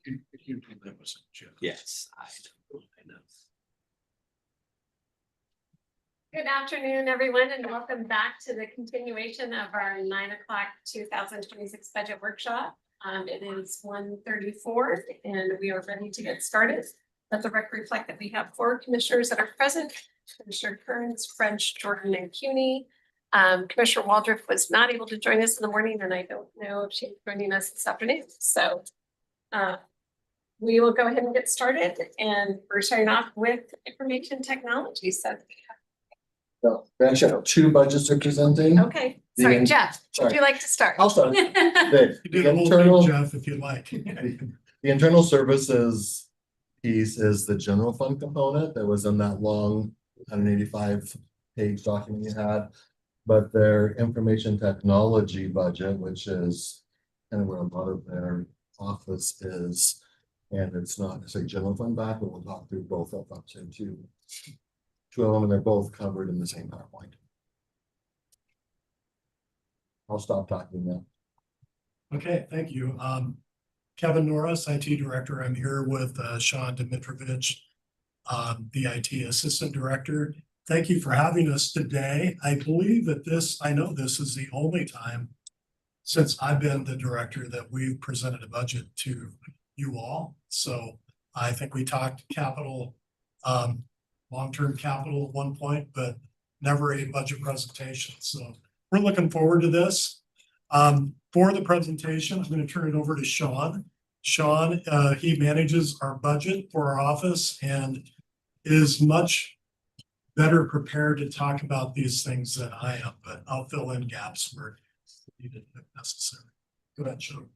You think that was Jeff? Yes, I know. Good afternoon, everyone, and welcome back to the continuation of our 9 o'clock 2026 budget workshop. It is 1:34 and we are ready to get started. Let the record reflect that we have 4 commissioners that are present: Commissioner Kearns, French, Jordan, and CUNY. Commissioner Waldrop was not able to join us in the morning, and I don't know if she's joining us this afternoon. So we will go ahead and get started, and we're starting off with information technology. So No, we actually have 2 budgets are presenting. okay, sorry, The- Jeff, would sorry. you like to start? I'll start. The You did a whole internal, thing, Jeff, if you'd like. the internal services piece is the general fund component that was in that long 185-page document you had. But their information technology budget, which is kind of where a lot of their office is, and it's not necessarily general fund back, but we'll talk through both of them. So two of them, and they're both covered in the same PowerPoint. I'll stop talking now. Okay, thank you. Kevin Norris, IT Director. I'm here with Sean Dimitrovich, the IT Assistant Director. Thank you for having us today. I believe that I know this is the only time since I've been the director that we've presented a budget to you all. So I think we talked capital, long-term capital at one point, but never a budget presentation. So we're looking forward to this. For the presentation, I'm going to turn it over to Sean. Sean, he manages our budget for our office and is much better prepared to talk about these things than I am, but I'll fill in gaps where needed if necessary. Go ahead, Sean.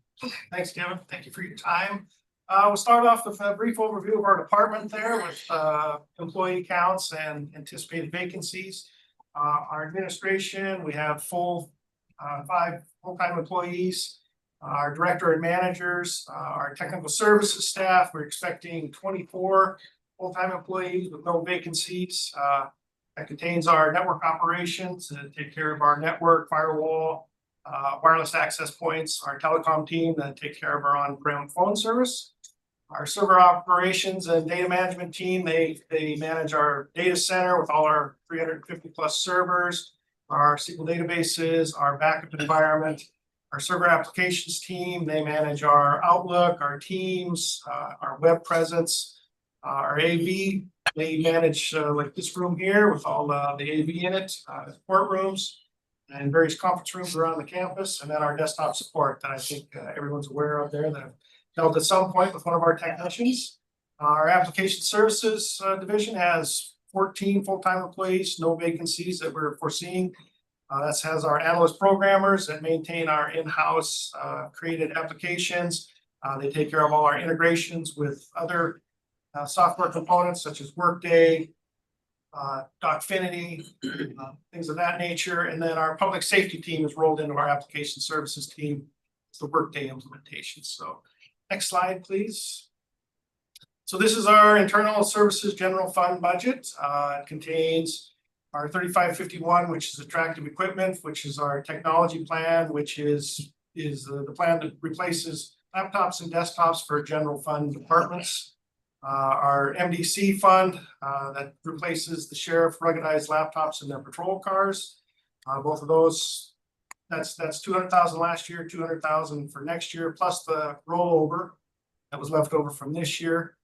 Thanks, Kevin. Thank you for your time. We'll start off with a brief overview of our department there with employee counts and anticipated vacancies. Our administration, we have 5 full-time employees. Our director and managers, our technical services staff, we're expecting 24 full-time employees with no vacancies. That contains our network operations to take care of our network, firewall, wireless access points, our telecom team that take care of our on-prem phone service. Our server operations and data management team, they manage our data center with all our 350 plus servers, our SQL databases, our backup environment. Our server applications team, they manage our Outlook, our Teams, our web presence. Our AV, they manage like this room here with all the AV in it, courtrooms, and various conference rooms around the campus. And then our desktop support that I think everyone's aware of there that have dealt at some point with one of our technicians. Our application services division has 14 full-time employees, no vacancies that we're foreseeing. That has our analyst programmers that maintain our in-house created applications. They take care of all our integrations with other software components such as Workday, Docfinity, things of that nature. And then our public safety team is rolled into our application services team. It's the Workday implementation. So next slide, please. So this is our internal services general fund budget. It contains our 3551, which is attractive equipment, which is our technology plan, which is the plan that replaces laptops and desktops for general fund departments. Our MDC fund that replaces the sheriff ruggedized laptops in their patrol cars. Both of those, that's 200,000 last year, 200,000 for next year, plus the rollover that was left over from this year.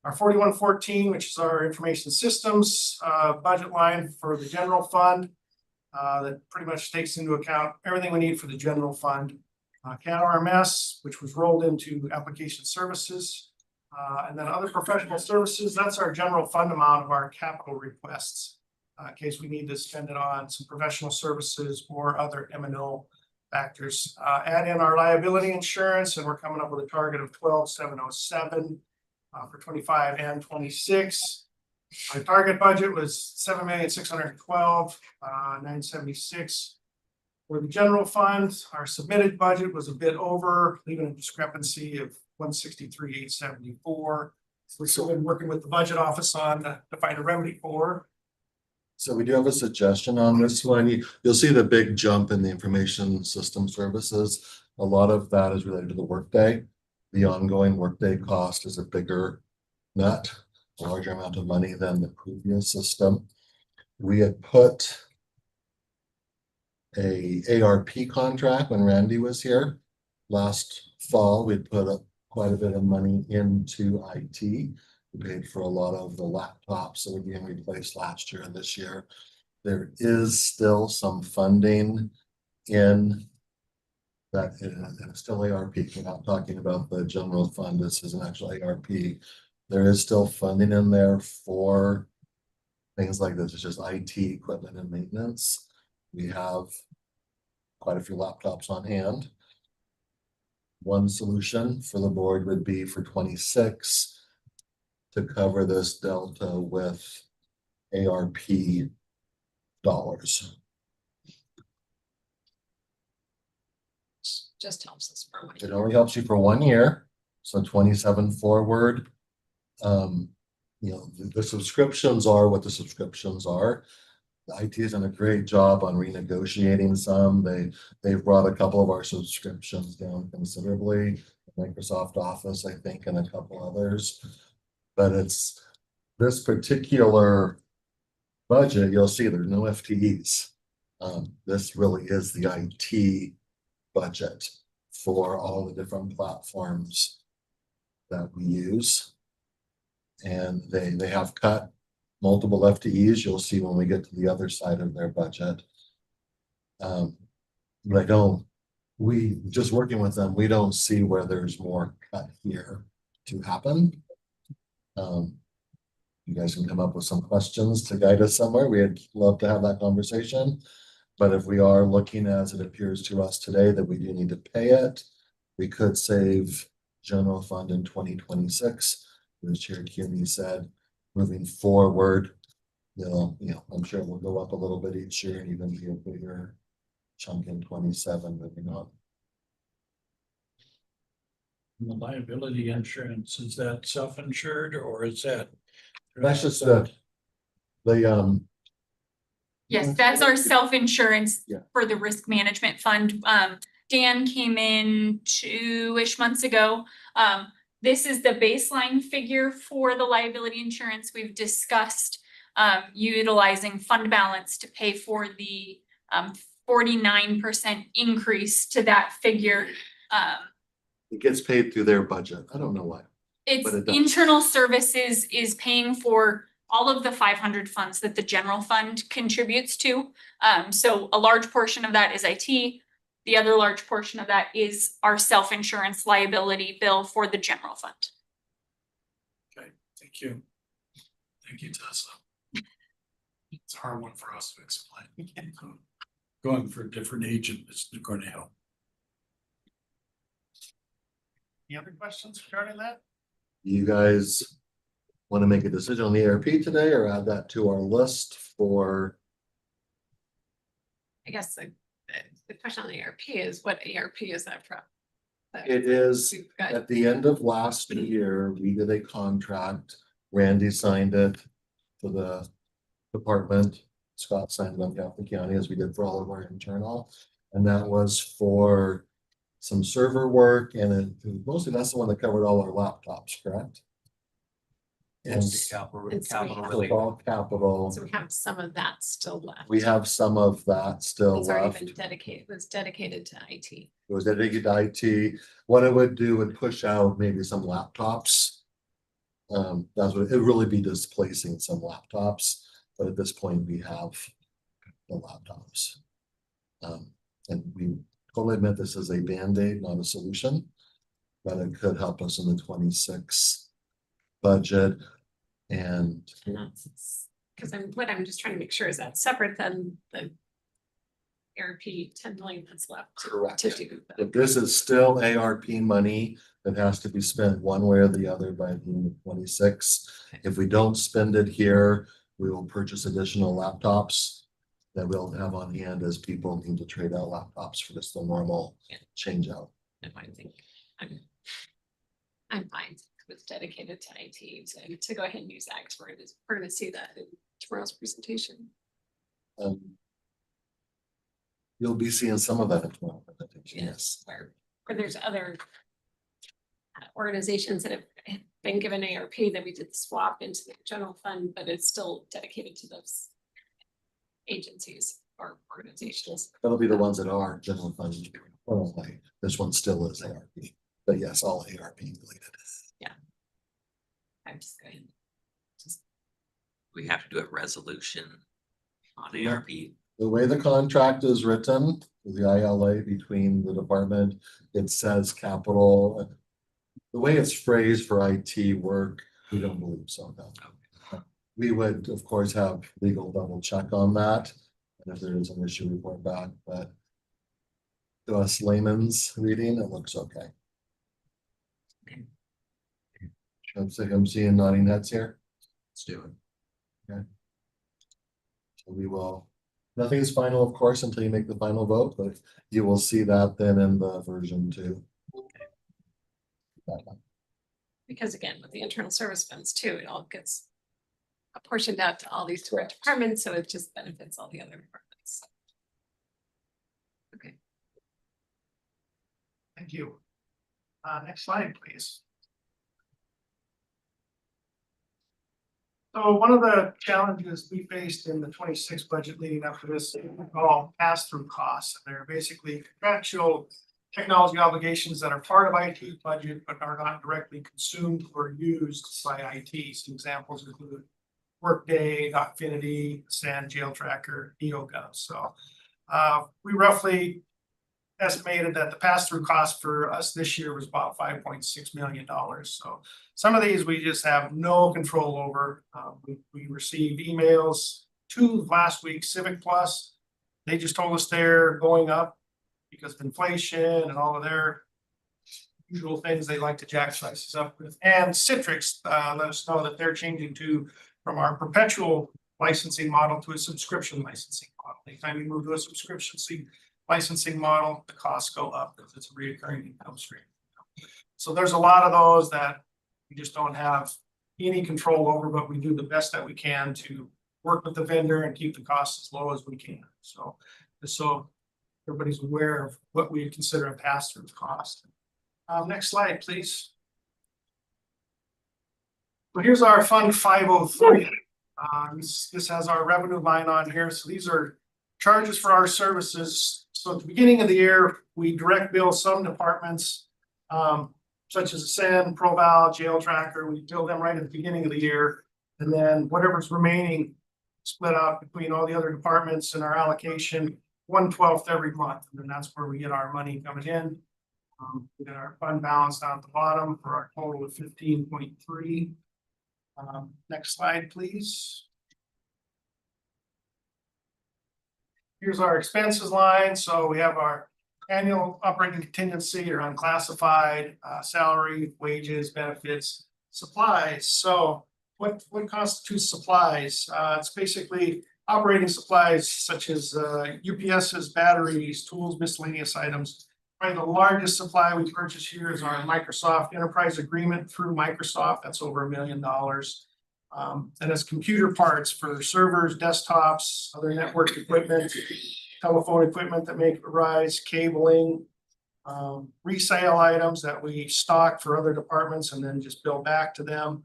Our 4114, which is our information systems budget line for the general fund, that pretty much takes into account everything we need for the general fund. CAT-RMS, which was rolled into application services. And then other professional services, that's our general fund amount of our capital requests, in case we need to spend it on some professional services or other M&O factors. Add in our liability insurance, and we're coming up with a target of 12,707 for 25 and 26. Our target budget was 7,612,976. For the general fund, our submitted budget was a bit over, leaving a discrepancy of 163,874. We're still been working with the budget office on to find a remedy for. So we do have a suggestion on this one. You'll see the big jump in the information system services. A lot of that is related to the Workday. The ongoing workday cost is a bigger nut, a larger amount of money than the previous system. We had put a ARP contract when Randy was here. Last fall, we put up quite a bit of money into IT. We paid for a lot of the laptops that were being replaced last year and this year. There is still some funding in that, and it's still ARP. We're not talking about the general fund. This is an actual ARP. There is still funding in there for things like this. It's just IT equipment and maintenance. We have quite a few laptops on hand. One solution for the board would be for 26 to cover this delta with ARP dollars. Just helps us for It only helps you for 1 year, so 27 forward. You know, the subscriptions are what the subscriptions are. The IT has done a great job on renegotiating some. They've brought a couple of our subscriptions down considerably. Microsoft Office, I think, and a couple others. But it's this particular budget, you'll see there's no FTEs. This really is the IT budget for all the different platforms that we use. And they have cut multiple FTEs. You'll see when we get to the other side of their budget. But we just working with them, we don't see where there's more cut here to happen. You guys can come up with some questions to guide us somewhere. We'd love to have that conversation. But if we are looking as it appears to us today that we do need to pay it, we could save general fund in 2026. As Chair Cuny said, moving forward, I'm sure it will go up a little bit each year and even be a bigger chunk in 27 moving on. The liability insurance, is that self-insured or is that? That's just Yes, that's our self-insurance Yeah. for the risk management fund. Dan came in 2-ish months ago. This is the baseline figure for the liability insurance. We've discussed utilizing fund balance to pay for the 49% increase to that figure. It gets paid through their budget. I don't know why. It's But it does. internal services is paying for all of the 500 funds that the general fund contributes to. So a large portion of that is IT. The other large portion of that is our self-insurance liability bill for the general fund. Okay, thank you. Thank you, Tessa. It's a hard one for us to explain. Going for a different agent is going to help. Any other questions regarding that? You guys want to make a decision on the ARP today or add that to our list for? I guess the question on the ARP is what ARP is that from? It is We've got- at the end of last year, we did a contract. Randy signed it for the department. Scott signed it on behalf of the county as we did for all of our internal. And that was for some server work and mostly that's the one that covered all our laptops, correct? And It's the capital And so we have- relief. all capital. So we have some of that still left. We have some of that still It's already left. been dedicated, was dedicated to IT. It was dedicated to IT. What it would do would push out maybe some laptops. That's what it would really be, displacing some laptops, but at this point we have the laptops. And we totally admit this is a Band-Aid, not a solution, but it could help us in the 26 budget. And And that's, because I'm just trying to make sure is that separate than the ARP 10 million that's left correct. to do. If this is still ARP money that has to be spent one way or the other by the end of 26. If we don't spend it here, we will purchase additional laptops that we'll have on hand as people need to trade out laptops for just the normal change out. And I think I'm fine with dedicated to IT, so to go ahead and use that, because we're gonna see that in tomorrow's presentation. You'll be seeing some of that in tomorrow presentation, yes. Where there's other organizations that have been given ARP, then we did swap into the general fund, but it's still dedicated to those agencies or organizations. That'll be the ones that are general fund only. This one still is ARP, but yes, all ARP related. I'm just going. We have to do a resolution on ARP. The way the contract is written, the ILA between the department, it says capital. The way it's phrased for IT work, we don't believe so, no. We would, of course, have legal double check on that. And if there is an issue, report back, but to us layman's reading, it looks okay. I'm seeing nodding heads here. Let's do it. So we will, nothing's final, of course, until you make the final vote, but you will see that then in the version 2. Because again, with the internal service funds too, it all gets apportioned out to all these different departments, so it just benefits all the other departments. Okay. Thank you. Next slide, please. So one of the challenges we faced in the 26 budget leading up to this, we call pass-through costs. And they're basically contractual technology obligations that are part of IT budget, but are not directly consumed or used by IT. Some examples include Workday, Dockfinity, SAN Jail Tracker, NeoGov. So we roughly estimated that the pass-through cost for us this year was about $5.6 million. So some of these we just have no control over. We received emails 2 last week, Civic Plus. They just told us they're going up because of inflation and all of their usual things they like to jack prices up with. And Citrix let us know that they're changing from our perpetual licensing model to a subscription licensing model. Anytime we move to a subscription licensing model, the costs go up because it's a recurring income stream. So there's a lot of those that we just don't have any control over, but we do the best that we can to work with the vendor and keep the costs as low as we can. So just so everybody's aware of what we consider a pass-through cost. Next slide, please. So here's our Fund 503. This has our revenue line on here. So these are charges for our services. So at the beginning of the year, we direct bill some departments, such as SAN, ProVal, Jail Tracker. We bill them right at the beginning of the year. And then whatever's remaining split out between all the other departments and our allocation 1/12 every month. And then that's where we get our money coming in. We got our fund balance down at the bottom for our total of 15.3. Next slide, please. Here's our expenses line. So we have our annual operating contingency or unclassified, salary, wages, benefits, supplies. So what constitutes supplies? It's basically operating supplies such as UPSs, batteries, tools, miscellaneous items. Probably the largest supply we purchase here is our Microsoft Enterprise Agreement through Microsoft. That's over $1 million. And it's computer parts for servers, desktops, other network equipment, telephone equipment that make it rise, cabling, resale items that we stock for other departments and then just bill back to them.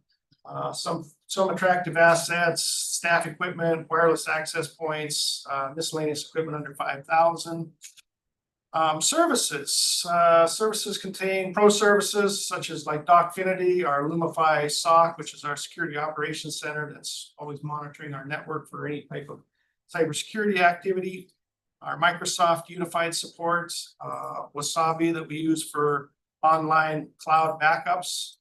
Some attractive assets, staff equipment, wireless access points, miscellaneous equipment under 5,000. Services contain pro services such as like Dockfinity, our Lumify SOC, which is our security operations center that's always monitoring our network for any type of cybersecurity activity. Our Microsoft Unified Support, Wasabi that we use for online cloud backups.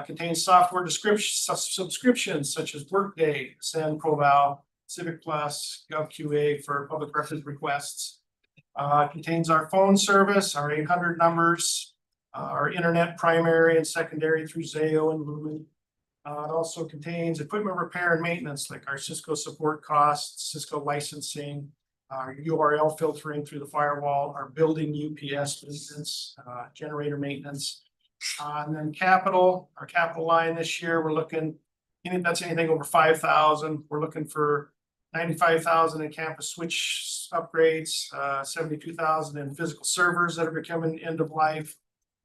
Contains software subscriptions such as Workday, SAN, ProVal, Civic Plus, GovQA for public records requests. Contains our phone service, our 800 numbers, our internet primary and secondary through Zayo and Lumen. It also contains equipment repair and maintenance like our Cisco support costs, Cisco licensing, our URL filtering through the firewall, our building UPS maintenance, generator maintenance. And then our capital line this year, we're looking, that's anything over 5,000. We're looking for 95,000 in campus switch upgrades, 72,000 in physical servers that are becoming end of life,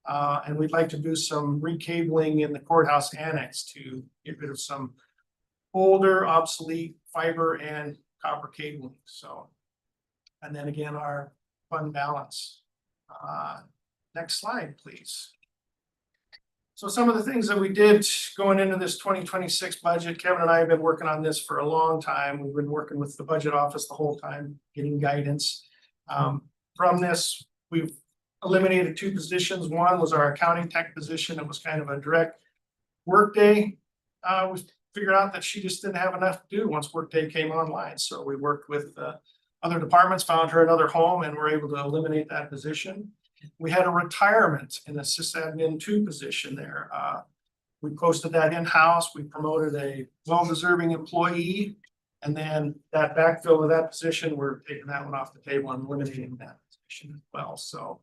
And we'd like to do some recabling in the courthouse annex to get rid of some older obsolete fiber and copper cabling, so. And then again, our fund balance. Next slide, please. So some of the things that we did going into this 2026 budget, Kevin and I have been working on this for a long time. We've been working with the budget office the whole time, getting guidance. From this, we've eliminated 2 positions. One was our accounting tech position. It was kind of a direct workday. We figured out that she just didn't have enough to do once workday came online. So we worked with other departments, found her another home, and were able to eliminate that position. We had a retirement in the sysadmin 2 position there. We posted that in-house. We promoted a well-deserving employee. And then that backfill of that position, we're taking that one off the table and eliminating that position as well. So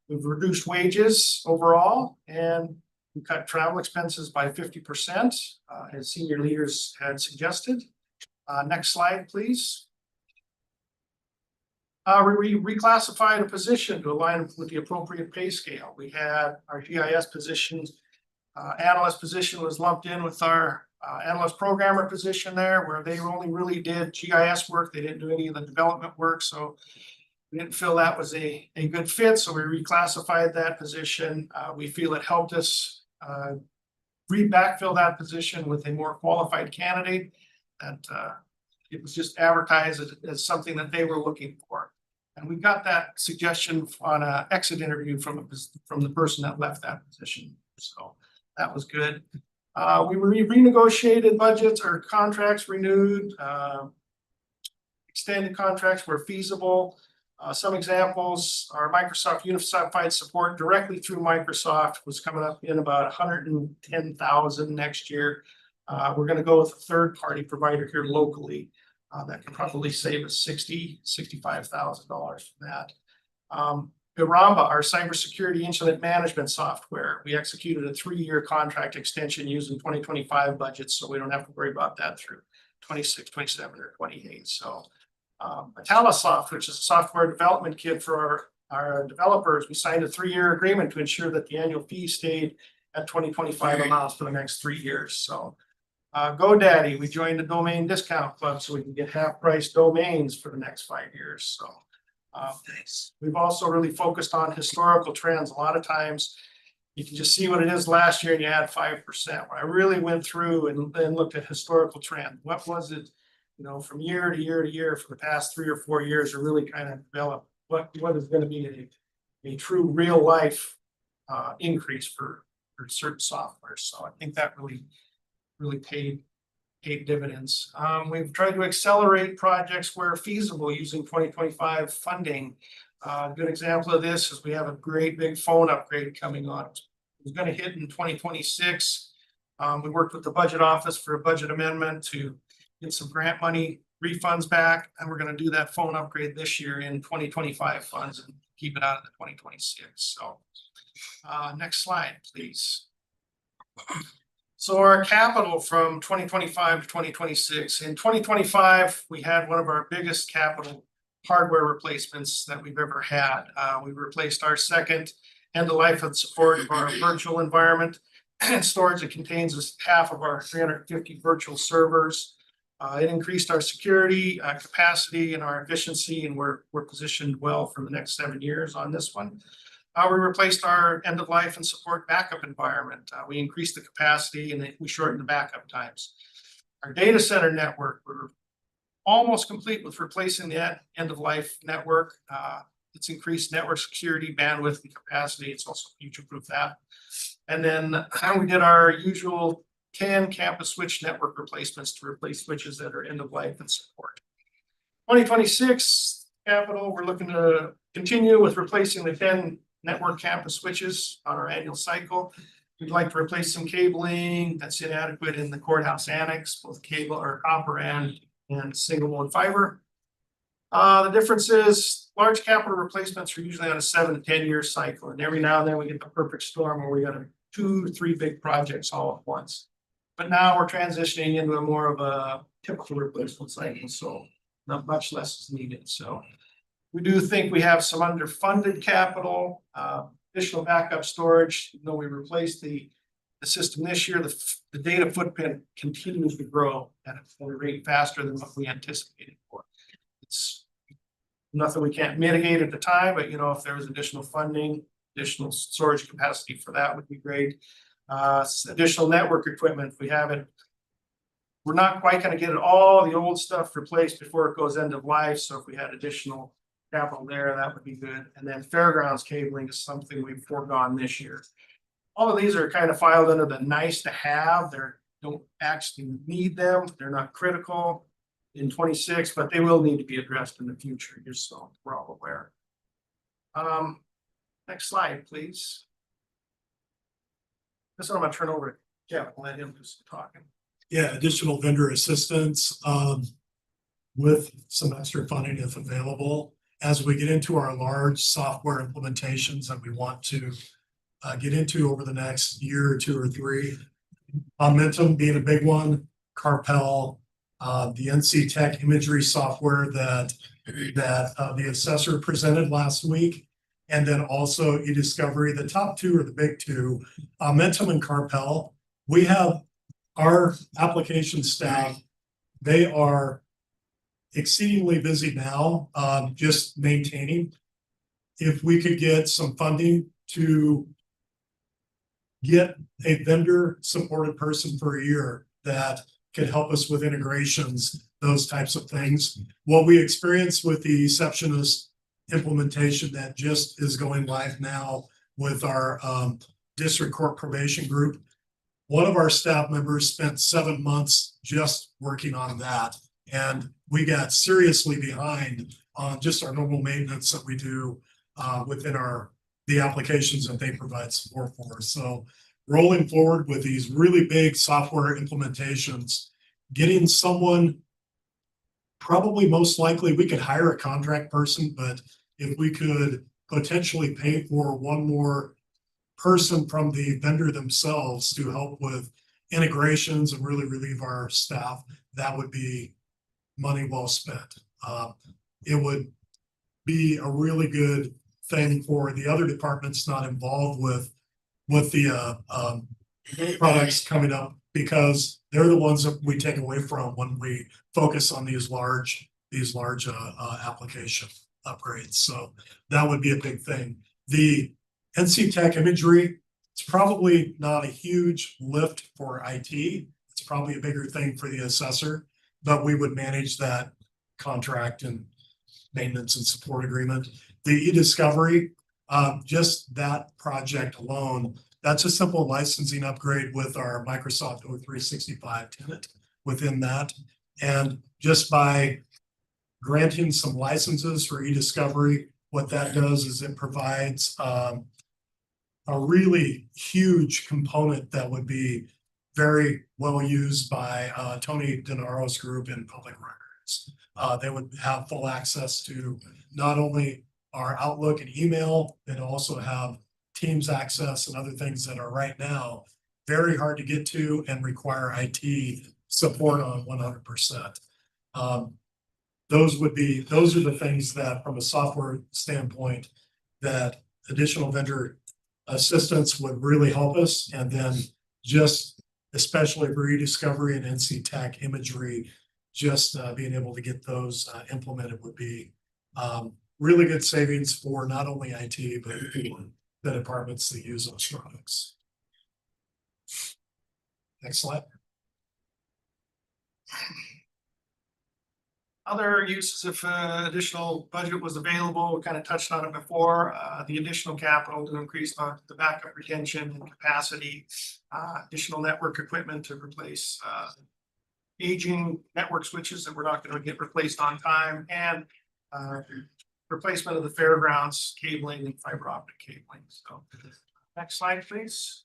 we've reduced wages overall, and we cut travel expenses by 50%, as senior leaders had suggested. Next slide, please. We reclassified a position to align with the appropriate pay scale. We had our GIS positions, analyst position was lumped in with our analyst programmer position there, where they only really did GIS work. They didn't do any of the development work, so we didn't feel that was a good fit, so we reclassified that position. We feel it helped us backfill that position with a more qualified candidate. That it was just advertised as something that they were looking for. And we got that suggestion on an exit interview from the person that left that position. So that was good. We renegotiated budgets or contracts, renewed, extended contracts where feasible. Some examples are Microsoft Unified Support directly through Microsoft was coming up in about 110,000 next year. We're going to go with a third-party provider here locally that can probably save us $65,000 from that. Iramba, our cybersecurity incident management software, we executed a 3-year contract extension using 2025 budgets, so we don't have to worry about that through 26, 27, or 28. So Italisoft, which is a software development kit for our developers, we signed a 3-year agreement to ensure that the annual fee stayed at 2025 amounts for the next 3 years. So GoDaddy, we joined the domain discount club so we can get half-price domains for the next 5 years. So we've also really focused on historical trends. A lot of times you can just see what it is last year and you add 5%. I really went through and then looked at historical trend. What was it, you know, from year to year to year for the past 3 or 4 years to really kind of develop what is going to be a true real life increase for certain software. So I think that really paid dividends. We've tried to accelerate projects where feasible using 2025 funding. A good example of this is we have a great big phone upgrade coming on. It's going to hit in 2026. We worked with the budget office for a budget amendment to get some grant money refunds back, and we're going to do that phone upgrade this year in 2025 funds and keep it out of the 2026. So next slide, please. So our capital from 2025 to 2026. In 2025, we had one of our biggest capital hardware replacements that we've ever had. We replaced our second end of life and support of our virtual environment and storage that contains half of our 350 virtual servers. It increased our security, capacity, and our efficiency, and we're positioned well for the next 7 years on this one. We replaced our end of life and support backup environment. We increased the capacity and we shortened the backup times. Our data center network, we're almost complete with replacing the end of life network. It's increased network security, bandwidth, and capacity. It's also future-proof that. And then we did our usual 10 campus switch network replacements to replace switches that are end of life and support. 2026 capital, we're looking to continue with replacing the 10 network campus switches on our annual cycle. We'd like to replace some cabling that's inadequate in the courthouse annex, both cable or copper and single mode fiber. The difference is large capital replacements are usually on a 7 to 10 year cycle, and every now and then we get the perfect storm where we got 2 or 3 big projects all at once. But now we're transitioning into a more of a typical replacement cycle, so not much less is needed. So we do think we have some underfunded capital. additional backup storage, even though we replaced the system this year, the data footprint continues to grow at a rate faster than what we anticipated for. It's nothing we can't mitigate at the time, but if there was additional funding, additional storage capacity for that would be great. Additional network equipment, if we have it. We're not quite gonna get all the old stuff replaced before it goes end of life, so if we had additional capital there, that would be good. And then fairgrounds cabling is something we've foregone this year. All of these are kind of filed under the nice to have. They don't actually need them. They're not critical in 26, but they will need to be addressed in the future, just so we're all aware. Next slide, please. This one I'm gonna turn over to Kevin, let him do some talking. Yeah, additional vendor assistance, with some extra funding if available. As we get into our large software implementations that we want to get into over the next year or two or three. Momentum being a big one, Carpel, the NC Tech imagery software that the assessor presented last week. And then also eDiscovery. The top two are the big two, Momentum and Carpel. We have our application staff, they are exceedingly busy now, just maintaining. If we could get some funding to get a vendor supported person for a year that could help us with integrations, those types of things. What we experienced with the Receptionist implementation that just is going live now with our district court probation group. One of our staff members spent 7 months just working on that. And we got seriously behind on just our normal maintenance that we do within the applications that they provide support for. So rolling forward with these really big software implementations, getting someone, probably most likely we could hire a contract person, but if we could potentially pay for one more person from the vendor themselves to help with integrations and really relieve our staff, that would be money well spent. It would be a really good thing for the other departments not involved with the products coming up, because they're the ones that we take away from when we focus on these large application upgrades. So that would be a big thing. The NC Tech imagery, it's probably not a huge lift for IT. It's probably a bigger thing for the assessor, but we would manage that contract and maintenance and support agreement. The eDiscovery, just that project alone, that's a simple licensing upgrade with our Microsoft O365 tenant within that. And just by granting some licenses for eDiscovery, what that does is it provides a really huge component that would be very well used by Tony DeNaro's group in public records. They would have full access to not only our Outlook and email, and also have Teams access and other things that are right now very hard to get to and require IT support on 100%. Those are the things that, from a software standpoint, that additional vendor assistance would really help us. And then just especially for eDiscovery and NC Tech imagery, just being able to get those implemented would be really good savings for not only IT, but the departments that use those products. Next slide. Other uses if additional budget was available, we kind of touched on it before, the additional capital to increase the backup retention and capacity, additional network equipment to replace aging network switches that we're not going to get replaced on time, and replacement of the fairgrounds cabling and fiber optic cabling. So next slide, please.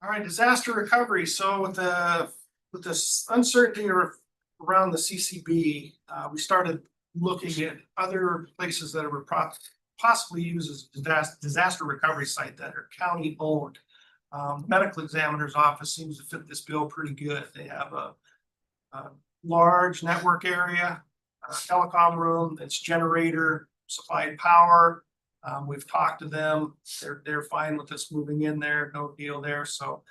All right, disaster recovery. So with this uncertainty around the CCB, we started looking at other places that were possibly used as disaster recovery site that are county owned. Medical examiner's office seems to fit this bill pretty good. They have a large network area, a telecom room that's generator supplied power, We've talked to them, they're fine with us moving in there, no deal there, so.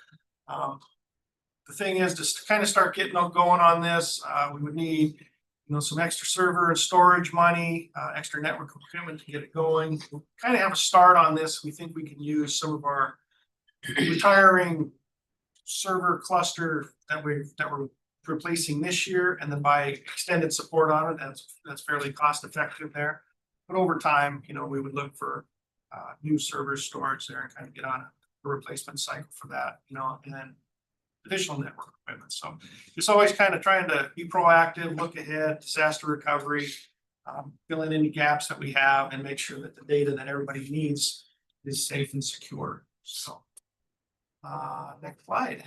The thing is, just to kind of start getting going on this, we would need, some extra server and storage money, extra network equipment to get it going. Kind of have a start on this. We think we can use some of our retiring server cluster that we're replacing this year, and then buy extended support on it. That's fairly cost effective there. But over time, we would look for new server storage there and kind of get on a replacement cycle for that, and then additional network equipment. So it's always kind of trying to be proactive, look ahead, disaster recovery, fill in any gaps that we have, and make sure that the data that everybody needs is safe and secure. So next slide.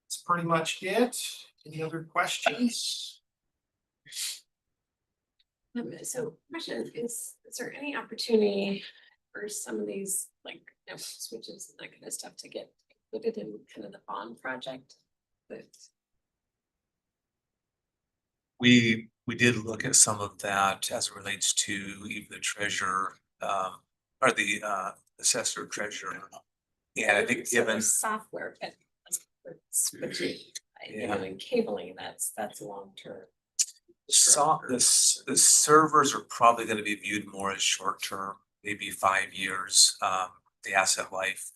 That's pretty much it. Any other questions? So question is there any opportunity for some of these like network switches and that kind of stuff to get included in kind of the bond project? But We did look at some of that as it relates to even the treasurer, or the assessor treasurer. And I think so there's given, software, but with switching, Yeah. and cabling, that's long term. the servers are probably gonna be viewed more as short term, maybe 5 years, the asset life.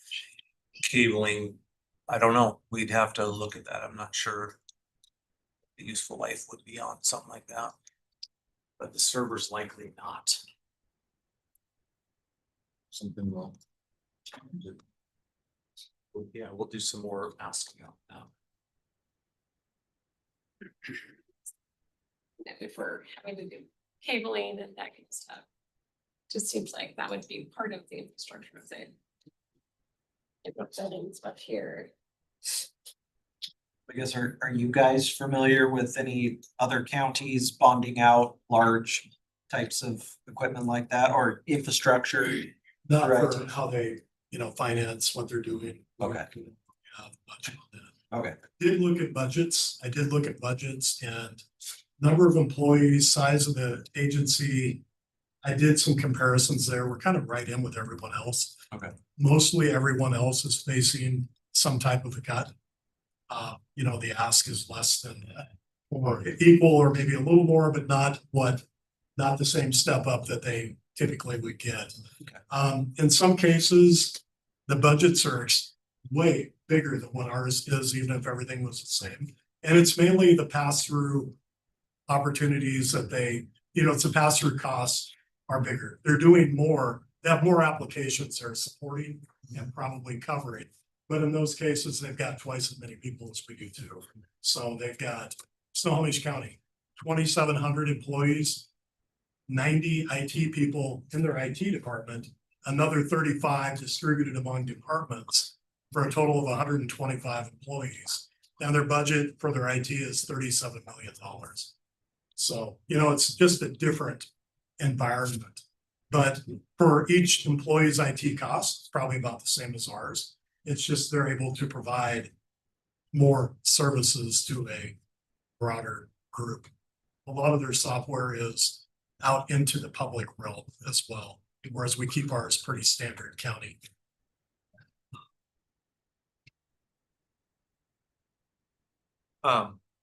Cabling, I don't know, we'd have to look at that, I'm not sure. The useful life would be on something like that. But the server's likely not. Something wrong. Yeah, we'll do some more asking out now. If we're having to do cabling and that kind of stuff. Just seems like that would be part of the infrastructure of it. If we're building stuff here. I guess, are you guys familiar with any other counties bonding out large types of equipment like that or infrastructure? Not Right. for how they, finance what they're doing. Okay. Budget on that. Okay. Did look at budgets. I did look at budgets and number of employees, size of the agency. I did some comparisons there. We're kind of right in with everyone else. Okay. Mostly everyone else is facing some type of a cut. The ask is less than or equal or maybe a little more, but not the same step up that they typically would get. Okay. In some cases, the budgets are way bigger than what ours is, even if everything was the same. And it's mainly the pass-through opportunities that it's the pass-through costs are bigger. They're doing more, they have more applications they're supporting and probably covering. But in those cases, they've got twice as many people as we do too. So they've got Snohomish County, 2,700 employees, 90 IT people in their IT department, another 35 distributed among departments for a total of 125 employees. And their budget for their IT is $37 million. So, it's just a different environment. But for each employee's IT cost, it's probably about the same as ours. It's just they're able to provide more services to a broader group. A lot of their software is out into the public realm as well, whereas we keep ours pretty standard county.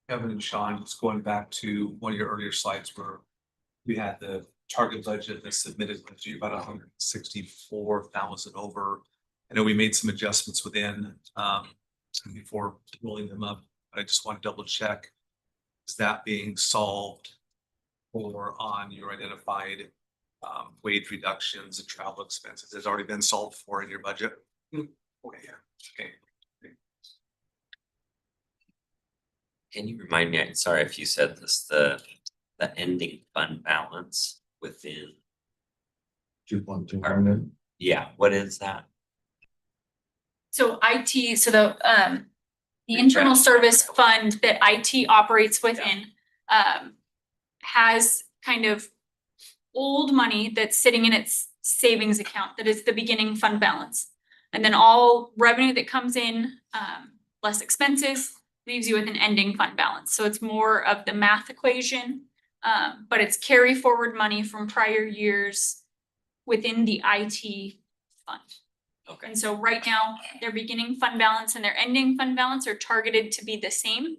Kevin and Sean, just going back to one of your earlier slides where we had the target budget, the submitted budget, about 164,000 over. I know we made some adjustments within, before rolling them up. I just want to double check. Is that being solved? Or on your identified, wage reductions and travel expenses has already been solved for in your budget? Okay, yeah, okay. Can you remind me, sorry if you said this, the ending fund balance within, 2.2 million. yeah, what is that? So IT, so the internal service fund that IT operates within, has kind of old money that's sitting in its savings account that is the beginning fund balance. And then all revenue that comes in, less expenses, leaves you with an ending fund balance. So it's more of the math equation But it's carry forward money from prior years within the IT fund. Okay, And so right now, their beginning fund balance and their ending fund balance are targeted to be the same.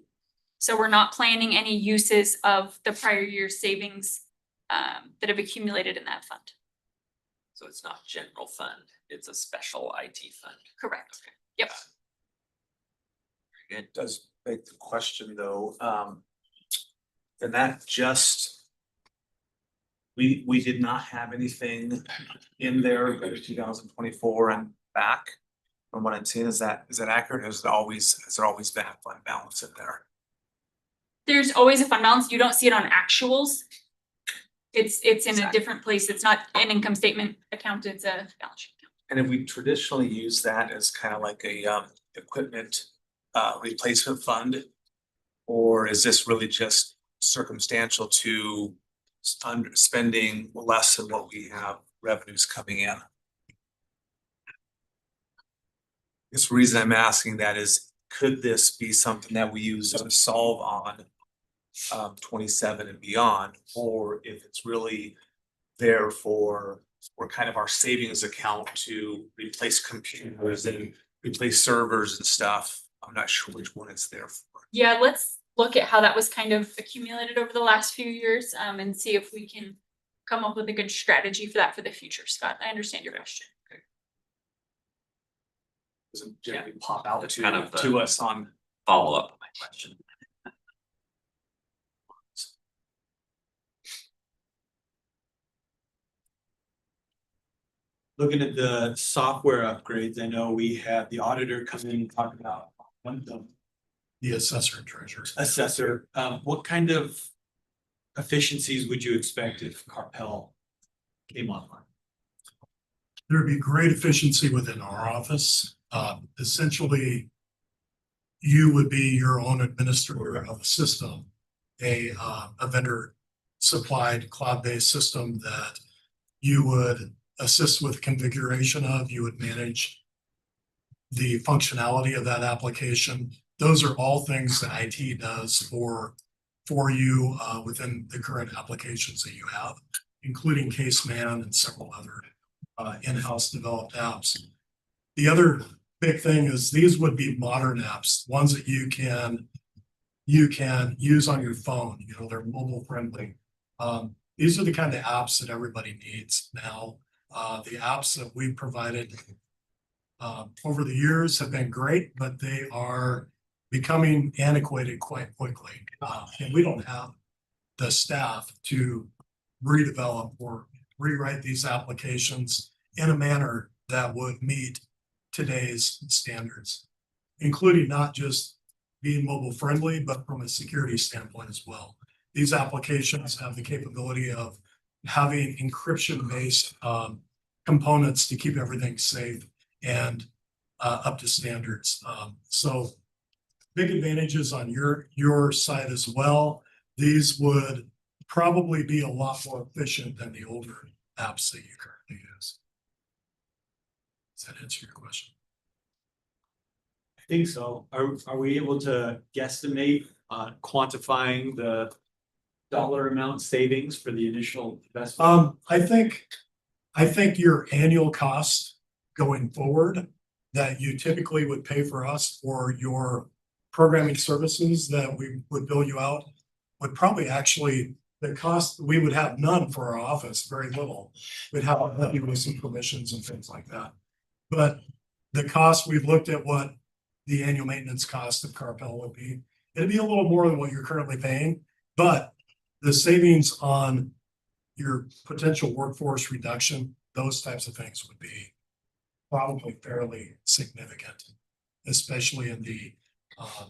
So we're not planning any uses of the prior year's savings that have accumulated in that fund. so it's not general fund, it's a special IT fund. Correct. Okay. Yep. Very good. Does beg the question though, and that just. We did not have anything in there for 2024 and back. From what I'm seeing, is that accurate? Has there always been a fund balance in there? There's always a fund balance. You don't see it on actuals. It's in a Exactly. different place. It's not an income statement account, it's a balance sheet account. And if we traditionally use that as kind of like a equipment replacement fund? Or is this really just circumstantial to spending less than what we have revenues coming in? This reason I'm asking that is, could this be something that we use to solve on 27 and beyond? Or if it's really there for kind of our savings account to replace computers and replace servers and stuff? I'm not sure which one it's there for. Yeah, let's look at how that was kind of accumulated over the last few years, and see if we can come up with a good strategy for that for the future, Scott. I understand your question. Doesn't generally pop out That's kind of the- to us on. Follow up on my question. Looking at the software upgrades, I know we had the auditor come in and talk about one of them, The assessor and treasurer. assessor. What kind of efficiencies would you expect if Carpel came online? There'd be great efficiency within our office. Essentially, you would be your own administrator of a system, a vendor supplied cloud-based system that you would assist with configuration of, you would manage the functionality of that application. Those are all things that IT does for you within the current applications that you have, including Caseman and several other in-house developed apps. The other big thing is these would be modern apps, ones that you can use on your phone. You know, they're mobile friendly. These are the kind of apps that everybody needs now. The apps that we've provided over the years have been great, but they are becoming antiquated quite quickly. And we don't have the staff to redevelop or rewrite these applications in a manner that would meet today's standards, including not just being mobile friendly, but from a security standpoint as well. These applications have the capability of having encryption based components to keep everything safe and up to standards. So big advantages on your side as well. These would probably be a lot more efficient than the older apps that you currently use. Does that answer your question? I think so. Are we able to guesstimate quantifying the dollar amount savings for the initial investment? I think your annual cost going forward that you typically would pay for us for your programming services that we would bill you out would probably actually, the cost, we would have none for our office, very little. We'd have some permissions and things like that. But the cost, we've looked at what the annual maintenance cost of Carpel would be. It'd be a little more than what you're currently paying, but the savings on your potential workforce reduction, those types of things would be probably fairly significant, especially in the, I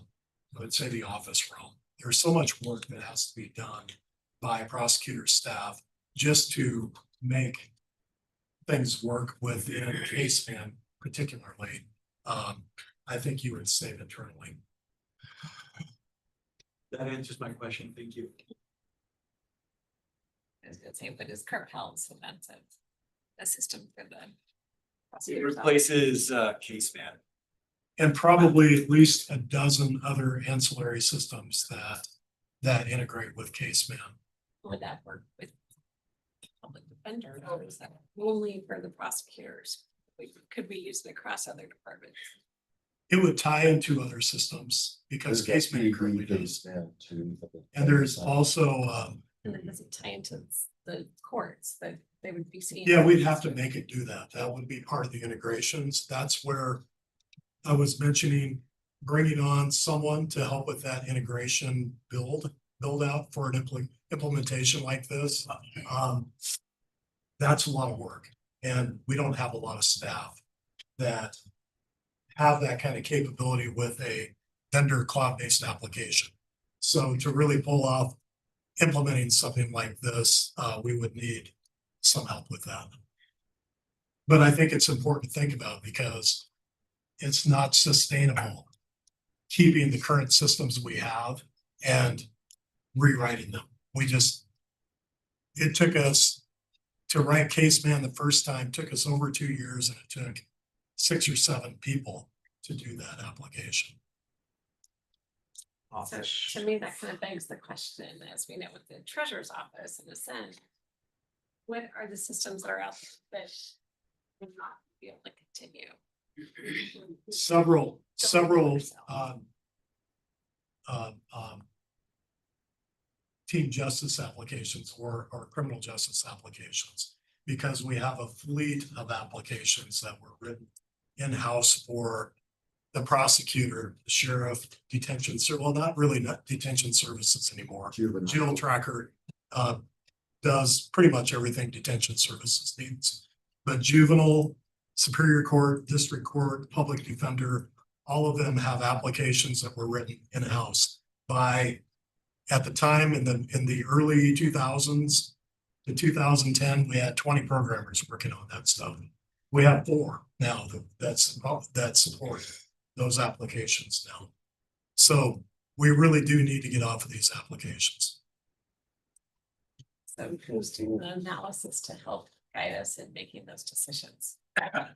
would say the office realm. There's so much work that has to be done by prosecutor staff just to make things work within Caseman particularly. I think you would save internally. That answers my question. Thank you. I was gonna say, but it's Carpel, so that's a system for the. It prosecutor's office. replaces Caseman. And probably at least a dozen other ancillary systems that integrate with Caseman. Would that work with public defender, or is that only for the prosecutors? Could we use it across other departments? It would tie into other systems because case management currently does. And there's also, And then does it tie into the courts that they would be seeing? yeah, we'd have to make it do that. That would be part of the integrations. That's where I was mentioning bringing on someone to help with that integration build out for an implementation like this. That's a lot of work, and we don't have a lot of staff that have that kind of capability with a vendor cloud-based application. So to really pull off implementing something like this, we would need some help with that. But I think it's important to think about because it's not sustainable keeping the current systems we have and rewriting them. It took us to write Caseman the first time, took us over 2 years, and it took 6 or 7 people to do that application. So to me, that kind of begs the question, as we know with the treasurer's office in a sense. What are the systems that are out there that will not be able to continue? Several team justice applications or criminal justice applications, because we have a fleet of applications that were written in-house for the prosecutor, the sheriff, detention, well, not detention services anymore. Jail Tracker does pretty much everything detention services needs. But juvenile, superior court, district court, public defender, all of them have applications that were written in-house by, at the time in the early 2000s to 2010, we had 20 programmers working on that stuff. We have 4 now that support those applications now. So we really do need to get off of these applications. So who's doing the analysis to help guide us in making those decisions?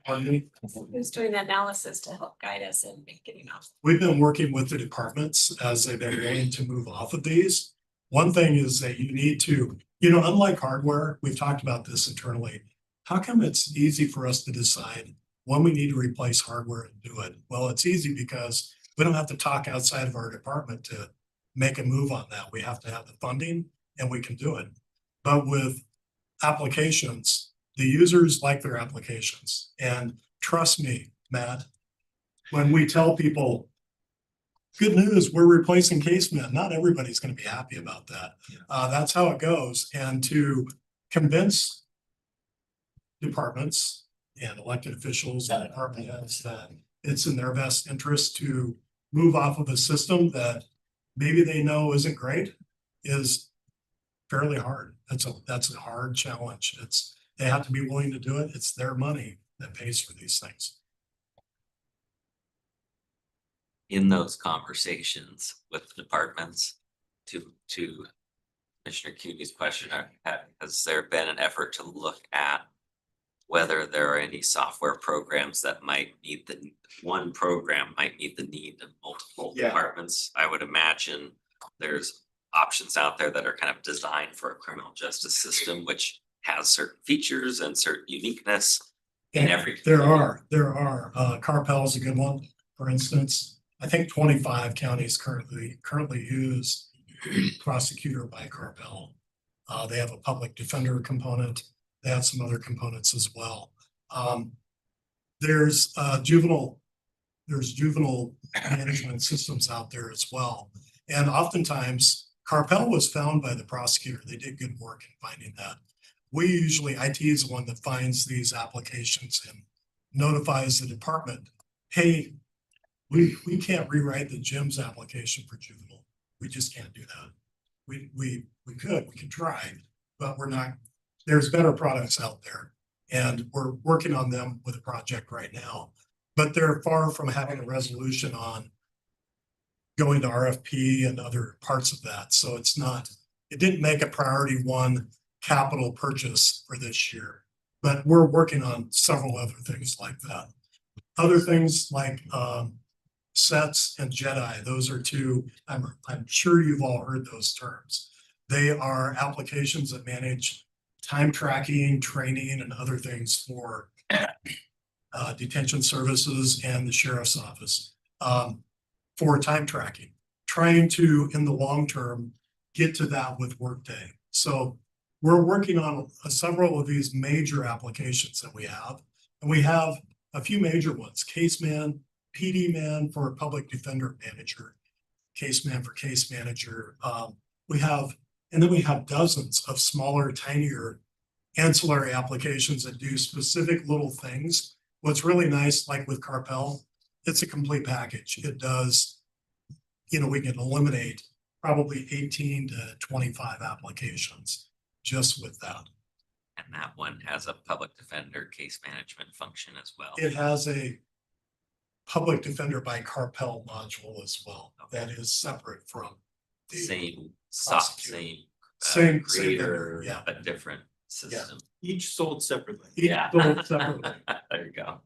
Pardon me? Who's doing the analysis to help guide us in getting off? We've been working with the departments as they've been going to move off of these. One thing is that you need to, unlike hardware, we've talked about this internally. How come it's easy for us to decide when we need to replace hardware and do it? Well, it's easy because we don't have to talk outside of our department to make a move on that. We have to have the funding and we can do it. But with applications, the users like their applications. And trust me, Matt, when we tell people, good news, we're replacing Caseman, not everybody's going to be happy about that. That's how it goes. And to convince departments and elected officials and department heads that it's in their best interest to move off of a system that maybe they know isn't great is fairly hard. That's a hard challenge. They have to be willing to do it. It's their money that pays for these things. In those conversations with the departments, to Commissioner Cuny's question, has there been an effort to look at whether there are any software programs that might need one program might meet the need of multiple departments? I would imagine there's options out there that are kind of designed for a criminal justice system, which has certain features and certain uniqueness in every. There are. Carpel is a good one, for instance. I think 25 counties currently use Prosecutor by Carpel. They have a public defender component. They have some other components as well. There's juvenile management systems out there as well. And oftentimes Carpel was found by the prosecutor. They did good work in finding that. We usually, IT is the one that finds these applications and notifies the department, hey, we can't rewrite the GIMS application for juvenile. We just can't do that. We can try, but we're not, there's better products out there and we're working on them with a project right now, but they're far from having a resolution on going to RFP and other parts of that. So it didn't make a priority 1 capital purchase for this year, but we're working on several other things like that. Other things like SETS and JEDI, those are 2, I'm sure you've all heard those terms. They are applications that manage time tracking, training, and other things for detention services and the sheriff's office for time tracking, trying to, in the long term, get to that with Workday. So we're working on several of these major applications that we have, and we have a few major ones: Caseman, PD Man for Public Defender Manager, Caseman for Case Manager. And then we have dozens of smaller, tinier ancillary applications that do specific little things. What's really nice, like with Carpel, it's a complete package. It does, we can eliminate probably 18 to 25 applications just with that. And that one has a public defender case management function as well. It has a public defender by Carpel module as well. That is separate from the Same prosecutor. same Same creator, vendor, yeah. but different system. Each sold separately. Yeah. sold separately. There you go.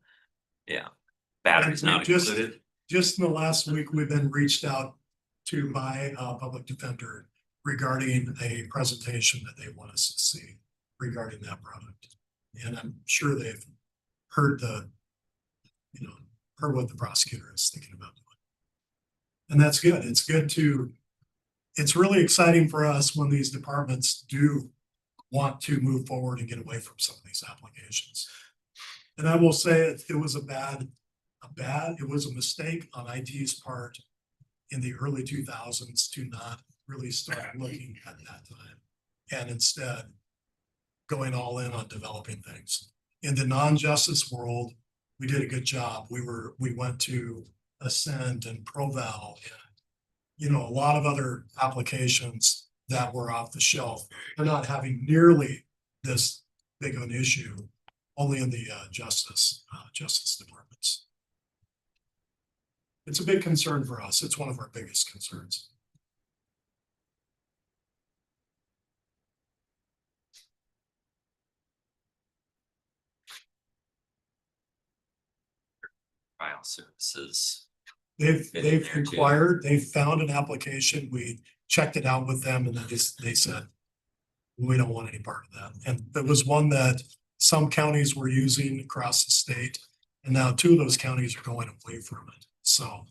Yeah. Batteries And we not just- included. Just in the last week, we've been reached out to by a public defender regarding a presentation that they want us to see regarding that product. And I'm sure they've heard heard what the prosecutor is thinking about doing. And that's good. It's really exciting for us when these departments do want to move forward and get away from some of these applications. And I will say it was it was a mistake on IT's part in the early 2000s to not really start looking at that time, and instead going all in on developing things. In the non-justice world, we did a good job. We went to Ascend and ProVal and, a lot of other applications that were off the shelf. They're not having nearly this big of an issue, only in the justice departments. It's a big concern for us. It's one of our biggest concerns. Trial services. They've Fit in there too. inquired, they found an application, we checked it out with them, and they said, we don't want any part of that. And it was one that some counties were using across the state, and now 2 of those counties are going away from it. So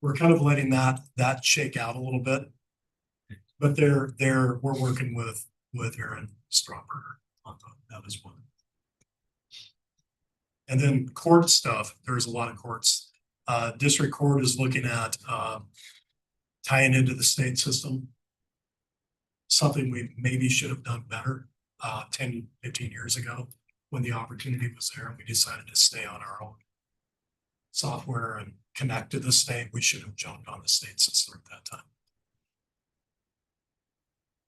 we're kind of letting that shake out a little bit. But we're working with Aaron Stromberg on that as well. And then court stuff, there's a lot of courts. District Court is looking at tying into the state system. Something we maybe should have done better 10, 15 years ago when the opportunity was there. We decided to stay on our own software and connect to the state. We should have jumped on the state system at that time.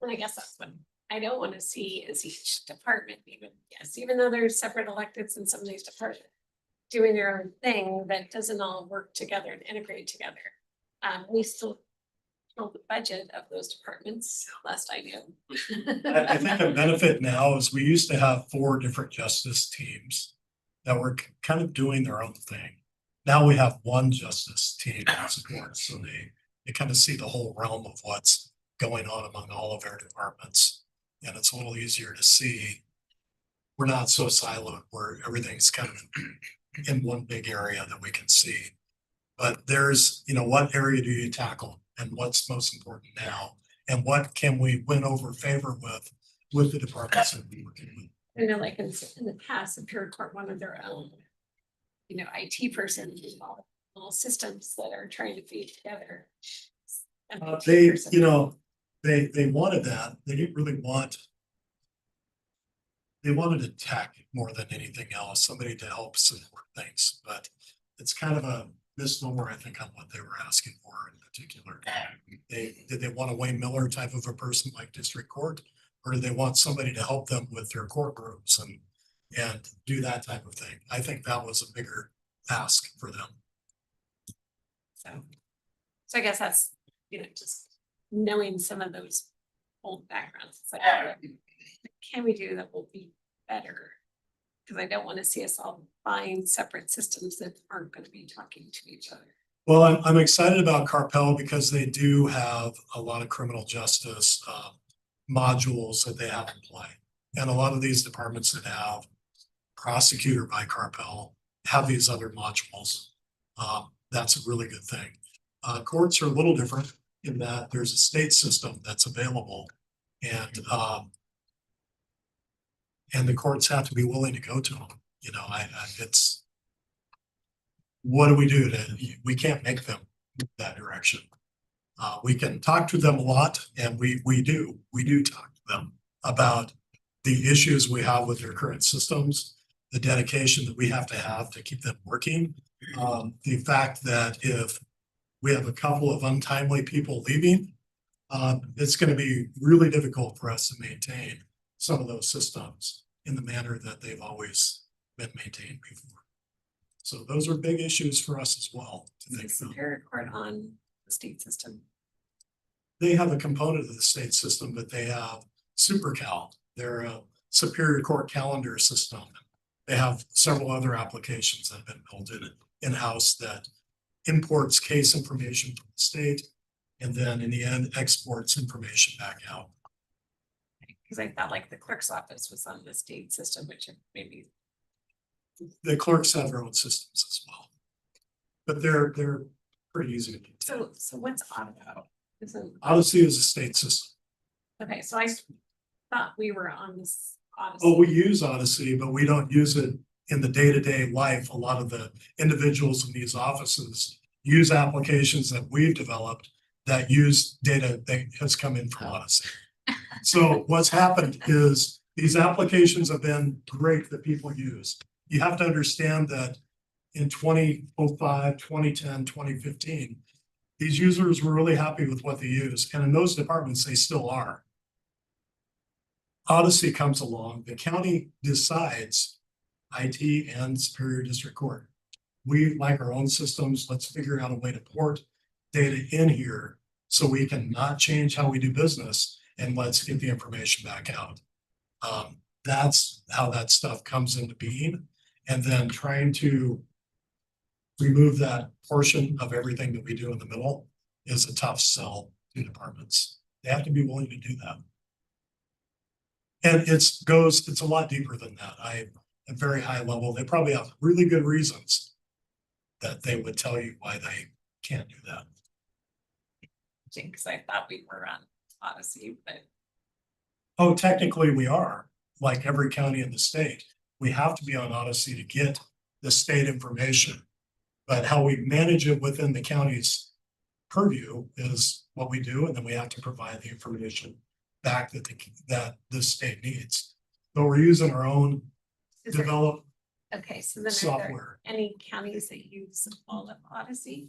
And I guess that's what I don't want to see is each department even though there's separate electeds in some of these departments doing their own thing that doesn't all work together and integrate together. We still control the budget of those departments, last I knew. I think a benefit now is we used to have 4 different justice teams that were kind of doing their own thing. Now we have one justice team that supports, so they kind of see the whole realm of what's going on among all of our departments. And it's a little easier to see. We're not so siloed where everything's kind of in one big area that we can see. But there's, what area do you tackle and what's most important now? And what can we win over favor with the departments that we're working with? I know, like in the past, Superior Court wanted their own, IT person, all systems that are trying to feed together. An IT They, person. they wanted that. They didn't really they wanted a tech more than anything else, somebody to help support things, but it's kind of a misnomer, I think, on what they were asking for in particular. Did they want a Wayne Miller type of a person like District Court, or do they want somebody to help them with their courtrooms and do that type of thing? I think that was a bigger ask for them. So I guess that's, just knowing some of those old backgrounds. It's like, what can we do that will be better? Because I don't want to see us all buying separate systems that aren't going to be talking to each other. Well, I'm excited about Carpel because they do have a lot of criminal justice modules that they have in play. And a lot of these departments that have prosecutor by Carpel have these other modules. That's a really good thing. Courts are a little different in that there's a state system that's available and the courts have to be willing to go to them. You know, it's, what do we do we can't make them move that direction. We can talk to them a lot and we do talk to them about the issues we have with their current systems, the dedication that we have to keep them working. The fact that if we have a couple of untimely people leaving, it's going to be really difficult for us to maintain some of those systems in the manner that they've always been maintained before. So those are big issues for us as well to think about. Superior Court on the state system. They have a component of the state system, but they have SuperCal. They're a Superior Court calendar system. They have several other applications that have been built in-house that imports case information from the state and then in the end exports information back out. Because I thought like the clerk's office was on the state system, which maybe. The clerks have their own systems as well. But they're pretty easy to do. So what's Odyssey? Odyssey is a state system. Okay, so I thought we were on this Odyssey. Oh, we use Odyssey, but we don't use it in the day-to-day life. A lot of the individuals in these offices use applications that we've developed that use data that has come in from Odyssey. So what's happened is these applications have been great that people use. You have to understand that in 2005, 2010, 2015, these users were really happy with what they use. And in those departments, they still are. Odyssey comes along, the county decides IT and Superior District Court. We like our own systems. Let's figure out a way to port data in here so we can not change how we do business and let's get the information back out. That's how that stuff comes into being. And then trying to remove that portion of everything that we do in the middle is a tough sell to departments. They have to be willing to do that. And it's a lot deeper than that. At very high level, they probably have really good reasons that they would tell you why they can't do that. Because I thought we were on Odyssey, but. Oh, technically we are, like every county in the state. We have to be on Odyssey to get the state information. But how we manage it within the county's purview is what we do, and then we have to provide the information back that the state needs. But we're using our own Is there- developed Okay, so then are there software. any counties that use all of Odyssey?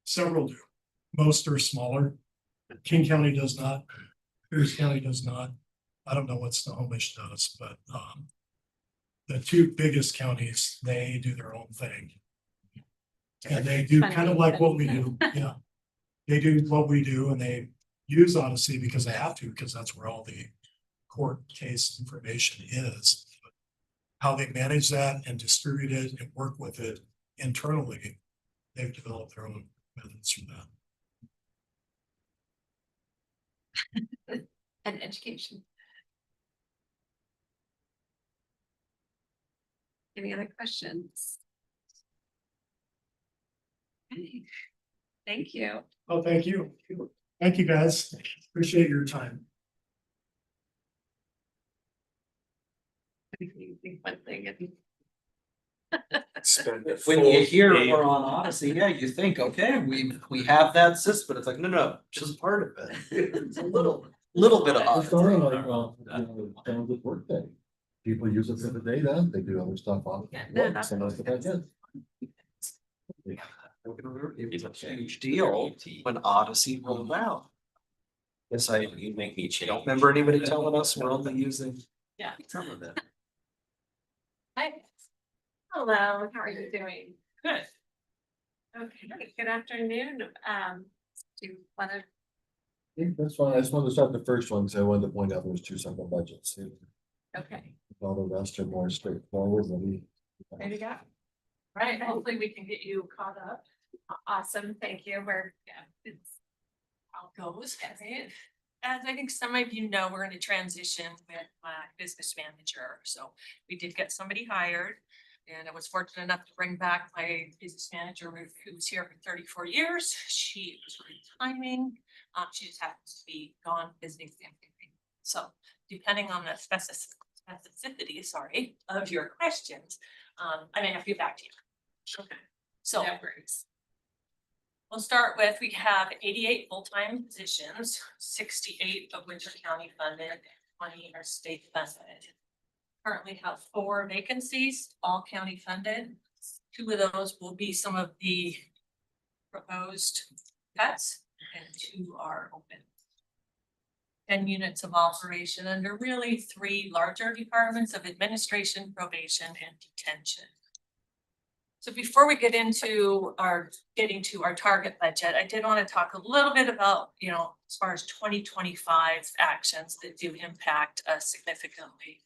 Several do. Most are smaller. King County does not. Pierce County does not. I don't know what Snohomish does, but the two biggest counties, they do their own thing. And they do kind of like what we do, yeah. They do what we do and they use Odyssey because they have to, because that's where all the court case information is. How they manage that and distribute it and work with it internally, they've developed their own methods for that. And education. Any other questions? Okay, thank you. Oh, thank you. Thank you, guys. Appreciate your time. You think one thing and When you hear we're on Odyssey, yeah, you think, okay, we have that system, but it's like, no, just part of it. It's a little bit of It's sort of Odyssey. like, well, with Workday. People use it for the data, they do other stuff on. Yeah, no, work, that's- so most of that's it. It was a huge deal when Odyssey rolled out. Yes, You make me change. don't remember anybody telling us we're only using Yeah. some of it. Hi. Hello, how are you doing? Good. Okay, good afternoon. Do you want to, Yeah, that's fine, I just wanted to start the first one, because I wanted to point out there's two separate budgets. okay, All the rest are more straightforward, maybe. there you go. Right, hopefully we can get you caught up. Awesome, thank you. It's how it goes, as it. as I think some of you know, we're in a transition with my business manager, so we did get somebody hired. And I was fortunate enough to bring back my business manager who was here for 34 years. She was great timing. She just happens to be gone visiting family. So depending on the specificity, sorry, of your questions, I may have to get back to you. Okay. So we'll start with, we have 88 full-time positions, 68 of which are county funded, 20 are state funded. Currently have 4 vacancies, all county funded. 2 of those will be some of the proposed cuts and 2 are open. 10 units of operation under really 3 larger departments of administration, probation, and detention. So before we get into getting to our target budget, I did want to talk a little bit about, as far as 2025 actions that do impact us significantly.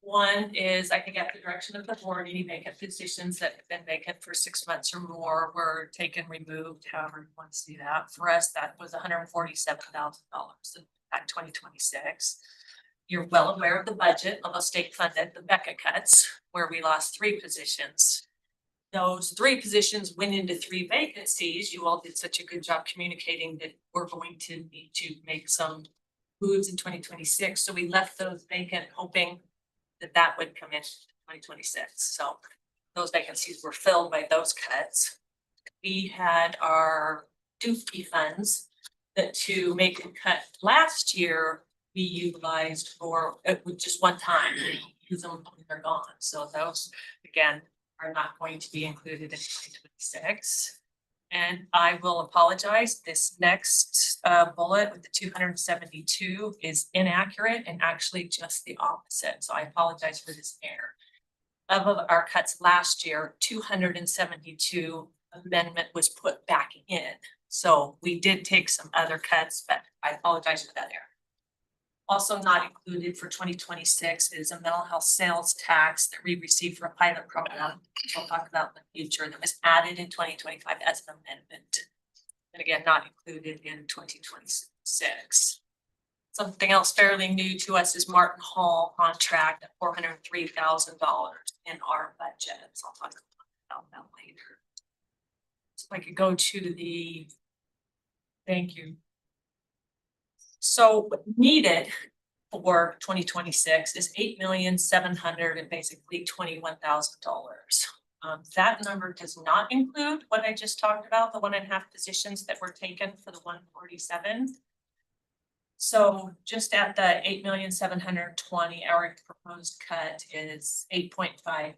One is, I think at the direction of the board, any vacant positions that have been vacant for 6 months or more were taken, removed, however you want to see that. For us, that was $147,000 at 2026. You're well aware of the budget, although state funded, the Becca cuts, where we lost 3 positions. Those 3 positions went into 3 vacancies. You all did such a good job communicating that we're going to need to make some moves in 2026. So we left those vacant, hoping that would come in 2026. So those vacancies were filled by those cuts. We had our DUFE funds that to make a cut last year, we utilized for just one time, we use them when they're gone. So those, again, are not going to be included in 2026. And I will apologize, this next bullet with the 272 is inaccurate and actually just the opposite. So I apologize for this error. Of our cuts last year, 272 amendment was put back in. So we did take some other cuts, but I apologize for that error. Also not included for 2026 is a mental health sales tax that we received for a pilot program, which we'll talk about in the future, that was added in 2025 as an amendment. And again, not included in 2026. Something else fairly new to us is Martin Hall contract at $403,000 in our budget. So I'll talk about that later. So if I could go to the, thank you. So needed for 2026 is $8,700,000 and basically $21,000. That number does not include what I just talked about, the 1.5 positions that were taken for the 147. So just at the 8,720,000, our proposed cut is 8.5%.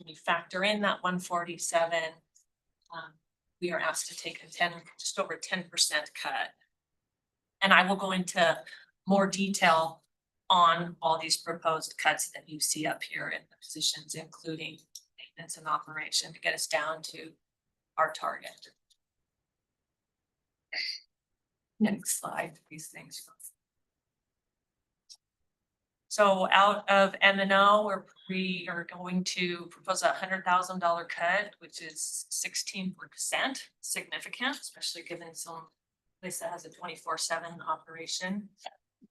When you factor in that 147, we are asked to take just over 10% cut. And I will go into more detail on all these proposed cuts that you see up here in the positions, including maintenance and operation, to get us down to our target. Next slide, these things. So out of M&O, we are going to propose a $100,000 cut, which is 16%, significant, especially given some place that has a 24/7 operation.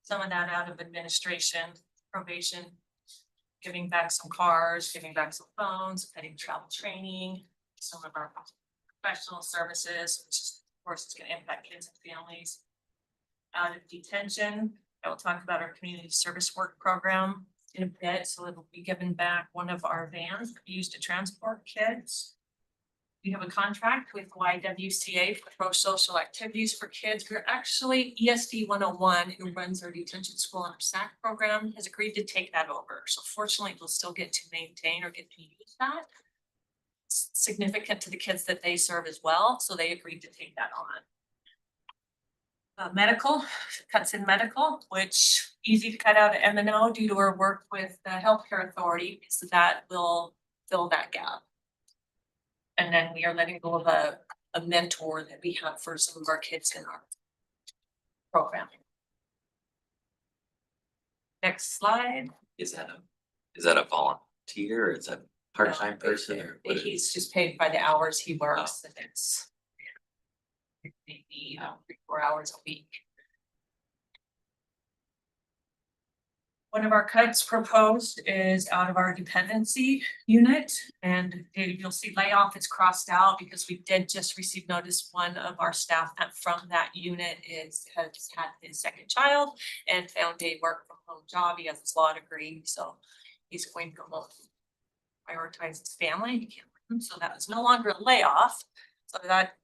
Some of that out of administration, probation, giving back some cars, giving back some phones, cutting travel training, some of our professional services, which is, of course, is going to impact kids and families. Out of detention, I will talk about our community service work program in a bit. So it'll be given back one of our vans used to transport kids. We have a contract with YWCA for pro-social activities for kids. We're actually ESD 101, who runs our detention school and our SAC program, has agreed to take that over. So fortunately, we'll still get to maintain or get to use that. It's significant to the kids that they serve as well, so they agreed to take that on. Medical, cuts in medical, which easy to cut out of M&O due to our work with the healthcare authority, so that will fill that gap. And then we are letting go of a mentor that we have for some of our kids in our program. Next slide. Is that a volunteer or is that a part-time person or what is it? He's just paid by the hours he works, and it's maybe 3-4 hours a week. One of our cuts proposed is out of our dependency unit, and you'll see layoff is crossed out because we did just receive notice. One of our staff from that unit has had his second child and found a work from home job. He has his law degree, so he's going to go home, prioritize his family. He can't work, so that was no longer a layoff. So that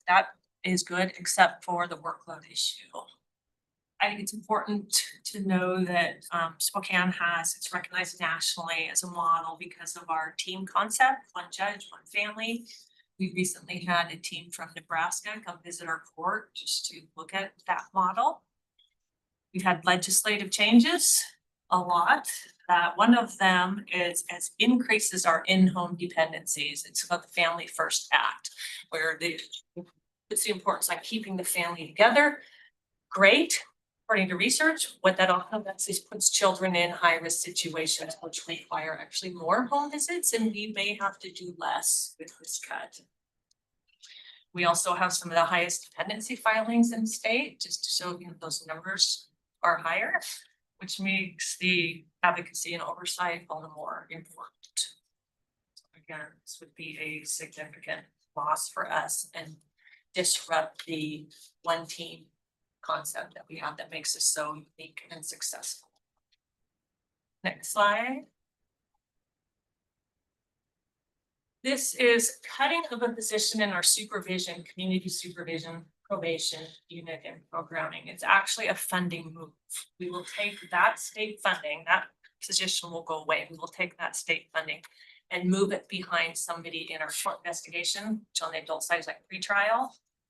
is good, except for the workload issue. I think it's important to know that Spokane it's recognized nationally as a model because of our team concept, one judge, one family. We recently had a team from Nebraska come visit our court just to look at that model. We've had legislative changes, a lot. One of them is increases our in-home dependencies. It's about the Family First Act, where it's the importance on keeping the family together. Great. According to research, what that also does is puts children in high-risk situations, which require actually more home visits, and we may have to do less with this cut. We also have some of the highest dependency filings in the state, just to show you those numbers are higher, which makes the advocacy and oversight all the more important. Again, this would be a significant loss for us and disrupt the one team concept that we have that makes us so unique and successful. Next slide. This is cutting of a position in our supervision, community supervision, probation unit and programming. It's actually a funding move. We will take that state funding, that position will go away. We will take that state funding and move it behind somebody in our court investigation, which on the adult side is like pretrial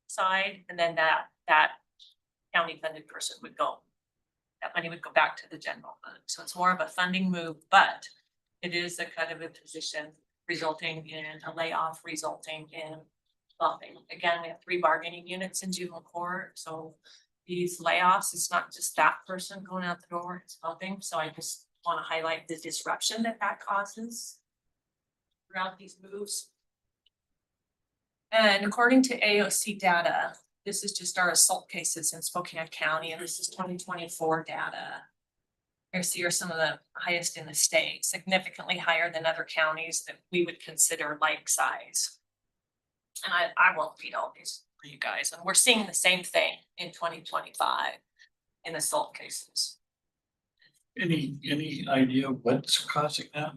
side, and then that county funded person would go. That money would go back to the general fund. So it's more of a funding move, but it is a cut of a position resulting in a layoff, resulting in bumping. Again, we have 3 bargaining units in juvenile court. So these layoffs, it's not just that person going out the door, it's bumping. So I just want to highlight the disruption that causes throughout these moves. And according to AOC data, this is just our assault cases in Spokane County, and this is 2024 data. Here are some of the highest in the state, significantly higher than other counties that we would consider like size. And I won't read all these for you guys, and we're seeing the same thing in 2025 in assault cases. Any idea what's causing that?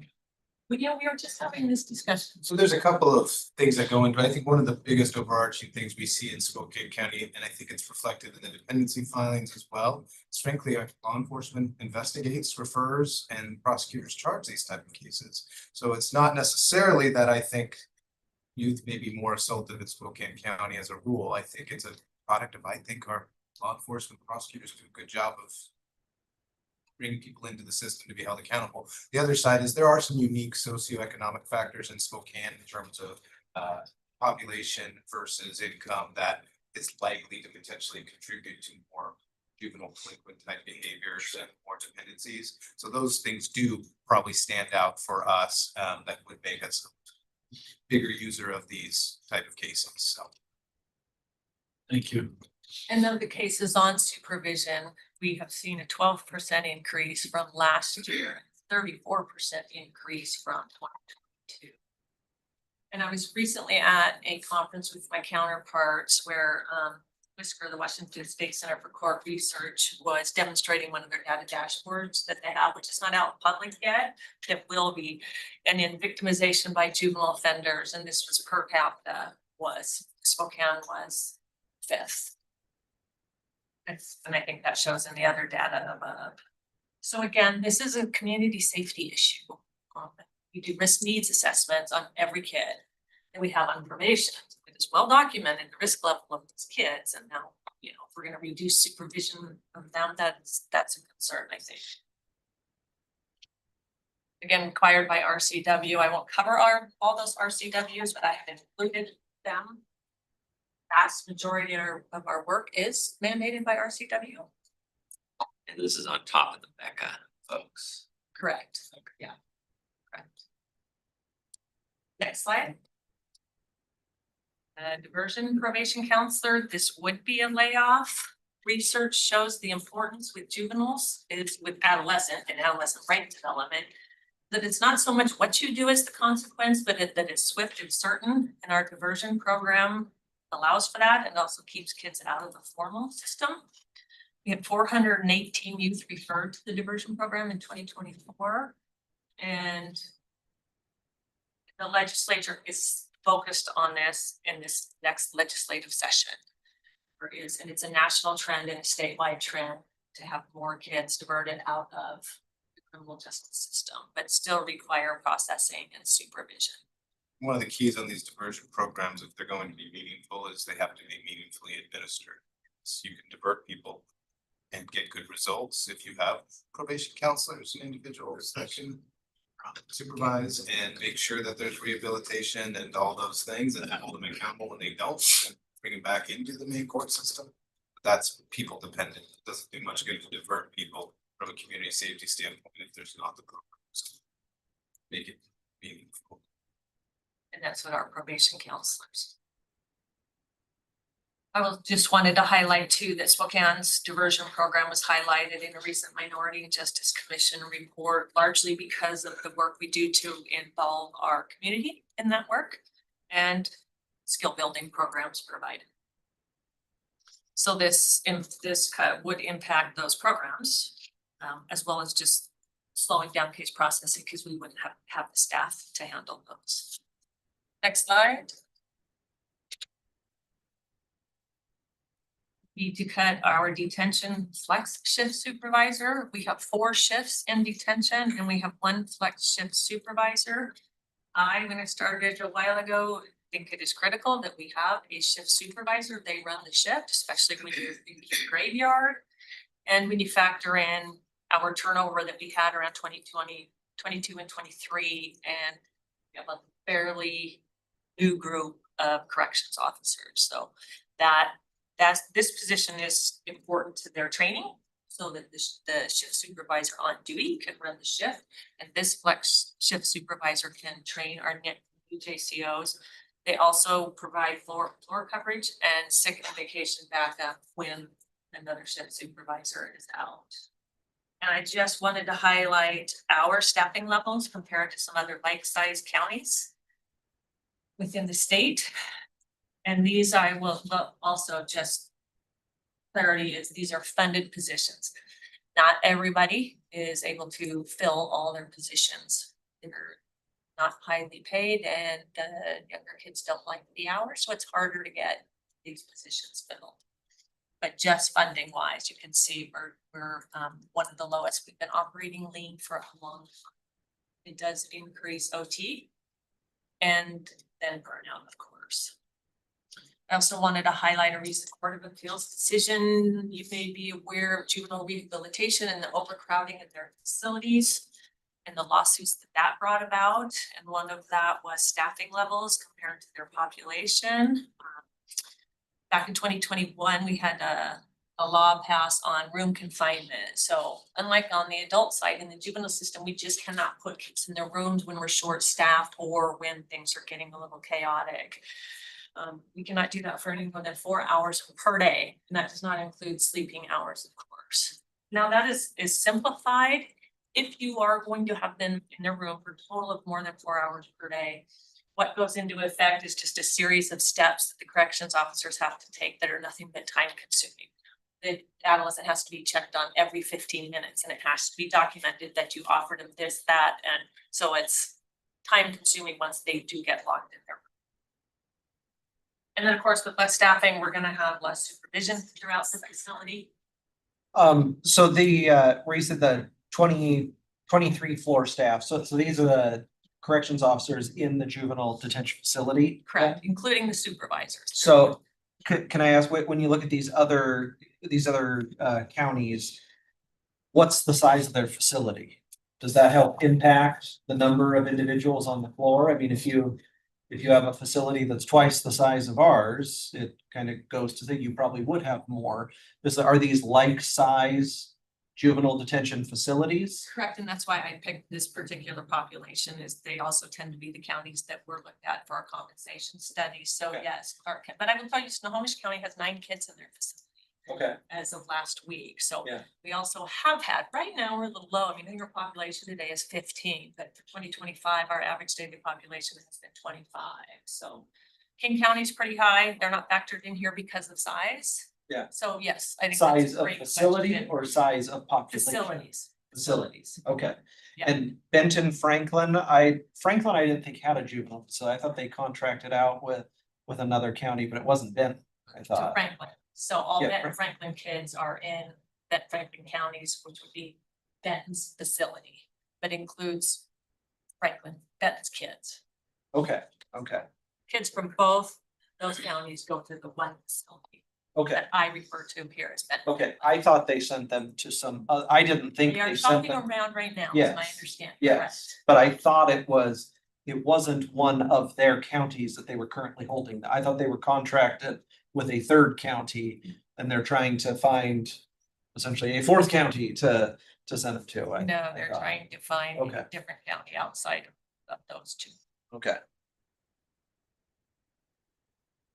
But yeah, we were just having this discussion. So there's a couple of things that go into it. I think one of the biggest overarching things we see in Spokane County, and I think it's reflected in the dependency filings as well, is frankly, our law enforcement investigates, refers, and prosecutors charge these type of cases. So it's not necessarily that I think youth may be more assaulted in Spokane County as a rule. I think it's a product of, I think our law enforcement prosecutors do a good job of bringing people into the system to be held accountable. The other side is there are some unique socioeconomic factors in Spokane in terms of population versus income that is likely to potentially contribute to more juvenile delinquent type behaviors and more dependencies. So those things do probably stand out for us that would make us a bigger user of these type of cases. So. Thank you. And of the cases on supervision, we have seen a 12% increase from last year, 34% increase from 2022. And I was recently at a conference with my counterparts where Whisker, the Washington State Center for Court Research, was demonstrating one of their data dashboards that they have, which is not out in public yet, that will be, and in victimization by juvenile offenders, and this was per capita, Spokane was 5th. And I think that shows in the other data above. So again, this is a community safety issue. We do risk needs assessments on every kid that we have on probation. It is well documented the risk level of these kids, and now, you know, if we're going to reduce supervision of them, that's a concern, I think. Again, required by RCW. I won't cover all those RCWs, but I have included them. Vast majority of our work is mandated by RCW. And this is on top of the Becca folks. Correct. Yeah. Correct. Next slide. Diversion probation counselor. This would be a layoff. research shows the importance with juveniles is with adolescent and adolescent right development. That it's not so much what you do as the consequence, but that it's swift and certain, and our diversion program allows for that and also keeps kids out of the formal system. We had 418 youth referred to the diversion program in 2024. And the legislature is focused on this in this next legislative session. And it's a national trend and a statewide trend to have more kids diverted out of the criminal justice system, but still require processing and supervision. One of the keys on these diversion programs, if they're going to be meaningful, is they have to be meaningfully administered. So you can divert people and get good results if you have probation counselors and individuals that can supervise and make sure that there's rehabilitation and all those things, and hold them accountable when they don't, and bring them back into the main court system. That's people dependent. It doesn't do much good to divert people from a community safety standpoint if there's not the programs to make it meaningful. And that's what our probation counselors. I will just wanted to highlight too that Spokane's diversion program was highlighted in a recent Minority Justice Commission report, largely because of the work we do to involve our community in that work and skill building programs provided. So this would impact those programs, as well as just slowing down case processing because we wouldn't have the staff to handle those. Next slide. Need to cut our detention flex shift supervisor. We have 4 shifts in detention and we have 1 flex shift supervisor. When I started a while ago, think it is critical that we have a shift supervisor. They run the shift, especially when you're in the graveyard. And when you factor in our turnover that we had around 2020, 22 and 23, and we have a fairly new group of corrections officers. So this position is important to their training so that the shift supervisor on duty can run the shift, and this flex shift supervisor can train our new JCOs. They also provide floor coverage and sick and vacation backup when another shift supervisor is out. And I just wanted to highlight our staffing levels compared to some other like-sized counties within the state. And these I will also just clarity is these are funded positions. Not everybody is able to fill all their positions. They're not highly paid and the younger kids don't like the hours, so it's harder to get these positions filled. But just funding wise, you can see we're one of the lowest. We've been operating lean for a long time. It does increase OT and then burnout, of course. I also wanted to highlight a recent Court of Appeals decision. You may be aware of juvenile rehabilitation and the overcrowding in their facilities and the lawsuits that brought about. And one of that was staffing levels compared to their population. Back in 2021, we had a law passed on room confinement. So unlike on the adult side, in the juvenile system, we just cannot put kids in their rooms when we're short-staffed or when things are getting a little chaotic. We cannot do that for any more than 4 hours per day, and that does not include sleeping hours, of course. Now that is simplified. If you are going to have them in their room for a total of more than 4 hours per day, what goes into effect is just a series of steps that the corrections officers have to take that are nothing but time consuming. The adolescent has to be checked on every 15 minutes and it has to be documented that you offered them this, that, and so it's time consuming once they do get locked in there. And then of course, with less staffing, we're gonna have less supervision throughout the facility. So where you said the 23 floor staff, so these are the corrections officers in the juvenile detention facility? Correct, including the supervisors. So can I ask, when you look at these other counties, what's the size of their facility? Does that help impact the number of individuals on the floor? I mean, if you have a facility that's twice the size of ours, it kind of goes to think you probably would have more. Are these like size juvenile detention facilities? Correct, and that's why I picked this particular population is they also tend to be the counties that were looked at for our compensation studies. So Okay. yes, but I will tell you, Snohomish County has 9 kids in their facility. Okay. as of last week, so. Yeah. We also have had, right now, we're a little low, I mean, our population today is 15, but for 2025, our average daily population has been 25, so. King County's pretty high, they're not factored in here because of size. Yeah. So yes, I think. that's Size a of great facility question. or size of population? Facilities. Facilities, okay. Yeah. And Benton Franklin, Franklin, I didn't think had a juvenile, so I thought they contracted out with another county, but it wasn't Benton, I To thought. Franklin, so all Yeah, Benton Franklin kids are in Benton Franklin counties, which would be Benton's facility, but includes Benton's kids. Okay, okay, Kids from both those counties go to the one facility okay, that I refer to here as Benton. okay. I thought they sent them to some, I didn't think They are they sent shopping them. around right now, is my Yes, understanding. yes, but I thought it wasn't one of their counties that they were currently holding. I thought they were contracted with a third county and they're trying to find essentially a fourth county to send them to. Correct. No, they're thought. trying to find Okay. a different county outside of those two. Okay.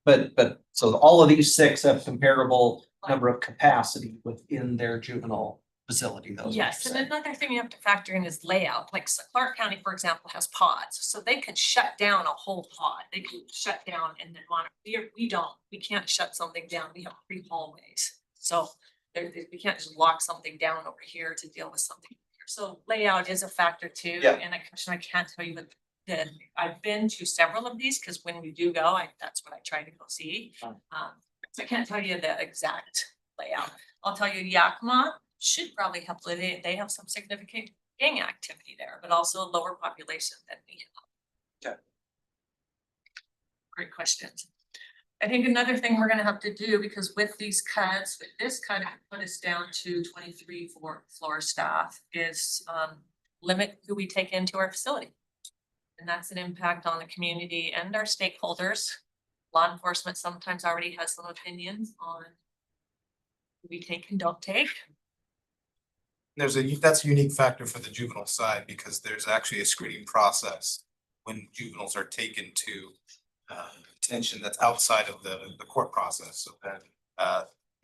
But so all of these 6 have comparable number of capacity within their juvenile facility, those. Yes, and another thing you have to factor in is layout, like Clark County, for example, has pods, so they could shut down a whole pod, they could shut down and then monitor. We can't shut something down, we have 3 hallways, so we can't just lock something down over here to deal with something here. So layout is a factor too, Yeah. and I can't tell you that I've been to several of these, because when we do go, that's what I try to go see. Fine. So I can't tell you the exact layout. I'll tell you Yakima should probably have, they have some significant gang activity there, but also a lower population than we have. Okay. Great questions. I think another thing we're gonna have to do, because with these cuts, with this cut, it put us down to 23 for floor staff, is limit who we take into our facility. And that's an impact on the community and our stakeholders. Law enforcement sometimes already has some opinions on who we take and don't take. That's a unique factor for the juvenile side because there's actually a screening process when juveniles are taken to detention that's outside of the court process. So then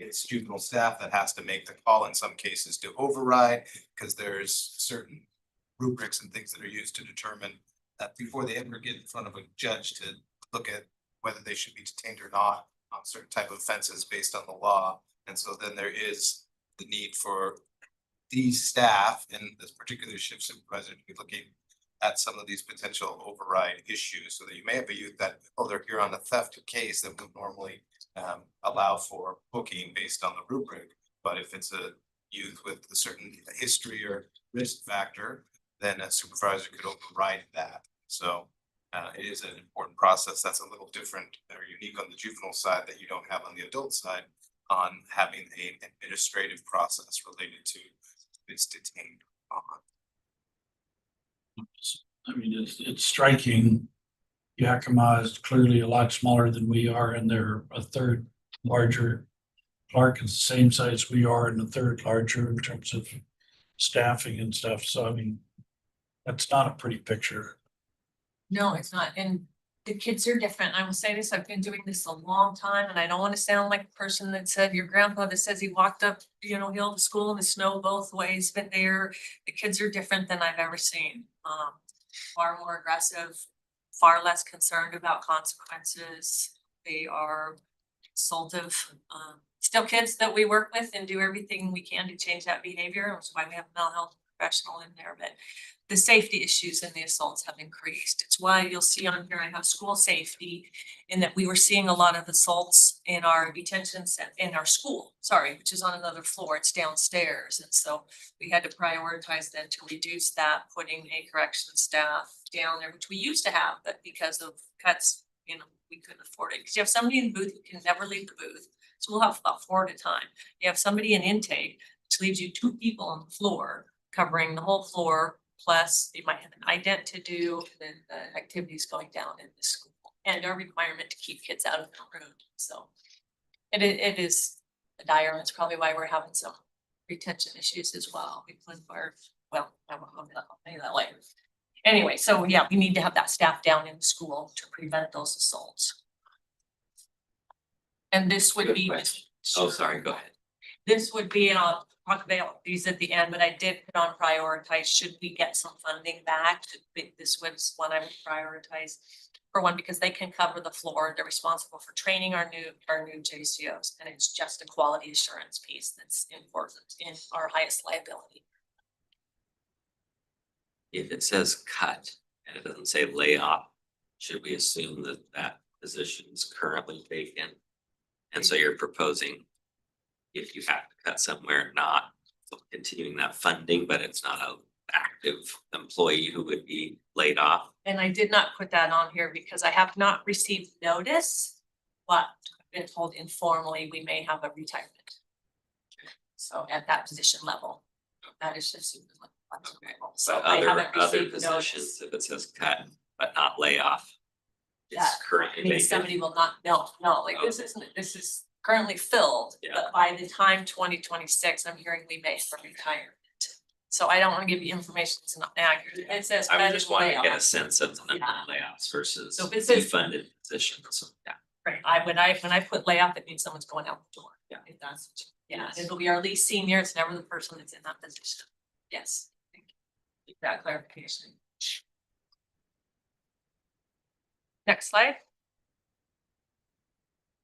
it's juvenile staff that has to make the call in some cases to override because there's certain rubrics and things that are used to determine that before they ever get in front of a judge to look at whether they should be detained or not on certain type of offenses based on the law. And so then there is the need for these staff and this particular shift supervisor to be looking at some of these potential override issues, so that you may have a youth that, oh, they're here on a theft case that would normally allow for booking based on the rubric. But if it's a youth with a certain history or risk factor, then a supervisor could override that. So it is an important process that's a little different or unique on the juvenile side that you don't have on the adult side, on having an administrative process related to it's detained on. I mean, it's striking. Yakima is clearly a lot smaller than we are, and they're a third larger. Clark is the same size we are and a third larger in terms of staffing and stuff. So I mean, that's not a pretty picture. No, it's not, and the kids are different. I will say this, I've been doing this a long time, and I don't wanna sound like a person that said your grandpa that says he walked up, hill to school in the snow both ways, but the kids are different than I've ever seen. Far more aggressive, far less concerned about consequences. They are assaultive, still kids that we work with and do everything we can to change that behavior, which is why we have a mental health professional in there, but the safety issues and the assaults have increased. It's why you'll see on here, I have school safety, in that we were seeing a lot of assaults in our detention in our school, which is on another floor, it's downstairs. And so we had to prioritize then to reduce that, putting a correction staff down there, which we used to have, but because of cuts, we couldn't afford it. Because you have somebody in the booth who can never leave the booth. So we'll have about 4 at a time. You have somebody in intake, which leaves you 2 people on the floor, covering the whole floor. Plus, you might have an ident to do, and then the activities going down in the school, and a requirement to keep kids out of the room. So it is dire, and it's probably why we're having some retention issues as well. I won't say that later. Anyway, so yeah, we need to have that staff down in the school to prevent those assaults. And this would Good be. question. Oh, sorry, go ahead. This would be, and I'll talk about these at the end, but I did put on prioritize, should we get some funding back? This was one I would prioritize. For one, because they can cover the floor, they're responsible for training our new JCOs, and it's just a quality assurance piece that's important in our highest liability. If it says cut and it doesn't say layoff, should we assume that that position is currently vacant? And so you're proposing, if you have to cut somewhere, not continuing that funding, but it's not an active employee who would be laid off? And I did not put that on here because I have not received notice, but I've been told informally we may have a retirement. So at that position level, that is just. Okay, So so I other haven't received positions, notice. if it says cut but not layoff, That it's currently means vacant. somebody will not, no, like this isn't, this is currently filled, Yeah. but by the time 2026, I'm hearing we may have retirement. So I don't want to give you information that's not accurate. It says. I was cut just and wanting to get a layoff. sense of the number Yeah. of layoffs versus So if it says- defunded positions. Yeah. Right, when I put layoff, it means someone's going out the door. Yeah. If that's, yeah, it'll be our least senior, it's never the person that's in that position. Yes. Thank you. That clarification. Next slide.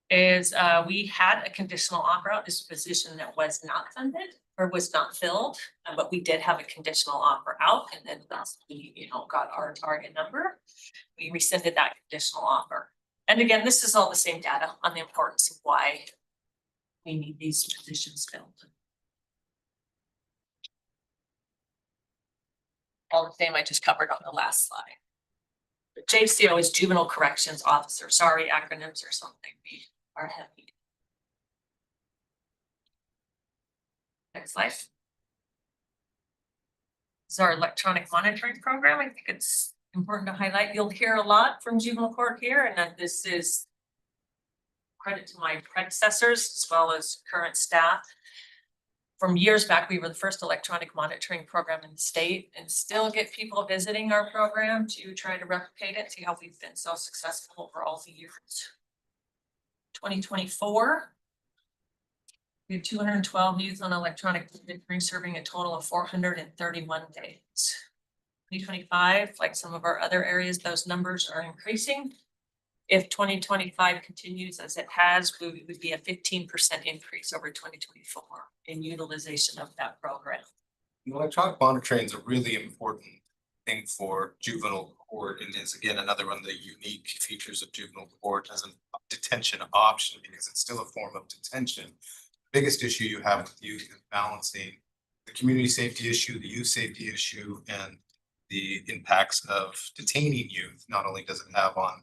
Is we had a conditional offer out, this position that was not funded or was not filled, but we did have a conditional offer out, and then that's, we, got our target number. We rescinded that conditional offer. And again, this is all the same data on the importance of why we need these positions filled. All the same I just covered on the last slide. But JCO is Juvenile Corrections Officer, sorry, acronyms or something, we are heavy. Next slide. This is our electronic monitoring program. I think it's important to highlight. You'll hear a lot from juvenile court here, and that this is credit to my predecessors as well as current staff. From years back, we were the first electronic monitoring program in the state, and still get people visiting our program to try to replicate it, see how we've been so successful over all the years. 2024. We had 212 youth on electronic monitoring, serving a total of 431 days. 2025, like some of our other areas, those numbers are increasing. If 2025 continues as it has, we would be a 15% increase over 2024 in utilization of that program. Electronic monitoring is a really important thing for juvenile court, and is again another one of the unique features of juvenile court as a detention option, because it's still a form of detention. Biggest issue you have with youth is balancing the community safety issue, the youth safety issue, and the impacts of detaining youth. Not only does it have on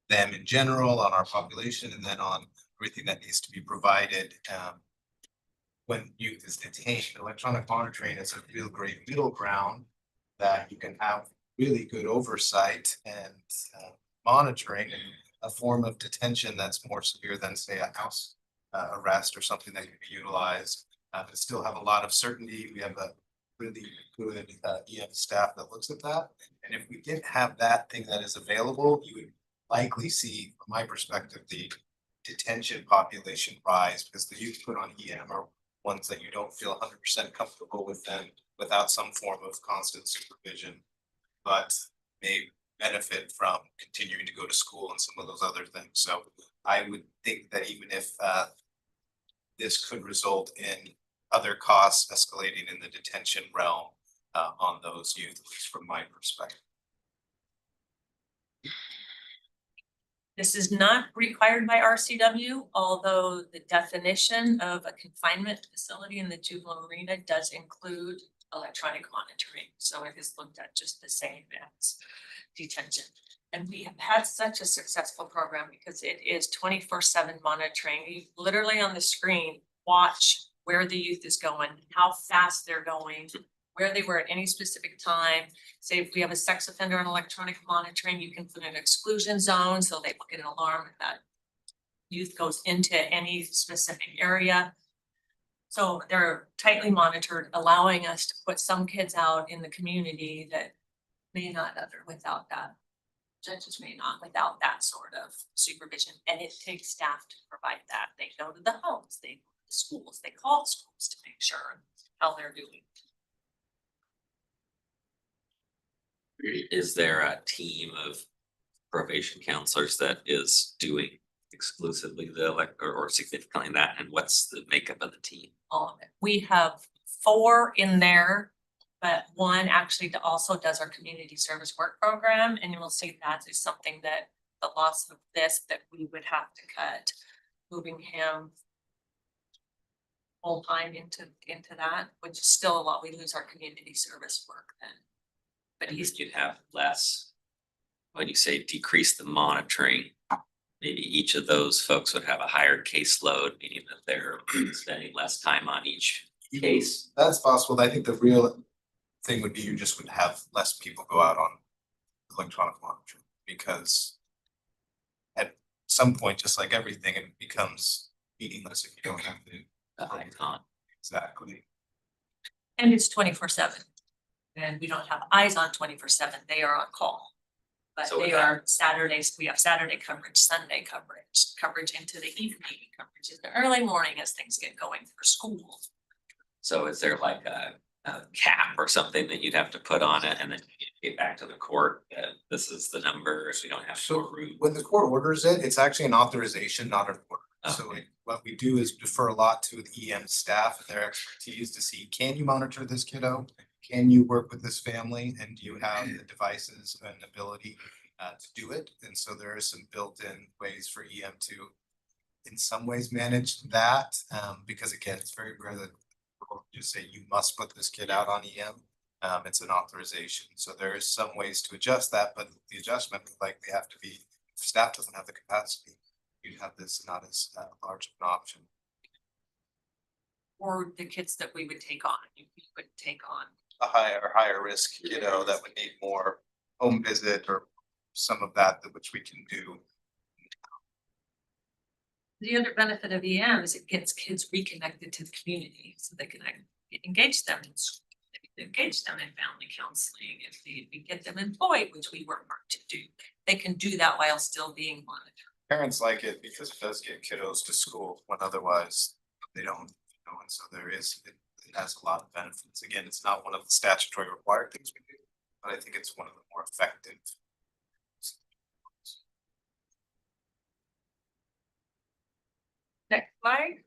them in general, on our population, and then on everything that needs to be provided when youth is detained. Electronic monitoring is a real great middle ground that you can have really good oversight and monitoring, and a form of detention that's more severe than, say, a house arrest or something that can be utilized, but still have a lot of certainty. We have a really good EM staff that looks at that. And if we didn't have that thing that is available, you would likely see, from my perspective, the detention population rise, because the youth put on EM are ones that you don't feel 100% comfortable with them without some form of constant supervision, but may benefit from continuing to go to school and some of those other things. So I would think that even if this could result in other costs escalating in the detention realm on those youth, at least from my perspective. This is not required by RCW, although the definition of a confinement facility in the juvenile arena does include electronic monitoring. So it is looked at just the same as detention. And we have had such a successful program because it is 24/7 monitoring. You literally on the screen watch where the youth is going, how fast they're going, where they were at any specific time. Say if we have a sex offender on electronic monitoring, you can put an exclusion zone, so they will get an alarm if that youth goes into any specific area. So they're tightly monitored, allowing us to put some kids out in the community that may not other without that. Judges may not without that sort of supervision, and it takes staff to provide that. They go to the homes, they schools. They call schools to make sure how they're doing. Is there a team of probation counselors that is doing exclusively the or significantly that, and what's the makeup of the team? All of it. We have 4 in there, but one actually also does our community service work program, and you will see that is something that the loss of this that we would have to cut, moving him full time into that, which is still a lot. We lose our community service work then. But he's You'd have less, when you say decrease the monitoring, maybe each of those folks would have a higher caseload, meaning that they're spending less time on each case. That's possible. I think the real thing would be you just would have less people go out on electronic monitoring, because at some point, just like everything, it becomes meaningless if you don't have to. The icon. Exactly. and it's 24/7. And we don't have eyes on 24/7. They are on call. But So they would that- are Saturdays. We have Saturday coverage, Sunday coverage into the evening, coverage in the early morning as things get going for school. So is there like a cap or something that you'd have to put on it and then you get back to the court that this is the number if we don't have So more room? when the court orders it, it's actually an authorization, not an order. So Okay. what we do is defer a lot to the EM staff and their expertise to see, can you monitor this kiddo? Can you work with this family, and do you have the devices and ability to do it? And so there are some built-in ways for EM to in some ways manage that, because again, it's very rare that people just say you must put this kid out on EM. It's an authorization, so there is some ways to adjust that, but the adjustment would likely have to be, if staff doesn't have the capacity, you'd have this not as large of an option. Or the kids that we would take on, you would take on. A higher risk kiddo that would need more home visit or some of that which we can do. The other benefit of EM is it gets kids reconnected to the community, so they can engage them in school, engage them in family counseling. If we get them employed, which we work hard to do, they can do that while still being monitored. Parents like it because it does get kiddos to school when otherwise they don't, and so it has a lot of benefits. Again, it's not one of the statutory required things we do, but I think it's one of the more effective. Next slide.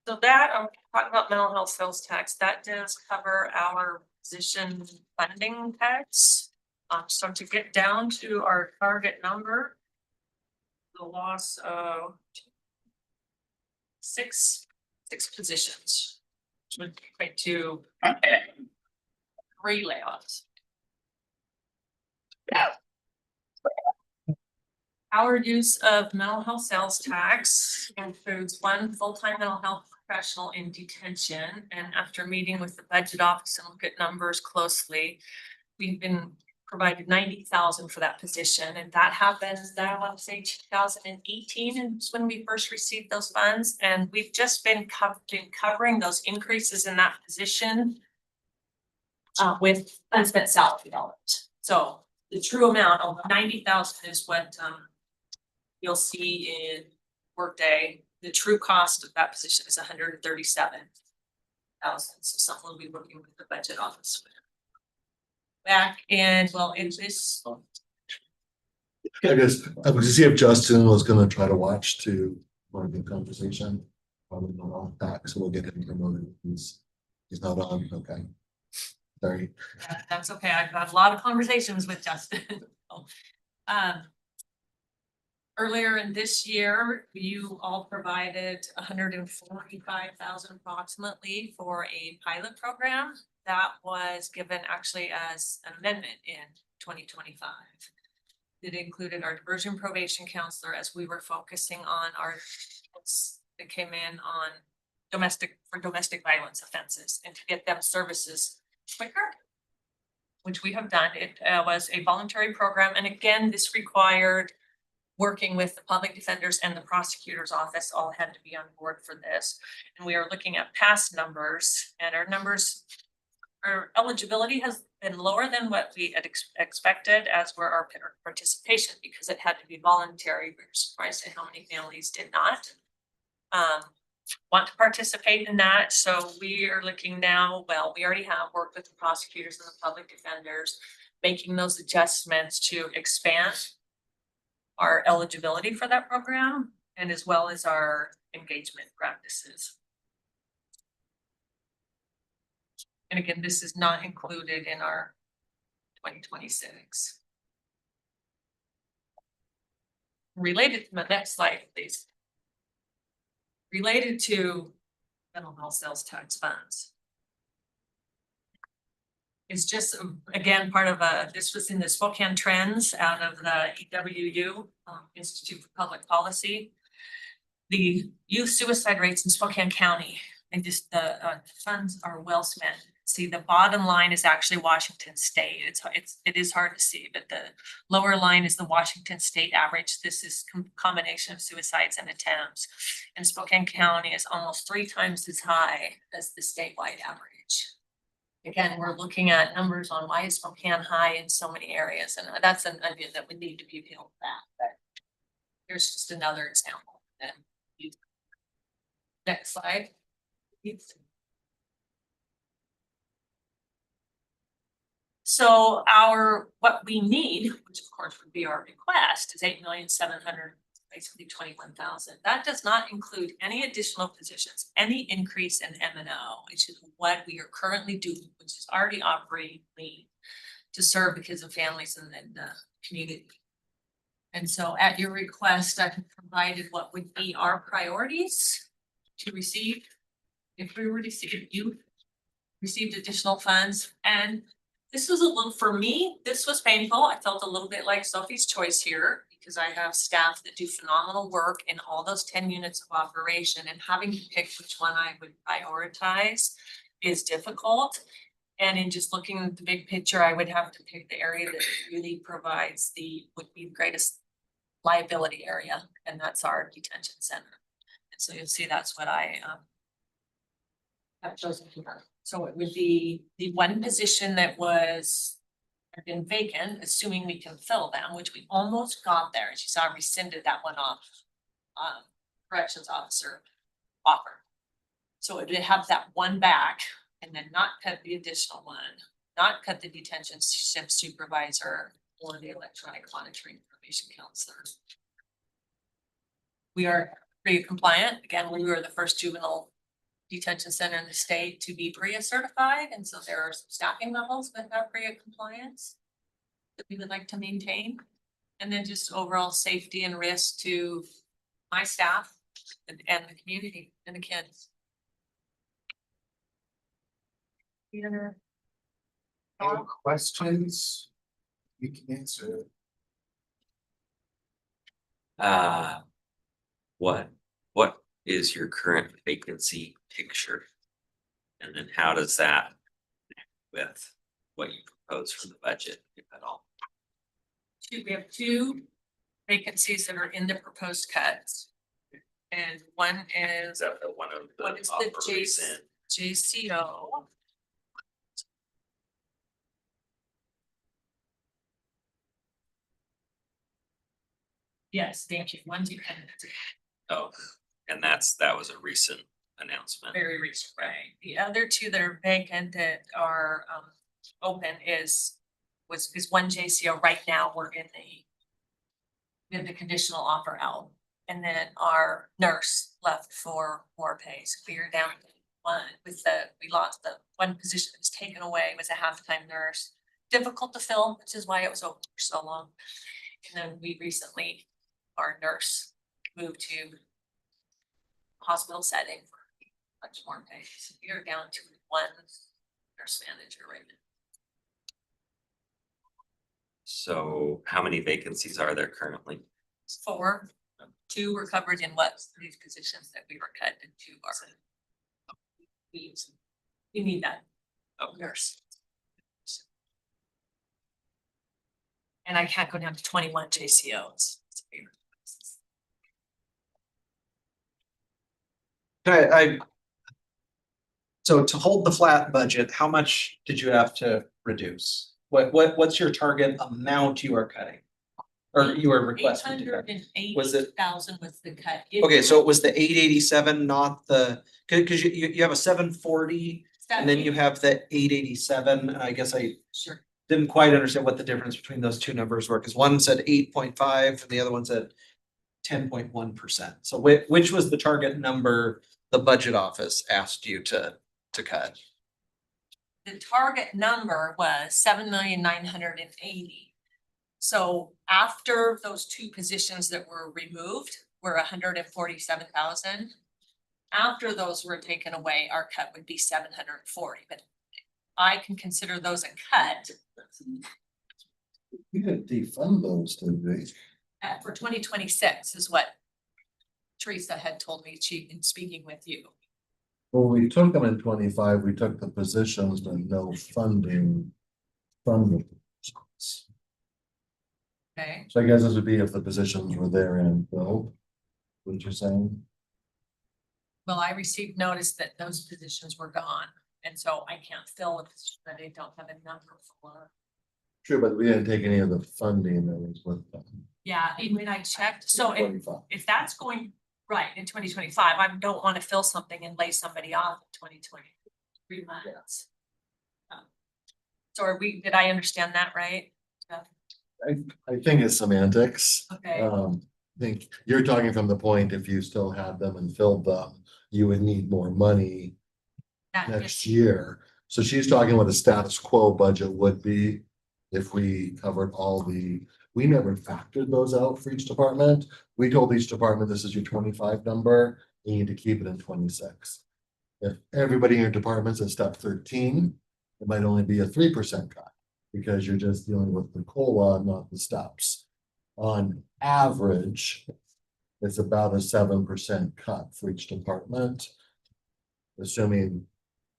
So that, I'm talking about mental health sales tax, that does cover our position funding tax. So to get down to our target number, the loss of six positions, which would equate to 3 layoffs. Our use of mental health sales tax includes 1 full-time mental health professional in detention. And after meeting with the budget office and look at numbers closely, we've been provided 90,000 for that position. And that happened, I want to say 2018 is when we first received those funds. And we've just been covering those increases in that position with unspent salary dollars. So the true amount of 90,000 is what you'll see in Workday. The true cost of that position is 137,000. So someone will be working with the budget office. Back in, well, in this. I guess I would see if Justin was gonna try to watch to one of the conversation. Probably not on that, so we'll get him promoted. He's not on, okay. Sorry. That's okay. I've had a lot of conversations with Justin. Earlier in this year, you all provided 145,000 approximately for a pilot program that was given actually as an amendment in 2025. It included our diversion probation counselor as we were focusing on our that came in on domestic violence offenses and to get them services quicker, which we have done. It was a voluntary program. And again, this required working with the public defenders and the prosecutor's office all had to be on board for this. And we are looking at past numbers, and our numbers, our eligibility has been lower than what we had expected, as were our participation, because it had to be voluntary. We were surprised at how many families did not want to participate in that. So we are looking now, well, we already have worked with the prosecutors and the public defenders, making those adjustments to expand our eligibility for that program and as well as our engagement practices. And again, this is not included in our 2026. Related to the next slide, please. Related to mental health sales tax funds. It's just, again, part of this was in the Spokane Trends out of the EWU, Institute for Public Policy. The youth suicide rates in Spokane County and just the funds are well spent. See, the bottom line is actually Washington State. It is hard to see, but the lower line is the Washington State average. This is combination of suicides and attempts. And Spokane County is almost 3 times as high as the statewide average. Again, we're looking at numbers on why is Spokane high in so many areas, and that's an onion that would need to be peeled back. But here's just another example. Next slide. So what we need, which of course would be our request, is 8,700,000, basically 21,000. That does not include any additional positions, any increase in M&O, which is what we are currently doing, which is already operating lean to serve the kids and families in the community. And so at your request, I have provided what would be our priorities to receive if we were to see if you received additional funds. And this was a little, for me, this was painful. I felt a little bit like Sophie's Choice here because I have staff that do phenomenal work in all those 10 units of operation, and having to pick which one I would prioritize is difficult. And in just looking at the big picture, I would have to pick the area that really provides would be the greatest liability area, and that's our detention center. And so you'll see that's what I have chosen here. So it would be the one position that had been vacant, assuming we can fill them, which we almost got there. As you saw, I rescinded that one off corrections officer offer. So it would have that one back and then not cut the additional one, not cut the detention shift supervisor or the electronic monitoring probation counselor. We are PREA compliant. Again, we were the first juvenile detention center in the state to be PREA certified. And so there are some staffing levels with our PREA compliance that we would like to maintain. And then just overall safety and risk to my staff and the community and the kids. Any questions? We can answer. What is your current vacancy picture? And then how does that connect with what you propose for the budget, if at all? We have 2 vacancies that are in the proposed cuts. And one is Is that the one of the the JCO. Yes, thank you. One dependent, Oh, and that was a recent announcement. very recent, right? The other 2 that are vacant that are open is one JCO. Right now, we have the conditional offer out. And then our nurse left for more pay. So we are down to one we lost the one position that was taken away, was a half-time nurse. Difficult to fill, which is why it was open for so long. And then we recently, our nurse moved to hospital setting for much more pay. So we are down to one nurse manager right now. So how many vacancies are there currently? 4, 2 were covered in these positions that we were cut, and 2 are. We need that nurse. And I can't go down to 21 JCOs. So to hold the flat budget, how much did you have to reduce? What's your target amount you are cutting? Or you were requesting to cut? Was it- 880,000 was the cut. Okay, so it was the 887, not the, cause you have a 740 and then you have the 887, and I guess I Sure. didn't quite understand what the difference between those two numbers were, cause one said 8.5 and the other one said 10.1%. So which was the target number the budget office asked you to cut? The target number was 7,980,000. So after those two positions that were removed were 147,000. After those were taken away, our cut would be 740, but I can consider those a cut We could defund those, didn't we? for 2026 is what Teresa had told me, she, in speaking with you. Well, we took them in 25, we took the positions, but no funding from the positions. Okay. So I guess this would be if the positions were there and filled. What you're saying? Well, I received notice that those positions were gone, and so I can't fill a position that I don't have a number for. True, but we didn't take any of the funding that was with them. Yeah, and when I checked, so 25. if that's going right in 2025, I don't want to fill something and lay somebody off in 2023 months. So did I understand that right? I think it's semantics. Okay. I think you're talking from the point, if you still had them and filled them, you would need more money That next just- year. So she's talking what a status quo budget would be if we covered we never factored those out for each department. We told each department, this is your 25 number, you need to keep it in 26. If everybody in your department's at step 13, it might only be a 3% cut because you're just dealing with the COLA, not the steps. On average, it's about a 7% cut for each department. Assuming,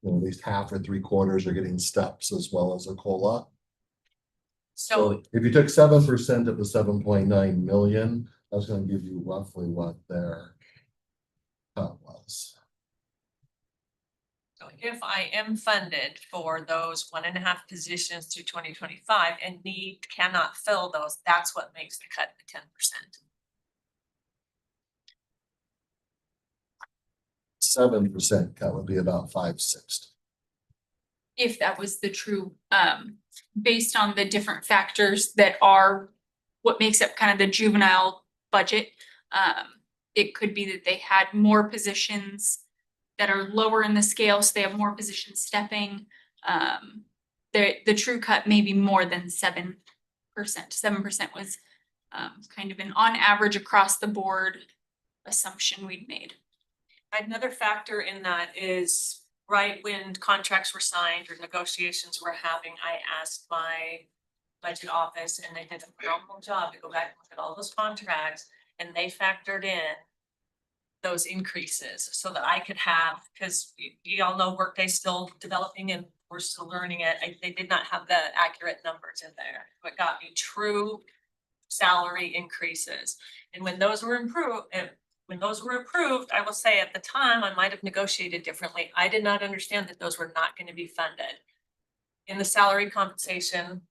at least half or 3/4 are getting steps as well as a COLA. So If you took 7% of the 7.9 million, that's gonna give you roughly what their cut was. So if I am funded for those 1.5 positions through 2025 and cannot fill those, that's what makes the cut the 10%. 7% cut would be about 560. If that was the true, based on the different factors that are what makes up kind of the juvenile budget. It could be that they had more positions that are lower in the scale, so they have more positions stepping. The true cut may be more than 7%. 7% was kind of an on average across the board assumption we'd made. Another factor in that is right when contracts were signed or negotiations were having, I asked my budget office and they did a phenomenal job to go back and look at all those contracts and they factored in those increases so that I could have, because you all know Workday's still developing and we're still learning it. They did not have the accurate numbers in there. What got me true salary increases. And when those were approved, I will say at the time, I might have negotiated differently. I did not understand that those were not going to be funded. In the salary compensation,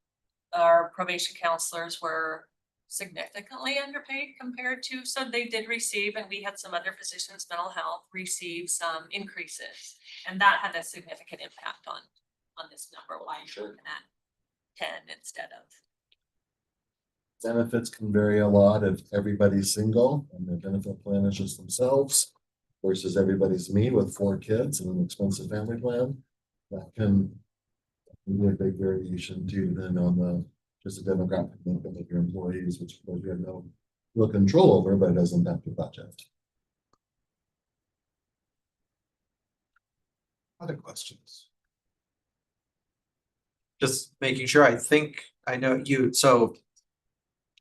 our probation counselors were significantly underpaid compared to, so they did receive, and we had some other positions, mental health, receive some increases. And that had a significant impact on this number, why you're looking at 10 instead of. Benefits can vary a lot if everybody's single and the benefit plan is just themselves versus everybody's me with 4 kids and an expensive family plan. That can be a big variation too, then on just the demographic makeup of your employees, which of course you have no real control over, but it does impact your budget. Other questions? Just making sure, I think I know you, so.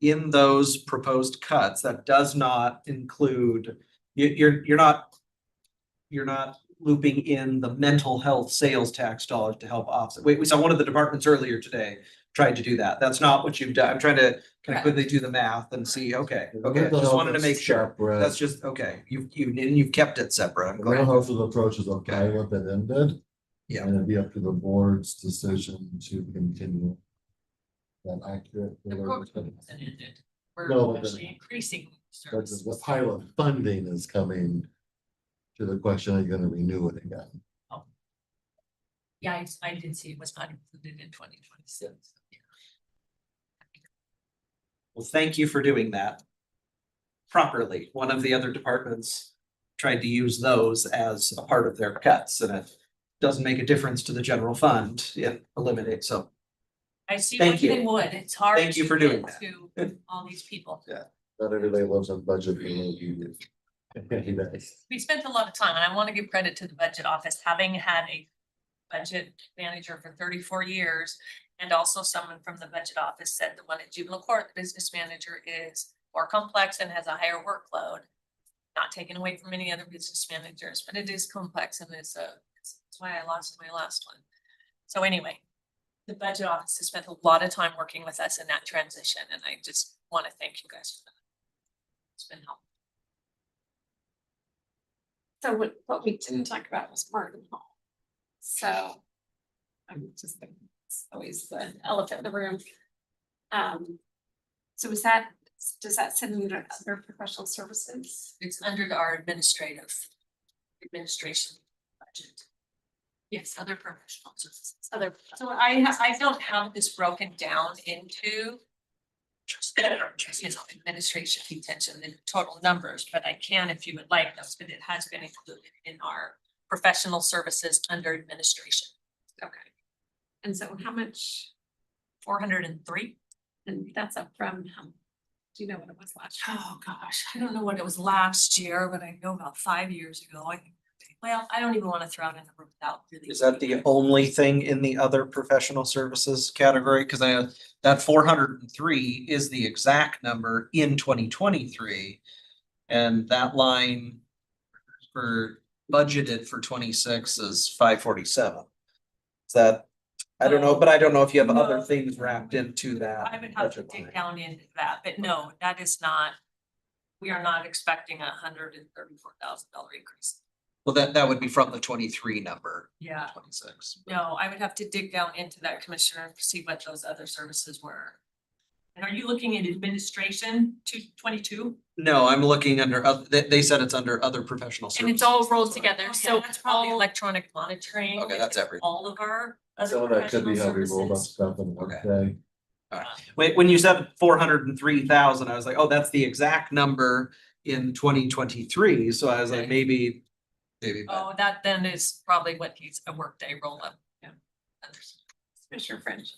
In those proposed cuts, that does not include, you're not looping in the mental health sales tax dollars to help offset. We saw one of the departments earlier today tried to do that. That's not what you've done. I'm trying to kind of quickly do the math and see, okay, just wanted to make sure. That's just, okay, you've kept it separate. I'm Mental glad. health approach is a pilot that ended. Yeah. And it'd be up to the board's decision to continue. That accurate. The program wasn't ended. We're No, but actually increasing But services. the pilot funding is coming to the question, are you gonna renew it again? Yeah, I did see it was not included in 2026. Well, thank you for doing that properly. One of the other departments tried to use those as a part of their cuts, and it doesn't make a difference to the general fund. It eliminates, so I see Thank what they you. would. It's hard. Thank you to for doing get that. To all these people. Not everybody lives on budget. You know, We spent a lot of time, and I want to give credit to the budget office, having had a budget manager for 34 years. And also someone from the budget office said the one at Juvenile Court, the business manager, is more complex and has a higher workload. Not taken away from any other business managers, but it is complex and that's why I lost my last one. So anyway, the budget office has spent a lot of time working with us in that transition, and I just want to thank you guys for that. It's been helpful. So what we didn't talk about was Martin Hall. So I'm just thinking, it's always the elephant in the room. So does that sit under other professional services? It's under our administration budget. Yes, other professional services. So I don't have this broken down into administration detention, the total numbers, but I can if you would like those, but it has been included in our professional services under administration. Okay. And so how much, 403. and that's up from, do you know what it was last year? Oh, gosh, I don't know what it was last year, but I know about 5 years ago. Well, I don't even want to throw out a number without really. is that the only thing in the other professional services category? Cause that 403 is the exact number in 2023. And that line for budgeted for 26 is 547. Is that, I don't know, but I don't know if you have other No. things wrapped into that. I would have to budget line. dig down into that, but no, that is not, we are not expecting $134,000 increase. Well, that would be from the 23 number. Yeah. 26. No, I would have to dig down into that, Commissioner, and see what those other services were. And are you looking at administration 222? No, I'm looking under, they said it's under other professional services. And it's all rolled together, So so that's probably all, electronic monitoring. Okay, that's everything. All of our Some other of that could be professional how we rolled up services. stuff in one Okay. day. When you said 403,000, I was like, oh, that's the exact number in 2023. So I was like, Okay. maybe. Oh, that then is probably what he's a workday roll up. Yeah. Commissioner French.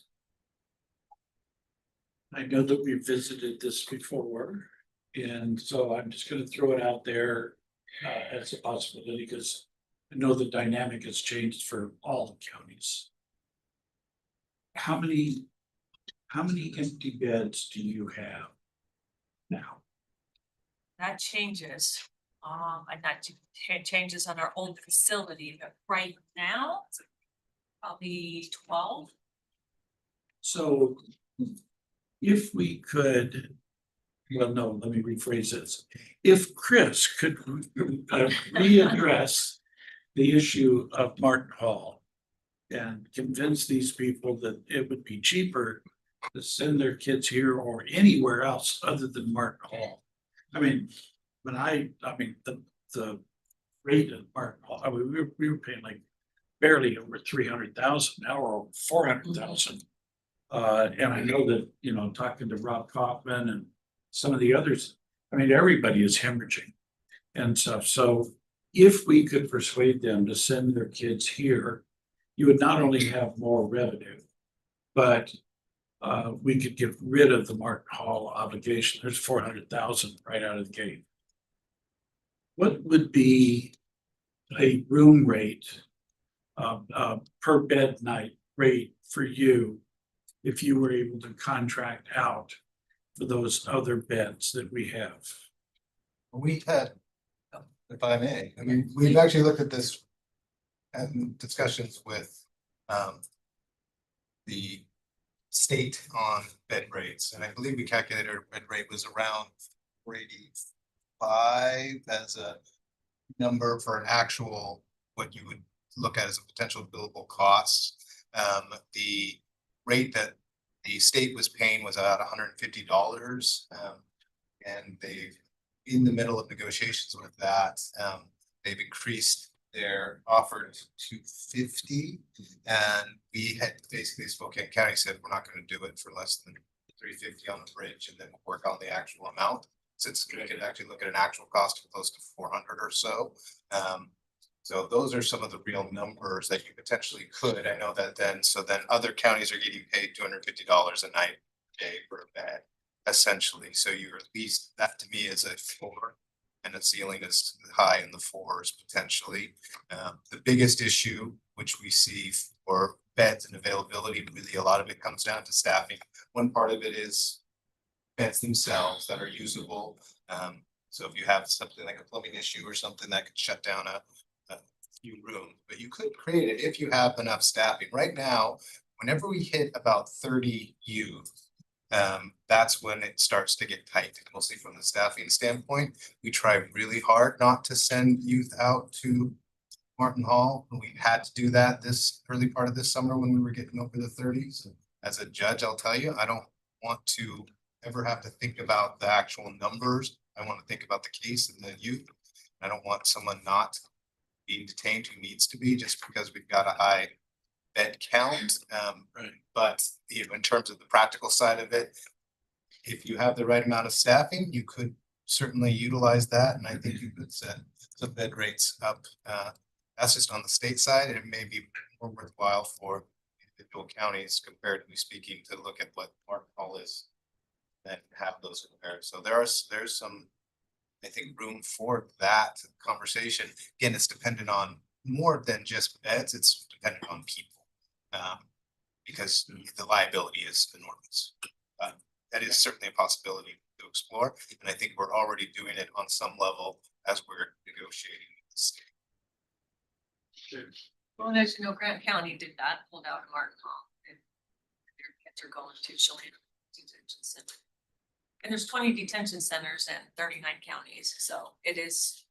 I know that we visited this before, and so I'm just gonna throw it out there as a possibility, because I know the dynamic has changed for all the counties. How many empty beds do you have now? That changes. And that changes on our old facility, but right now, it's probably 12. So if we could, well, no, let me rephrase this. If Chris could readdress the issue of Martin Hall and convince these people that it would be cheaper to send their kids here or anywhere else other than Martin Hall. I mean, when the rate of Martin Hall, I mean, we were paying like barely over 300,000, now we're over 400,000. And I know that, you know, talking to Rob Kaufman and some of the others, I mean, everybody is hemorrhaging and stuff. So if we could persuade them to send their kids here, you would not only have more revenue, but we could get rid of the Martin Hall obligation. There's 400,000 right out of the gate. What would be a room rate, per bed night rate for you if you were able to contract out for those other beds that we have? We had, if I may, I mean, we've actually looked at this and discussions with the state on bed rates, and I believe we calculated our bed rate was around 485 as a number for an actual, what you would look at as a potential billable cost. The rate that the state was paying was about $150. And they've, in the middle of negotiations with that, they've increased their offer to 250. And we had basically Spokane County said, we're not gonna do it for less than 350 on the bridge, and then we'll work on the actual amount. Since we could actually look at an actual cost of close to 400 or so. So those are some of the real numbers that you potentially could. I know that then other counties are getting paid $250 a night day for a bed, essentially. So you're at least, that to me is a floor, and the ceiling is high in the fours potentially. The biggest issue which we see for beds and availability, really a lot of it comes down to staffing. One part of it is beds themselves that are usable. So if you have something like a plumbing issue or something that could shut down a few rooms, but you could create it if you have enough staffing. Right now, whenever we hit about 30 youth, that's when it starts to get tight, mostly from the staffing standpoint. We try really hard not to send youth out to Martin Hall. We had to do that this early part of this summer when we were getting over the 30s. As a judge, I'll tell you, I don't want to ever have to think about the actual numbers. I want to think about the case and the youth. I don't want someone not being detained who needs to be just because we've got a high bed count. But you know, in terms of the practical side of it, if you have the right amount of staffing, you could certainly utilize that. And I think you could set the bed rates up. That's just on the state side, and it may be more worthwhile for individual counties comparatively speaking to look at what Martin Hall is and have those compared. So there's some, I think, room for that conversation. Again, it's dependent on more than just beds, it's dependent on people. Because the liability is enormous. That is certainly a possibility to explore, and I think we're already doing it on some level as we're negotiating with the state. Well, and as you know, Grant County did that, pulled out of Martin Hall. And their kids are going to Chelan Detention Center. And there's 20 detention centers in 39 counties, so it is.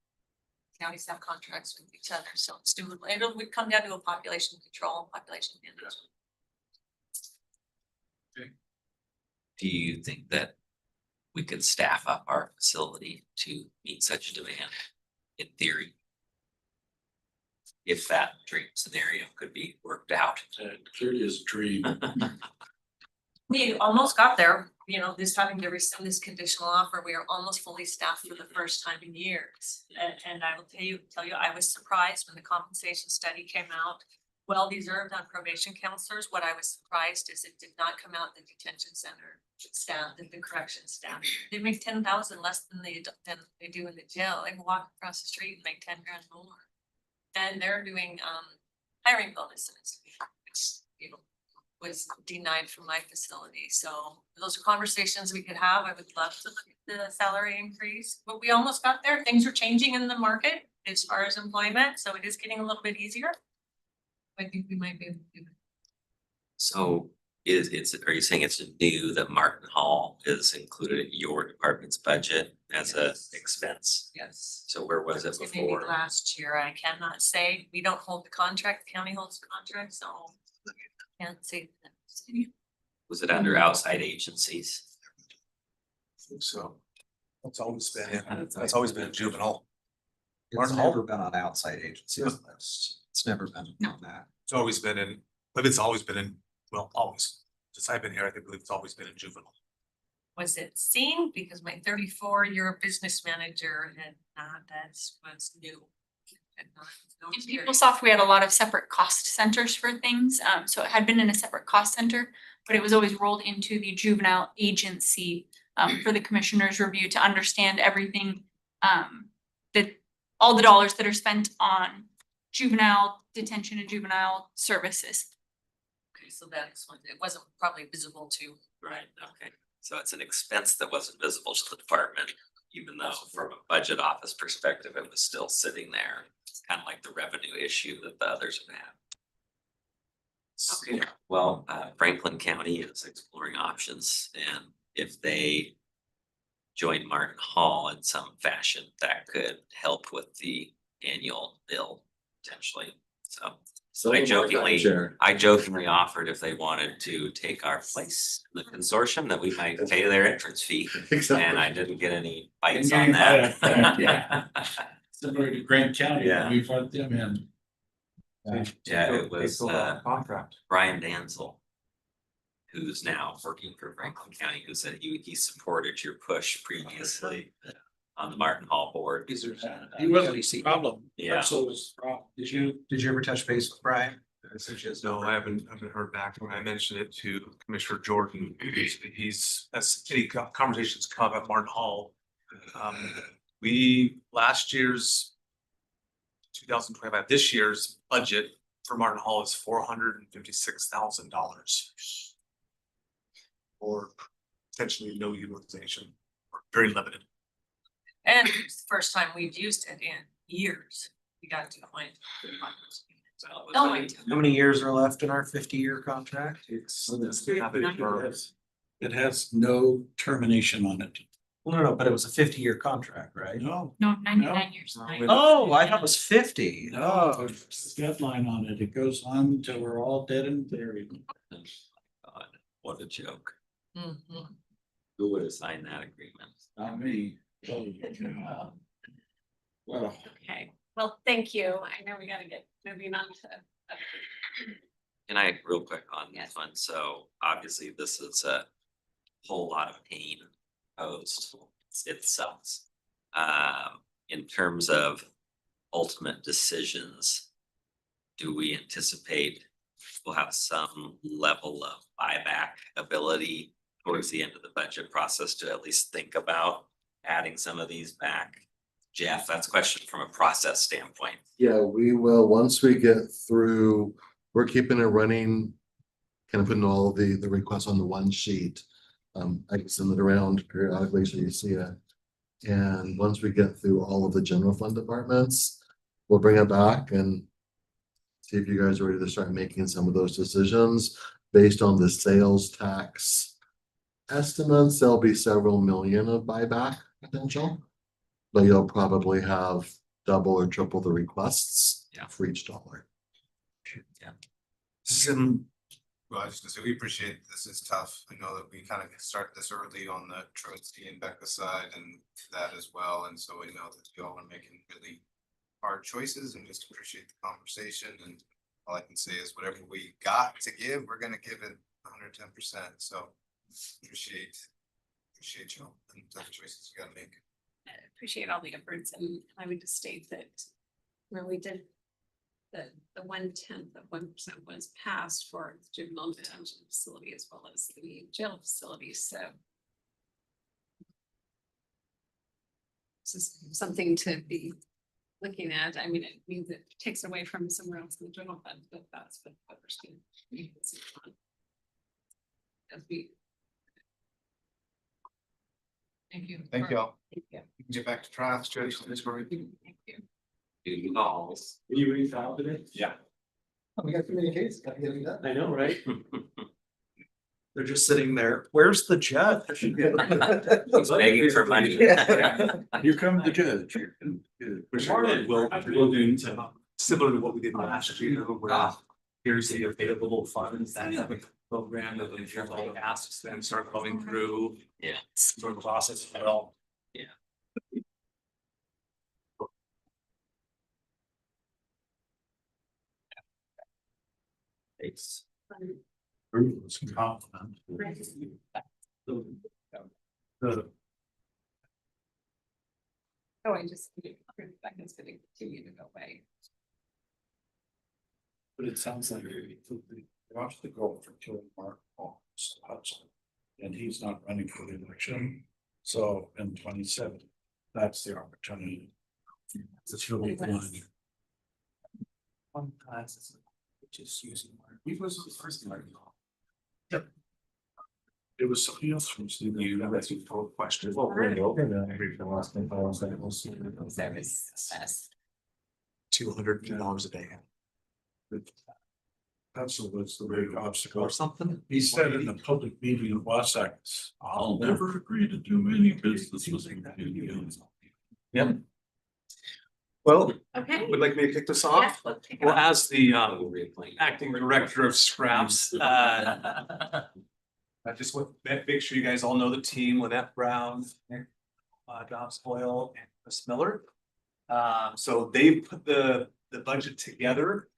Counties have contracts with each other, so it's doable. It would come down to a population control, population management. Do you think that we could staff up our facility to meet such demand in theory? If that dream scenario could be worked out. It clearly is a dream. We almost got there, you know, this having to rescind this conditional offer, we are almost fully staffed for the first time in years. And I will tell you, I was surprised when the compensation study came out. Well deserved on probation counselors. What I was surprised is it did not come out in the detention center staff, the correction staff. They make 10,000 less than they do in the jail. They can walk across the street and make 10 grand more. And they're doing hiring bonuses, which, you know, was denied from my facility. So those are conversations we could have. I would love to look at the salary increase, but we almost got there. Things are changing in the market as far as employment, so it is getting a little bit easier. I think we might be able to do it. So are you saying it's new that Martin Hall is included in your department's budget as a expense? Yes. So where was it Maybe before? last year, I cannot say. We don't hold the contract, the county holds the contract, so can't say that. Was it under outside agencies? So that's always been juvenile. It's Martin never Hall? been on outside agencies list. It's never been on that. It's always been in, but it's always been in, well, always, since I've been here, I think it's always been in juvenile. Was it seen? Because my 34-year business manager had not, that's what's new. Had not, no In experience. PeopleSoft, we had a lot of separate cost centers for things, so it had been in a separate cost center, but it was always rolled into the juvenile agency for the commissioner's review to understand everything, that all the dollars that are spent on juvenile detention and juvenile services. Okay, so that's one, it wasn't probably visible to. Right, okay. So it's an expense that wasn't visible to the department, even though from a budget office perspective, it was still sitting there. It's kind of like the revenue issue that the others have had. Okay, well, Franklin County is exploring options, and if they join Martin Hall in some fashion, that could help with the annual bill potentially. So I jokingly offered if they wanted to take our place in the consortium, that we might pay their entrance fee. And I didn't get any bites on that. Yeah. Similar to Grant County, Yeah. we brought them in. Yeah, it was Contract. Brian Danzel, who's now working for Franklin County, who said he supported your push previously on the Martin Hall board. He wasn't the problem. Yeah. So was the problem. Did you ever touch base with Brian? No, I haven't heard back from him. I mentioned it to Commissioner Jordan. He's, as any conversations come up at Martin Hall. Last year's 2025, this year's budget for Martin Hall is $456,000. Or potentially no utilization, or very limited. And it's the first time we've used it in years. We got to the point. Oh, my. How many years are left in our 50-year contract? It has no termination on it. Well, no, but it was a 50-year contract, right? No. No, 99 years. Oh, I thought it was 50. No, there's a deadline on it. It goes on until we're all dead and buried. God, what a joke. Mhm. Who would have signed that agreement? Not me. Well, Okay, well, thank you. I know we gotta get moving on to. Can I, real quick on this Yes. one, so obviously this is a whole lot of pain posed, it sucks. In terms of ultimate decisions, do we anticipate we'll have some level of buyback ability towards the end of the budget process to at least think about adding some of these back? Jeff, that's a question from a process standpoint. Yeah, we will, once we get through, we're keeping it running. Kind of putting all the requests on the one sheet. I can send it around periodically so you see it. And once we get through all of the general fund departments, we'll bring it back and see if you guys are ready to start making some of those decisions based on the sales tax estimates. There'll be several million of buyback potential, but you'll probably have double or triple the requests for each dollar. Well, I was just gonna say, we appreciate this is tough. I know that we kind of started this early on the Trotsky and Becca side and that as well. And so we know that you all are making really hard choices and just appreciate the conversation. And all I can say is whatever we got to give, we're gonna give it 110%. So appreciate you and tough choices you gotta make. I appreciate all the efforts, and I would just state that when we did the 1/10 of 1% was passed for the juvenile detention facility as well as the jail facility, so this is something to be looking at. I mean, it means it takes away from somewhere else in the general fund, but that's what we're seeing. You can see it on. As we. Thank you. Thank you all. Thank you. You can get back to trial. Judge, this where we. Thank you. Do calls. you already filed it? yeah. We got too many cases. Gotta get it done. I know, right? They're just sitting there. Where's the judge? He's begging for money. Here comes the judge. Which we'll do similar to what we did last year, where here's the available funds that have a program that if you're like asked to then start going through. Yeah. Sort of process at all. It's Bruce Kaufman. Oh, I just, Becca's gonna continue to go away. But it sounds like they watched the goal for killing Mark Hudson. And he's not running for the election. So in 27, that's the opportunity. It's really fun. One class, just using. He was the first one. It was somebody else from Steve. You asked me for a question. Service. $200 a day. That's what's the big obstacle. Or something. He said in a public meeting in Wasack, I'll never agree to do any business with you. Yep. Well, Okay. would like me to kick this Yes, off? let's kick it Well, off. as the acting director of scraps, I just want to make sure you guys all know the team, Lynette Brown, Dobbs Boyle, and Chris Miller. So they put the budget together.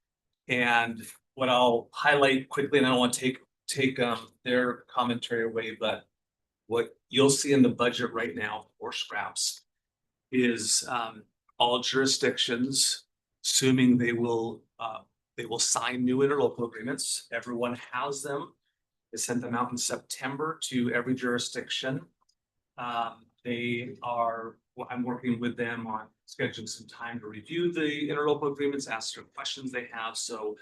And what I'll highlight quickly, and I don't want to take their commentary away, but what you'll see in the budget right now for scraps is all jurisdictions, assuming they will sign new interlocal agreements. Everyone has them. They sent them out in September to every jurisdiction. I'm working with them on scheduling some time to review the interlocal agreements, ask them questions they have. So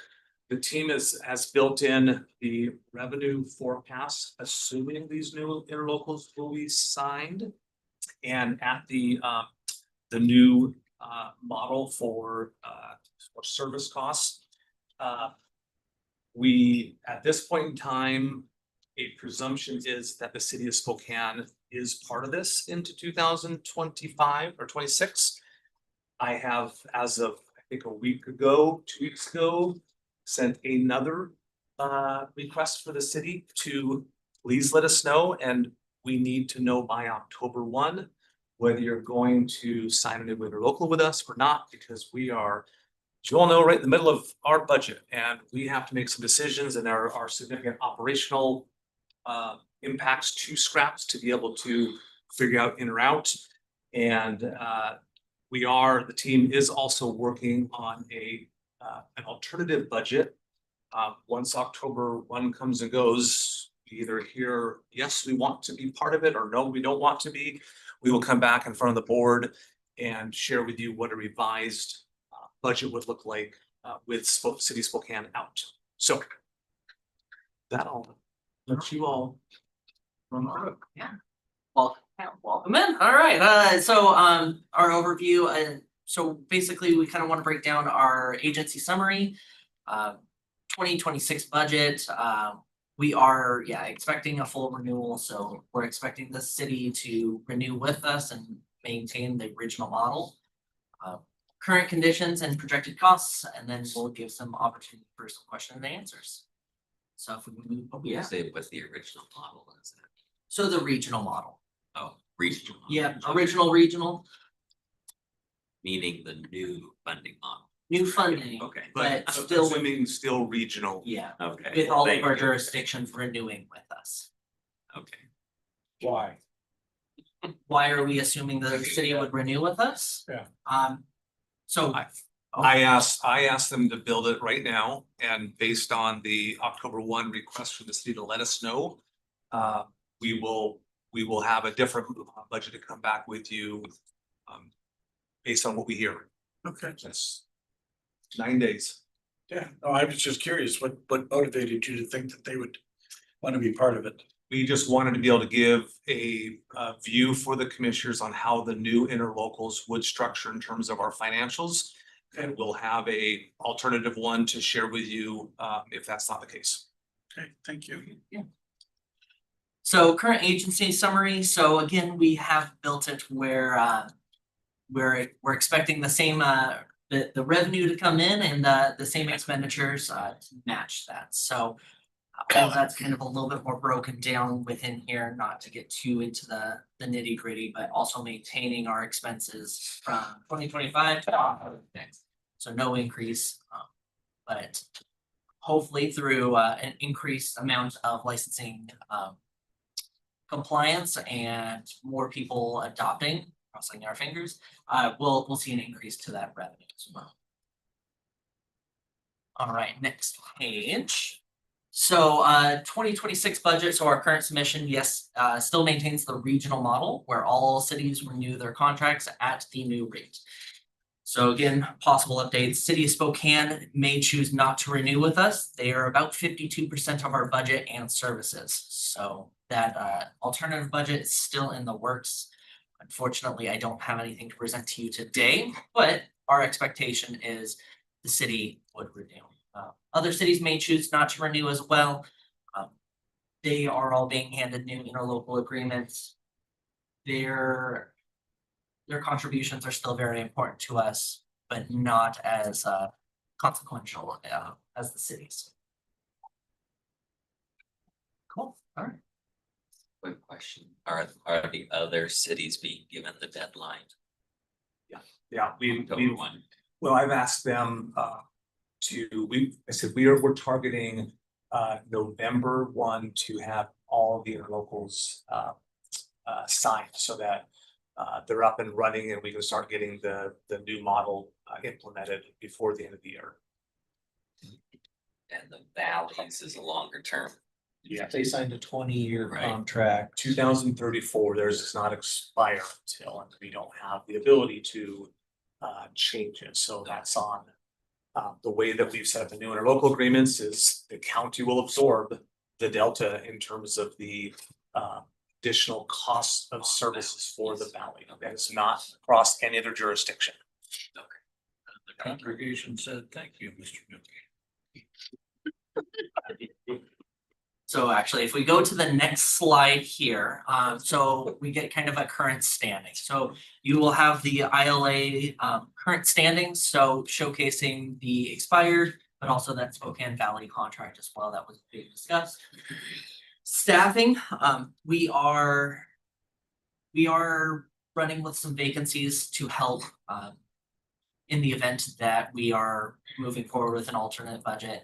the team has built in the revenue forecast, assuming these new interlocals will be signed. And at the new model for service costs. We, at this point in time, a presumption is that the city of Spokane is part of this into 2025 or 26. I have, as of, I think 2 weeks ago, sent another request for the city to please let us know, and we need to know by October 1 whether you're going to sign a new interlocal with us or not, because we are, as you all know, right in the middle of our budget, and we have to make some decisions, and there are significant operational impacts to scraps to be able to figure out in or out. And the team is also working on an alternative budget. Once October 1 comes and goes, we either hear, yes, we want to be part of it, or no, we don't want to be. We will come back in front of the board and share with you what a revised budget would look like with City Spokane out. So that'll let you all run through it. Welcome in. All right. So our overview. So basically, we kind of want to break down our agency summary. 2026 budget. We are expecting a full renewal. So we're expecting the city to renew with us and maintain the original model. Current conditions and projected costs, and then we'll give some opportunity for some questions and answers. So if we can move, Say what the original model is. So the regional model. Oh, regional. model. Yeah, original regional, Meaning the new funding model. new funding. Okay. But still, Assuming still regional. yeah, Okay. with all of Thank our you. jurisdictions renewing with us. Okay. Why? Why are we assuming the city would renew with us? Yeah. So I asked them to build it right now, and based on the October 1 request from the city to let us know, we will have a different budget to come back with you based on what we hear. Okay. That's 9 days. Yeah, no, I was just curious, what motivated you to think that they would want to be part of it? We just wanted to be able to give a view for the commissioners on how the new interlocals would structure in terms of our financials. And we'll have a alternative one to share with you if that's not the case. Okay, thank you. So current agency summary. So again, we have built it where we're expecting the same the revenue to come in and the same expenditures to match that. So all that's kind of a little bit more broken down within here, not to get too into the nitty gritty, but also maintaining our expenses from 2025 to next. So no increase, but hopefully through an increased amount of licensing compliance and more people adopting, crossing our fingers, we'll see an increase to that revenue as well. All right, next page. So 2026 budget, so our current submission, yes, still maintains the regional model where all cities renew their contracts at the new rate. So again, possible updates, City of Spokane may choose not to renew with us. They are about 52% of our budget and services. So that alternative budget is still in the works. Unfortunately, I don't have anything to present to you today, but our expectation is the city would renew. Other cities may choose not to renew as well. They are all being handed new interlocal agreements. Their contributions are still very important to us. but not as consequential as the cities. Cool, all right. Quick question, are the other cities being given the deadline? Yeah, October 1? well, I've asked them we're targeting November 1 to have all the interlocals signed so that they're up and running and we can start getting the new model implemented before the end of the year. And the valleys is a longer term. Yeah. They signed a 20-year Right. contract. 2034, theirs does not expire until, and we don't have the ability to change it, so that's on. The way that we've set up the new interlocal agreements is the county will absorb the delta in terms of the additional costs of services for the valley. That is not across any other jurisdiction. The congregation said, thank you, Mr. Milky. So actually, if we go to the next slide here, so we get kind of a current standing. So you will have the ILA current standings, so showcasing the expired, but also that Spokane Valley contract as well that was being discussed. Staffing, we are running with some vacancies to help in the event that we are moving forward with an alternate budget.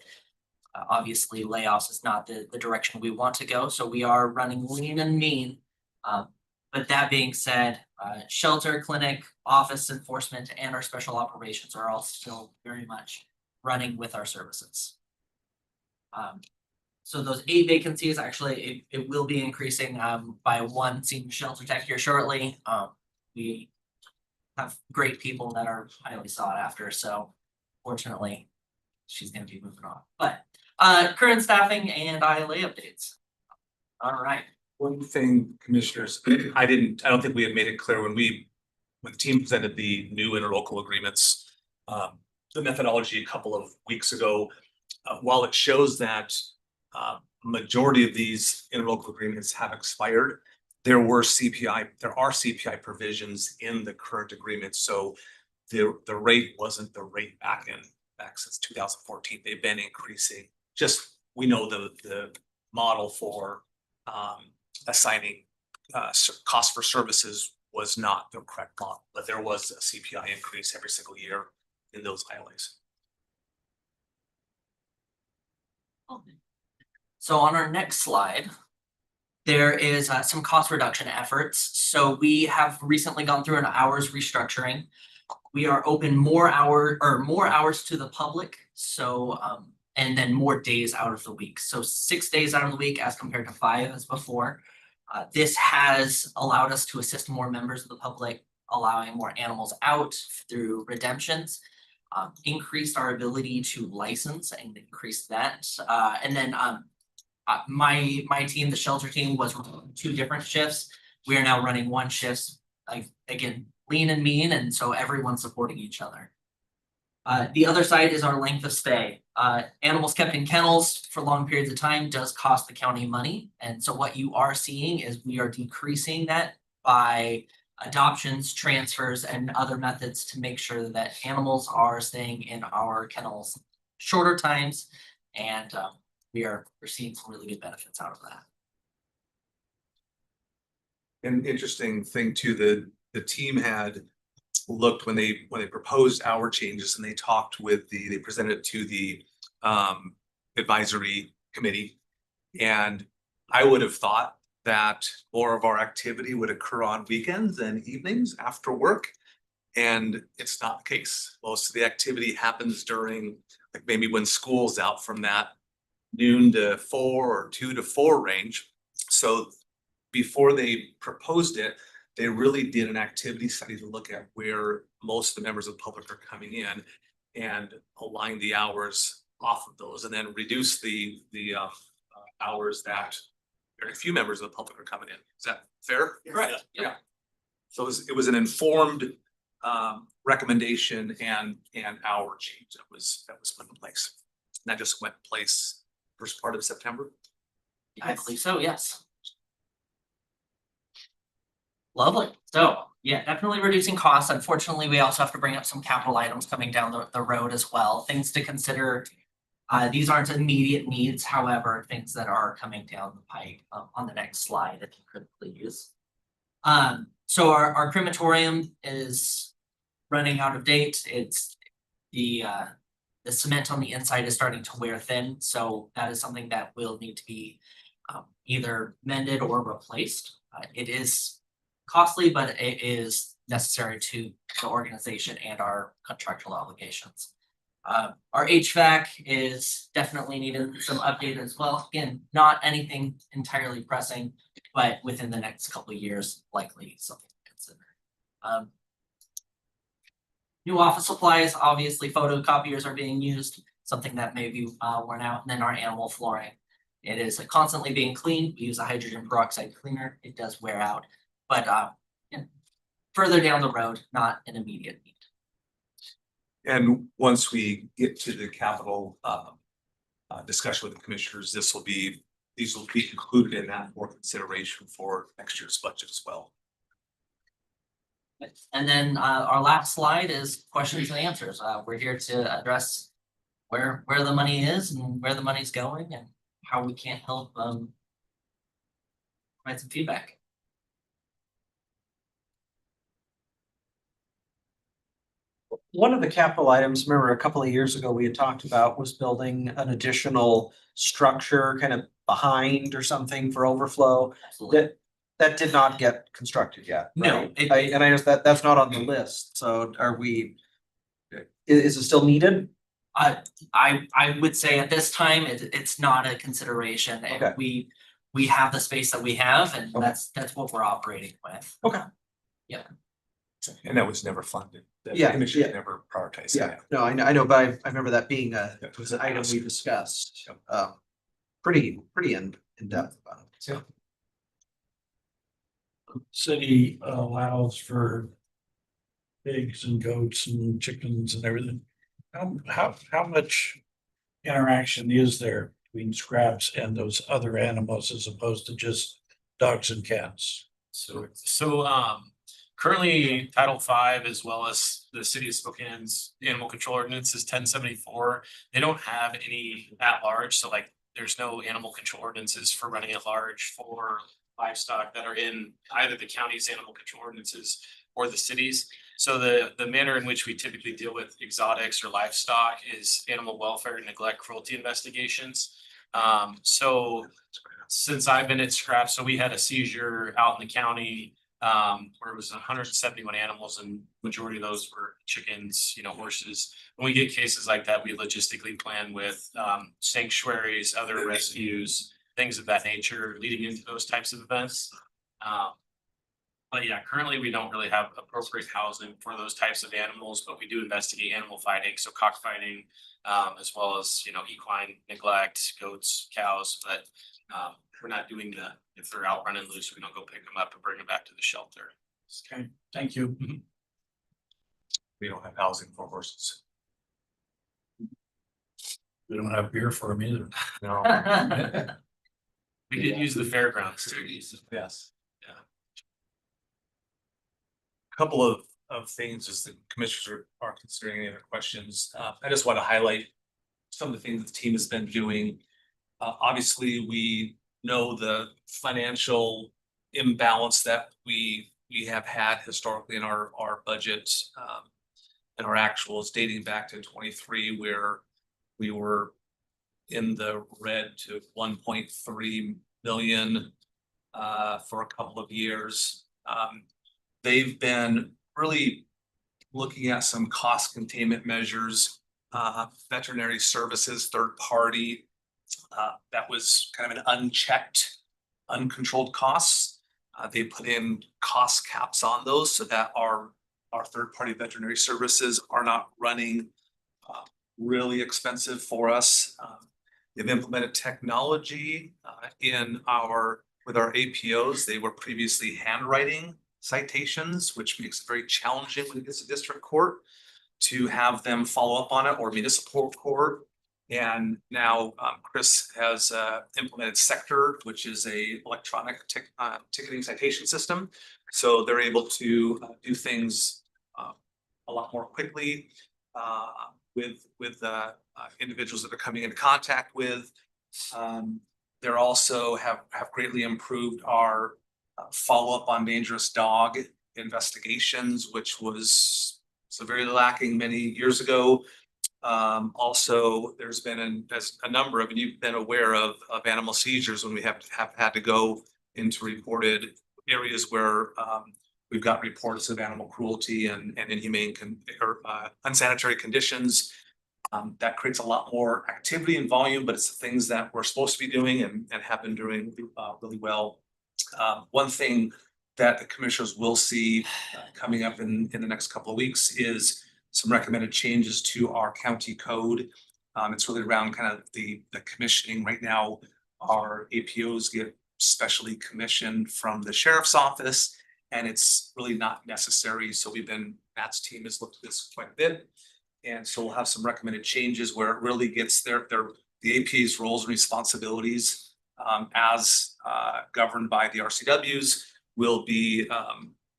Obviously, layoffs is not the direction we want to go, so we are running lean and mean. But that being said, shelter, clinic, office enforcement, and our special operations are all still very much running with our services. So those 8 vacancies, actually, it will be increasing by 1 senior shelter tech here shortly. We have great people that are highly sought after, so fortunately, she's gonna be moving on. But current staffing and ILA updates. All right. One thing, commissioners, I don't think we had made it clear when the team presented the new interlocal agreements. The methodology a couple of weeks ago, while it shows that majority of these interlocal agreements have expired, there are CPI provisions in the current agreement, so the rate wasn't the rate back since 2014. They've been increasing. Just, we know the model for assigning cost for services was not the correct model, but there was a CPI increase every single year in those ILAs. So on our next slide, there is some cost reduction efforts. So we have recently gone through an hours restructuring. We are open more hours to the public. So and then more days out of the week. So 6 days out of the week as compared to 5 as before. This has allowed us to assist more members of the public, allowing more animals out through redemptions, increased our ability to license and increase that. And then my team, the shelter team, was 2 different shifts. We are now running 1 shift, like again, lean and mean, and so everyone's supporting each other. The other side is our length of stay. Animals kept in kennels for long periods of time does cost the county money. And so what you are seeing is we are decreasing that by adoptions, transfers, and other methods to make sure that animals are staying in our kennels shorter times. And we're seeing some really good benefits out of that. An interesting thing too, the team had looked when they proposed our changes and they presented it to the advisory committee. And I would have thought that more of our activity would occur on weekends and evenings after work. And it's not the case. Most of the activity happens during, like, maybe when school's out from that noon to 4 or 2 to 4 range. So before they proposed it, they really did an activity study to look at where most of the members of the public are coming in and align the hours off of those, and then reduce the hours that very few members of the public are coming in. Is that fair? Right. Yeah. So it was an informed recommendation and hour change that was put in place. And that just went in place first part of September. I believe so, yes. Lovely. So Yeah, definitely reducing costs. Unfortunately, we also have to bring up some capital items coming down the road as well, things to consider. These aren't immediate needs, however, things that are coming down the pike, on the next slide, if you could please. So our crematorium is running out of date. It's the cement on the inside is starting to wear thin, so that is something that will need to be either mended or replaced. It is costly, but it is necessary to the organization and our contractual obligations. Our HVAC is definitely needed some update as well. Again, not anything entirely pressing, but within the next couple of years, likely something to consider. New office supplies, obviously photocopiers are being used, something that may be worn out, and then our animal flooring. It is constantly being cleaned. We use a hydrogen peroxide cleaner. It does wear out, but yeah, further down the road, not an immediate need. And once we get to the capital discussion with the commissioners, these will be included in that for consideration for next year's budget as well. And then our last slide is questions and answers. We're here to address where the money is and where the money's going and how we can't help provide some feedback. One of the capital items, remember a couple of years ago, we had talked about was building an additional structure kind of behind or something for overflow. Absolutely. That did not get constructed yet. No, right? it- And I know that's not on the list, so are we? Is it still needed? I would say at this time, it's not a consideration. And Okay. we have the space that we have, and Okay. that's what we're operating with. Okay. And that was never funded. The Yeah, commission yeah. never prioritized Yeah, that. no, I know, but I remember that being Yeah. was an item we discussed, Yep. pretty in depth about it. Yeah. City allows for pigs and goats and chickens and everything. How much interaction is there between scraps and those other animals as opposed to just dogs and cats? So currently Title V as well as the city of Spokane's animal control ordinance is 1074. They don't have any at large, so like there's no animal control ordinances for running at large for livestock that are in either the county's animal control ordinances or the cities. So the manner in which we typically deal with exotics or livestock is animal welfare, neglect, cruelty investigations. So since I've been at Scrap, so we had a seizure out in the county where it was 171 animals, and majority of those were chickens, horses. When we get cases like that, we logistically plan with sanctuaries, other rescues, things of that nature leading into those types of events. But yeah, currently we don't really have appropriate housing for those types of animals, but we do investigate animal fighting, so cockfighting, as well as, equine neglect, goats, cows, but we're not doing that. If they're out running loose, we don't go pick them up and bring them back to the shelter. Okay, thank you. We don't have housing for horses. We don't have beer for them either. No. We did use the fairgrounds too. Yes. Yeah. Couple of things as the commissioners are considering any other questions. I just want to highlight some of the things the team has been doing. Obviously, we know the financial imbalance that we have had historically in our budget and our actuals dating back to 23, where we were in the red to 1.3 million for a couple of years. They've been really looking at some cost containment measures, veterinary services, third party. That was kind of an unchecked, uncontrolled costs. They put in cost caps on those so that our third party veterinary services are not running really expensive for us. They've implemented technology with our APOs. They were previously handwriting citations, which makes it very challenging when it gets to district court to have them follow up on it, or municipal court. And now Chris has implemented Sector, which is a electronic ticketing citation system So they're able to do things a lot more quickly with individuals that are coming into contact with. They're also have greatly improved our follow-up on dangerous dog investigations, which was severely lacking many years ago. Also, there's been a number of, and you've been aware of animal seizures when we have had to go into reported areas where we've got reports of animal cruelty and inhumane or unsanitary conditions. That creates a lot more activity and volume, but it's the things that we're supposed to be doing and have been doing really well. One thing that the commissioners will see coming up in the next couple of weeks is some recommended changes to our county code. It's really around kind of the commissioning. Right now, our APOs get specially commissioned from the sheriff's office, and it's really not necessary. So Matt's team has looked at this quite a bit. And so we'll have some recommended changes where it really gets the AP's roles and responsibilities as governed by the RCWs will be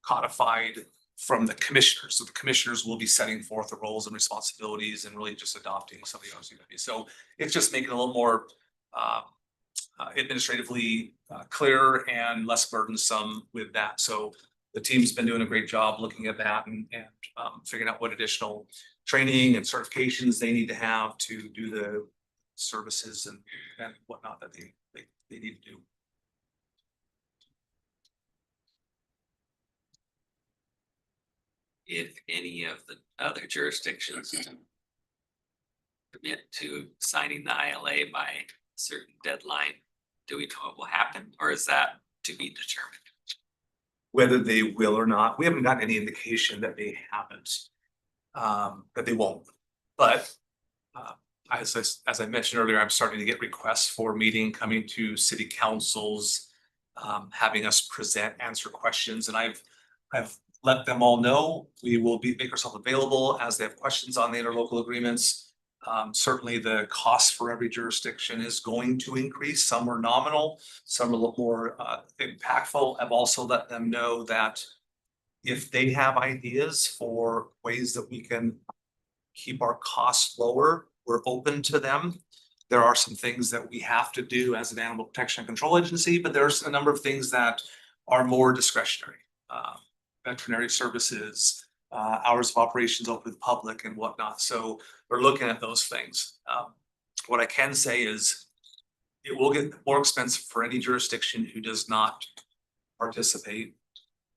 codified from the commissioners. So the commissioners will be setting forth the roles and responsibilities and really just adopting some of the RCWs. So it's just making it a little more administratively clear and less burdensome with that. So the team's been doing a great job looking at that and figuring out what additional training and certifications they need to have to do the services and whatnot that they need to do. If any of the other jurisdictions commit to signing the ILA by a certain deadline, do we know what will happen, or is that to be determined? Whether they will or not, we haven't gotten any indication that they haven't, that they won't. But as I mentioned earlier, I'm starting to get requests for meeting, coming to city councils, having us present, answer questions, and I've let them all know we will make ourselves available as they have questions on the interlocal agreements. Certainly the cost for every jurisdiction is going to increase. Some are nominal, some are a little more impactful. I've also let them know that if they have ideas for ways that we can keep our costs lower, we're open to them. There are some things that we have to do as an animal protection and control agency, but there's a number of things that are more discretionary. Veterinary services, hours of operations open to the public and whatnot. So we're looking at those things. What I can say is it will get more expensive for any jurisdiction who does not participate.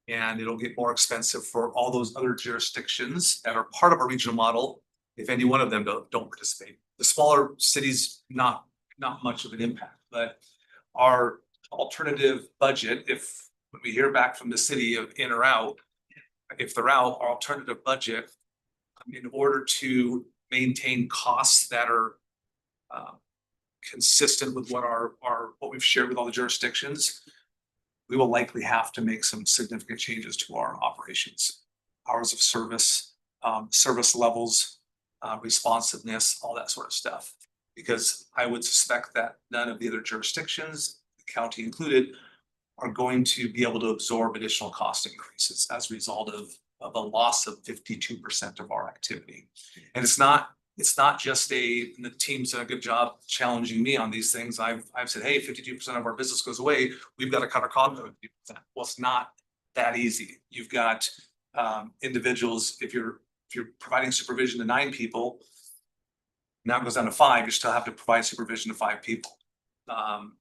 And it'll get more expensive for all those other jurisdictions that are part of our regional model if any one of them don't participate. The smaller cities, not much of an impact, but our alternative budget, when we hear back from the city of in or out, if they're out, our alternative budget, in order to maintain costs that are consistent with what what we've shared with all the jurisdictions, we will likely have to make some significant changes to our operations, hours of service, service levels, responsiveness, all that sort of stuff. Because I would suspect that none of the other jurisdictions, the county included, are going to be able to absorb additional cost increases as a result of a loss of 52% of our activity. And it's not just the team's done a good job challenging me on these things. I've said, hey, 52% of our business goes away. We've got to cut our costs by 50%. Well, it's not that easy. You've got individuals, if you're providing supervision to 9 people, now it goes down to 5, you still have to provide supervision to 5 people.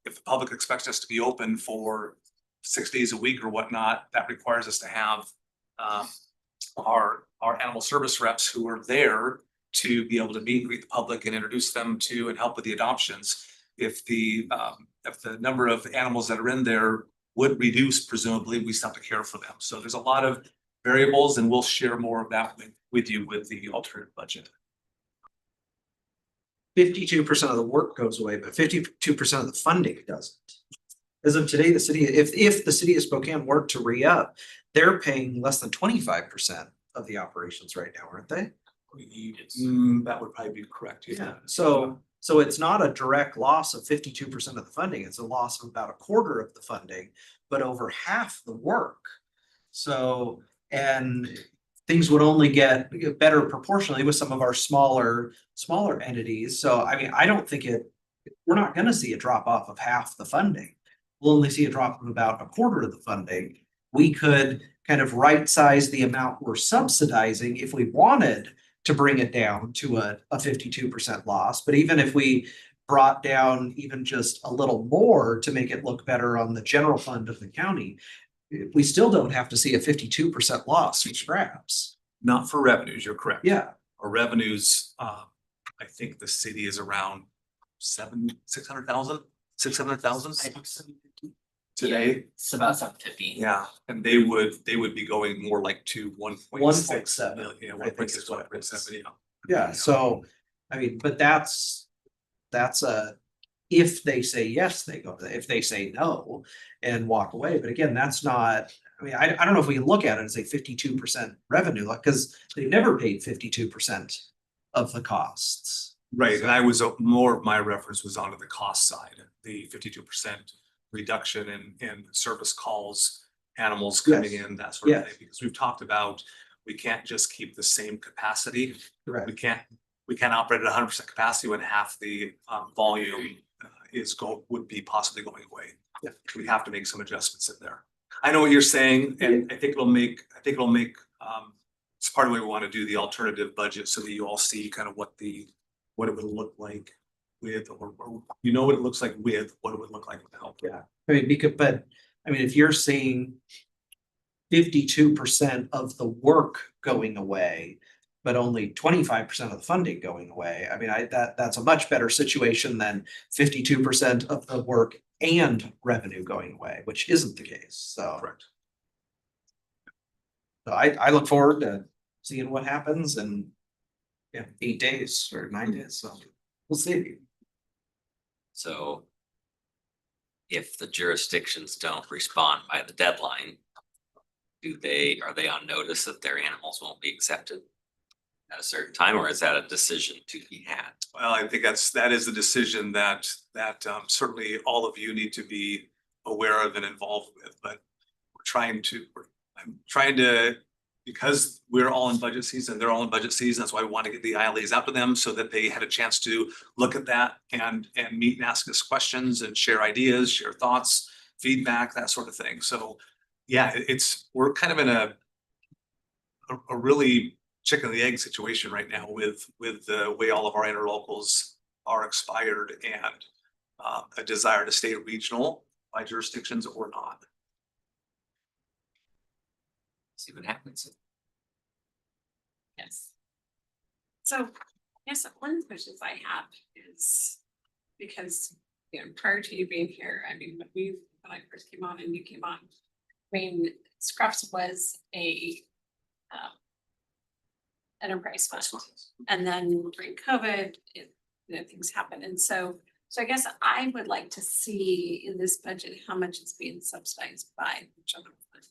If the public expects us to be open for 6 days a week or whatnot, that requires us to have our animal service reps who are there to be able to meet and greet the public and introduce them to and help with the adoptions. If the number of animals that are in there would reduce, presumably we still have to care for them. So there's a lot of variables, and we'll share more of that with you with the alternative budget. 52% of the work goes away, but 52% of the funding doesn't. As of today, the city, if the city of Spokane were to re-up, they're paying less than 25% of the operations right now, aren't they? That would probably be correct. Yeah. So it's not a direct loss of 52% of the funding. It's a loss of about a quarter of the funding, but over half the work. So, and things would only get better proportionally with some of our smaller entities. So I mean, I don't think we're not gonna see a drop off of half the funding. We'll only see a drop of about a quarter of the funding. We could kind of right size the amount we're subsidizing if we wanted to bring it down to a 52% loss. But even if we brought down even just a little more to make it look better on the general fund of the county, we still don't have to see a 52% loss in scraps. Not for revenues, you're correct. Yeah, Our revenues, I think the city is around 600,000 today. It's about 750. Yeah, and they would be going more like to 1.6 million. Yeah, I think is what it is. 1.7, yeah. yeah, so, I mean, but that's if they say yes, they go, if they say no and walk away, but again, that's not, I mean, I don't know if we can look at it as a 52% revenue, like, cause they've never paid 52% of the costs. Right, and I was, more of my reference was onto the cost side, the 52% reduction in service calls, animals coming in, that sort of Yes. thing, because we've talked about, we can't just keep the same capacity. Correct. We can't operate at 100% capacity when half the volume would be possibly going away. Yeah. We have to make some adjustments in there. I know what you're saying, and I think it'll make, it's part of the way we want to do the alternative budget so that you all see kind of what it would look like with, or you know what it looks like with, what it would look like without. Yeah, I mean, but I mean, if you're seeing 52% of the work going away, but only 25% of the funding going away, I mean, that's a much better situation than 52% of the work and revenue going away, which isn't the case, so. Correct. So I look forward to seeing what happens in 8 days or 9 days, so we'll see. So if the jurisdictions don't respond by the deadline, are they on notice that their animals won't be accepted at a certain time, or is that a decision to be had? Well, I think that is a decision that certainly all of you need to be aware of and involved with, but I'm trying to, because we're all in budget season, they're all in budget season, that's why we want to get the ILAs out to them so that they had a chance to look at that and meet and ask us questions and share ideas, share thoughts, feedback, that sort of thing. So yeah, we're kind of in a really chicken and the egg situation right now with the way all of our interlocals are expired and a desire to stay regional by jurisdictions or not. See what happens. Yes. So, yes, one of the questions I have is because, prior to you being here, I mean, when I first came on and you came on, I mean, Scruffs was a enterprise fund. And then during COVID, things happened. And so I guess I would like to see in this budget, how much is being subsidized by the general fund.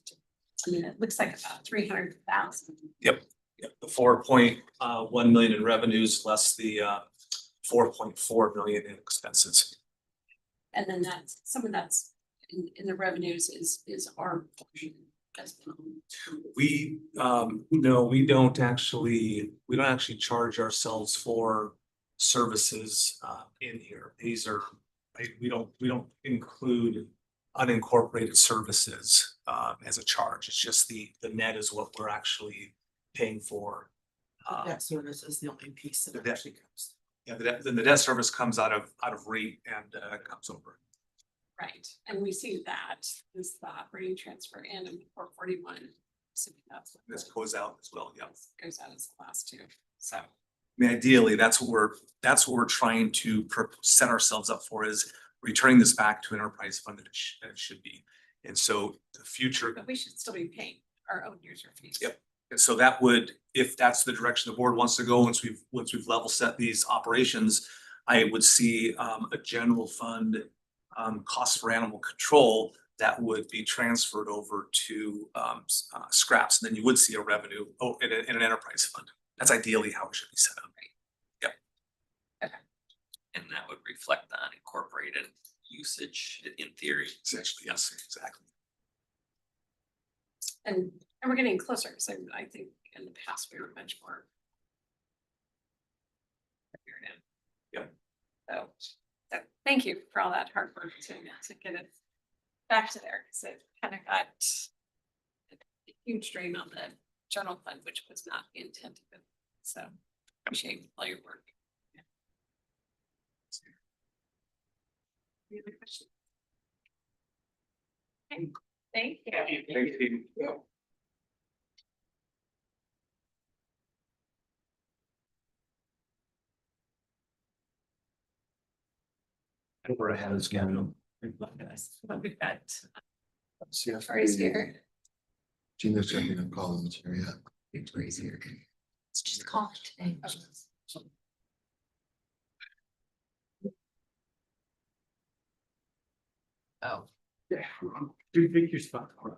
I mean, it looks like about 300,000. Yep, the 4.1 million in revenues less the 4.4 million in expenses. And then some of that's in the revenues is our portion. No, we don't actually charge ourselves for services in here. These are, we don't include unincorporated services as a charge. It's just the net is what we're actually paying for. That service is the only piece that actually comes. Yeah, the debt service comes out of rate and comes over. Right, and we see that is the operating transfer and in 441. So that's what This goes out as well, yeah. goes out as the last two, so. I mean, ideally, that's what we're trying to set ourselves up for, is returning this back to an enterprise fund that it should be. And so the future. But we should still be paying our own user fees. Yep. And so that would, if that's the direction the board wants to go, once we've level set these operations, I would see a general fund cost for animal control that would be transferred over to scraps. And then you would see a revenue in an enterprise fund. That's ideally how it should be set up. Yep. Okay. And that would reflect the unincorporated usage in theory. Essentially, yes, exactly. And we're getting closer, so I think in the past we were much more. Yep. So thank you for all that hard work to get it back to there, because it kind of got a huge drain on the general fund, which was not the intent of it. So appreciate all your work. Any other questions? Okay, thank you. We're ahead of schedule. What we've got, CFP. Victoria's here. Gina's gonna be on call in this area. Victoria's here. Let's just call it today. Oh. Yeah. Do you think you're spot on?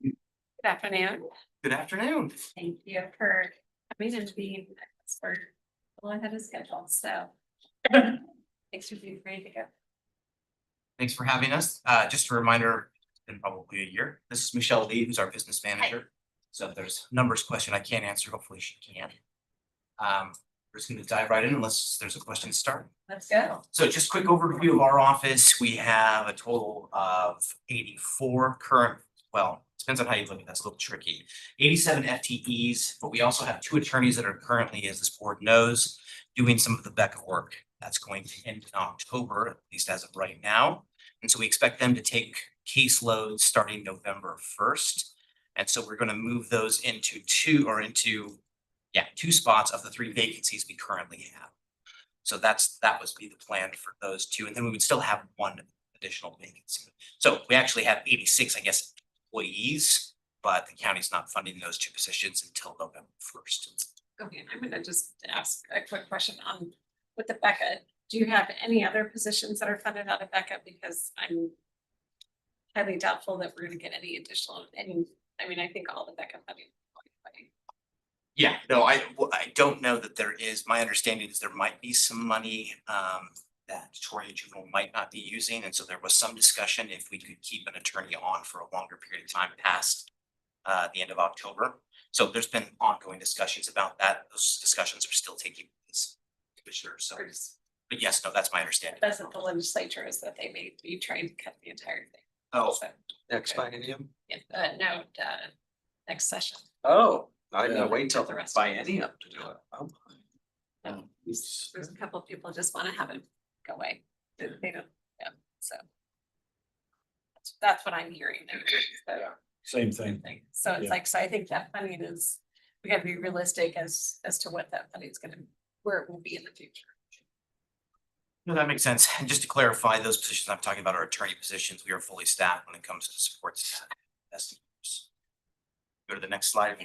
Good afternoon. Good afternoon. Thank you for coming and being for well ahead of schedule, so. Thanks for being ready to go. Thanks for having us. Just a reminder, it's been probably a year. This is Michelle Lee, who's our business manager. So if there's a numbers question I can't answer, hopefully she can. We're just gonna dive right in unless there's a question to start. Let's go. So just quick overview of our office. We have a total of 84 current, well, depends on how you look at it. That's a little tricky. 87 FTEs, but we also have 2 attorneys that are currently, as this board knows, doing some of the Becca work. That's going to end in October, at least as of right now. And so we expect them to take caseloads starting November 1st. And so we're going to move those into 2 spots of the 3 vacancies we currently have. So that was be the plan for those 2. And then we would still have 1 additional vacancy. So we actually have 86, I guess, employees, but the county's not funding those 2 positions until November 1st. Okay, I'm gonna just ask a quick question on with the Becca. Do you have any other positions that are funded out of Becca? Because I'm highly doubtful that we're gonna get any additional, I mean, I think all the Becca funding. Yeah, no, I don't know that there is. My understanding is there might be some money that Victoria Juvenile might not be using. And so there was some discussion if we could keep an attorney on for a longer period of time past the end of October. So there's been ongoing discussions about that. Those discussions are still taking place. Commissioner, so, but yes, no, that's my understanding. Doesn't the legislature is that they may be trying to cut the entire thing. Oh, So, Next biennium. yeah, no, next session. Oh, I didn't wait till The rest. biennium to do it. Oh. No, there's a couple of people just wanna have it go away. They don't, yeah, so. That's what I'm hearing. So, Same thing. So it's Yeah. like, so I think that funding is, we gotta be realistic as to what that funding is gonna, where it will be in the future. No, that makes sense. And just to clarify, those positions I'm talking about are attorney positions. We are fully staffed when it comes to support staff. Go to the next slide.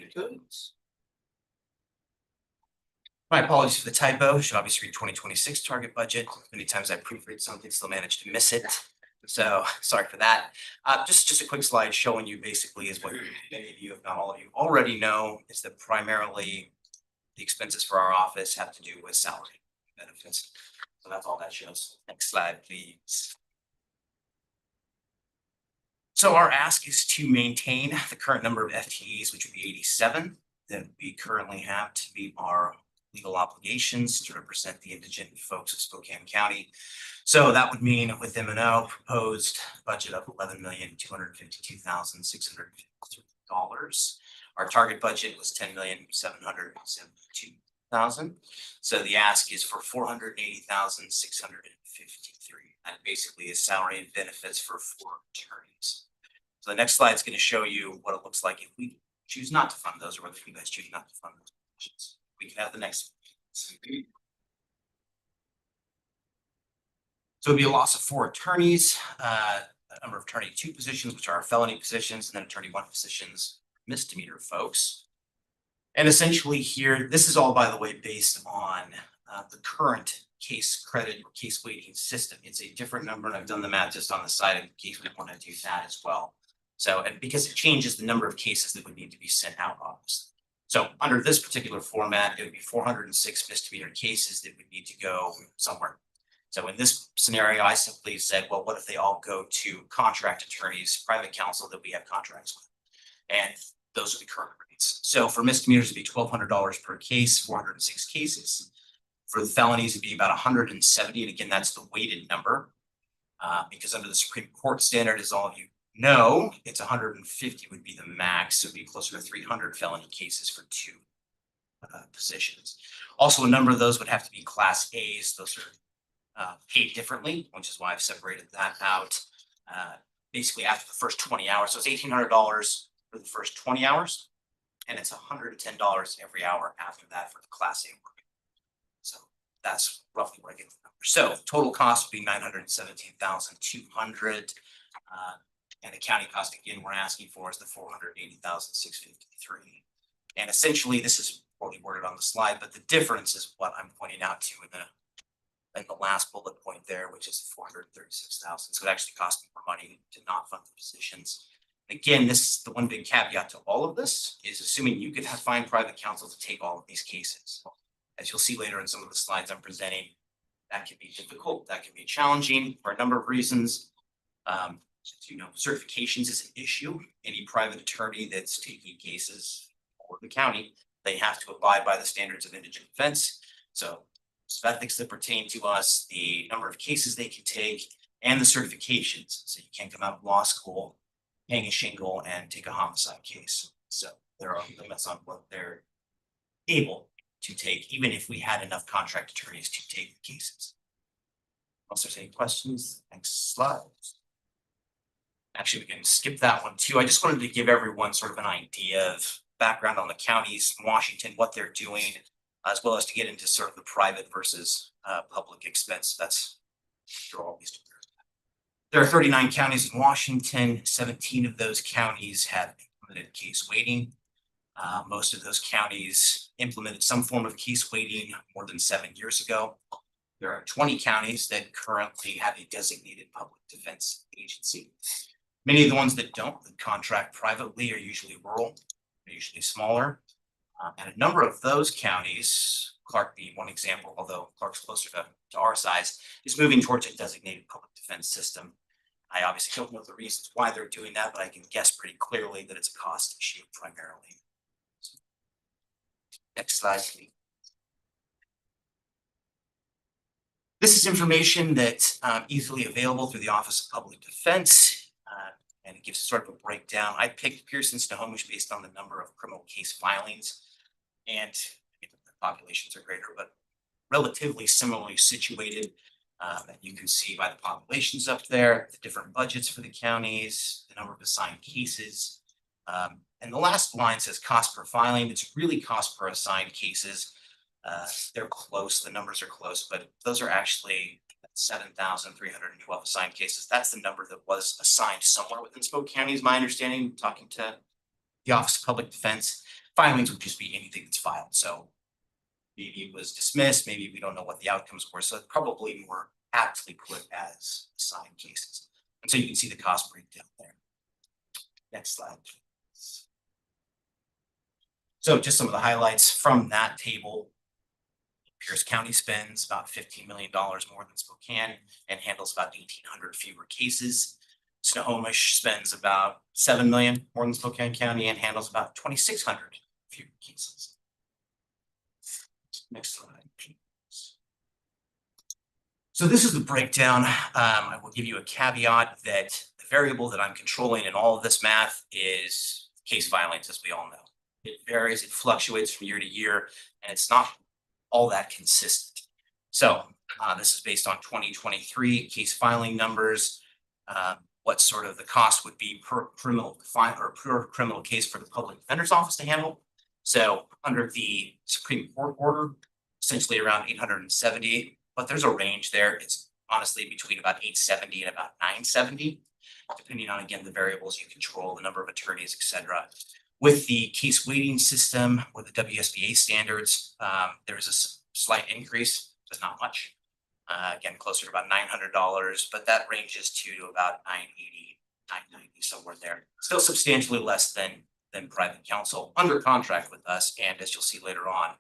My apologies for the typo. Should obviously read 2026 target budget. Many times I proofread something, still manage to miss it. So sorry for that. Just a quick slide showing you basically is what many of you, if not all of you, already know, is that primarily the expenses for our office have to do with salary benefits. So that's all that shows. Next slide, please. So our ask is to maintain the current number of FTEs, which would be 87, that we currently have to meet our legal obligations to represent the indigent folks of Spokane County. So that would mean with M&O proposed budget of $11,252,653. Our target budget was $10,772,000. So the ask is for $480,653. That basically is salary and benefits for 4 attorneys. So the next slide is going to show you what it looks like if we choose not to fund those, or whether you guys choose not to fund those positions. We can have the next. So it'd be a loss of 4 attorneys, a number of attorney 2 positions, which are felony positions, and then attorney 1 positions, misdemeanor folks. And essentially here, this is all, by the way, based on the current case credit or case weighting system. It's a different number, and I've done the math just on the side in case we want to do that as well. So, and because it changes the number of cases that would need to be sent out, obviously. So under this particular format, it would be 406 misdemeanor cases that would need to go somewhere. So in this scenario, I simply said, well, what if they all go to contract attorneys, private counsel that we have contracts with? And those are the current rates. So for misdemeanors, it'd be $1,200 per case, 406 cases. For the felonies, it'd be about 170, and again, that's the weighted number. Because under the Supreme Court standard, as all of you know, it's 150 would be the max, so it'd be closer to 300 felony cases for two positions. Also, a number of those would have to be Class A's. Those are paid differently, which is why I've separated that out. Basically, after the first 20 hours, so it's $1,800 for the first 20 hours, and it's $110 every hour after that for the Class A work. So that's roughly where I get the number. So total cost would be $917,200. And the county cost, again, we're asking for is the $480,653. And essentially, this is poorly worded on the slide, but the difference is what I'm pointing out to in the last bullet point there, which is $436,000. So it actually costs more money to not fund the positions. Again, this is the one big caveat to all of this is assuming you could find private counsel to take all of these cases. As you'll see later in some of the slides I'm presenting, that can be difficult, that can be challenging for a number of reasons. You know, certifications is an issue. Any private attorney that's taking cases for the county, they have to abide by the standards of indigent defense. So ethics that pertain to us, the number of cases they can take, and the certifications. So you can't come out of law school, hang a shingle, and take a homicide case. So there are limits on what they're able to take, even if we had enough contract attorneys to take the cases. Unless there's any questions, next slide. Actually, we can skip that one too. I just wanted to give everyone sort of an idea of background on the counties in Washington, what they're doing, as well as to get into sort of the private versus public expense. That's you're always doing. There are 39 counties in Washington. 17 of those counties have implemented case weighting. Most of those counties implemented some form of case weighting more than 7 years ago. There are 20 counties that currently have a designated public defense agency. Many of the ones that don't, that contract privately, are usually rural, they're usually smaller. And a number of those counties, Clark being one example, although Clark's closer to our size, is moving towards a designated public defense system. I obviously don't know the reasons why they're doing that, but I can guess pretty clearly that it's a cost issue primarily. Next slide, please. This is information that's easily available through the Office of Public Defense, and it gives sort of a breakdown. I picked Pearson Snohomish based on the number of criminal case filings, and the populations are greater, but relatively similarly situated. And you can see by the populations up there, the different budgets for the counties, the number of assigned cases. And the last line says cost per filing. It's really cost per assigned cases. They're close, the numbers are close, but those are actually 7,312 assigned cases. That's the number that was assigned somewhere within Spoke County, is my understanding, talking to the Office of Public Defense. Filings would just be anything that's filed. So maybe it was dismissed, maybe we don't know what the outcomes were. So it's probably more aptly put as assigned cases. And so you can see the cost breakdown there. Next slide, please. So just some of the highlights from that table. Pierce County spends about $15 million more than Spokane and handles about 1,800 fewer cases. Snohomish spends about $7 million more than Spokane County and handles about 2,600 fewer cases. Next slide, please. So this is the breakdown. I will give you a caveat that the variable that I'm controlling in all of this math is case filings, as we all know. It varies, it fluctuates from year to year, and it's not all that consistent. So this is based on 2023 case filing numbers, what sort of the cost would be per criminal file or per criminal case for the public defender's office to handle. So under the Supreme Court order, essentially around 870, but there's a range there. It's honestly between about 870 and about 970, depending on, again, the variables you control, the number of attorneys, et cetera. With the case weighting system or the WSBA standards, there is a slight increase, but not much. Again, closer to about $900, but that ranges to about $980 990, somewhere there. Still substantially less than private counsel under contract with us, and as you'll see later on,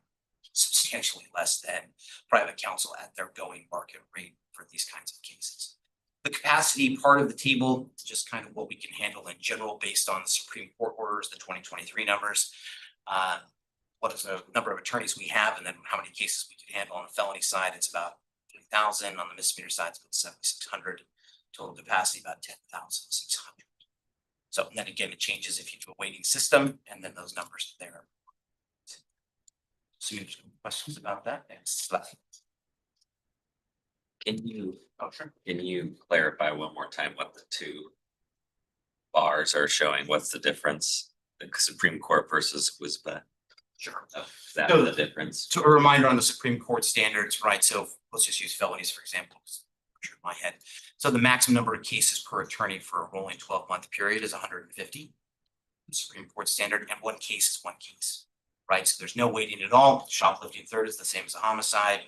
substantially less than private counsel at their going market rate for these kinds of cases. The capacity part of the table is just kind of what we can handle in general based on the Supreme Court orders, the 2023 numbers. What is the number of attorneys we have, and then how many cases we can handle on the felony side? It's about 3,000. On the misdemeanor side, it's about 7,600. Total capacity about 10,600. So then again, it changes if you do a weighting system, and then those numbers are there. So you have some questions about that? Next slide. Can you, Oh, sure. can you clarify one more time what the two bars are showing? What's the difference? The Supreme Court versus WSBA? Sure. Is that So the difference? So a reminder on the Supreme Court standards, right? So let's just use felonies, for example. In my head. So the maximum number of cases per attorney for a rolling 12-month period is 150. The Supreme Court standard, and one case is one case, right? So there's no weighting at all. Shoplifting third is the same as a homicide.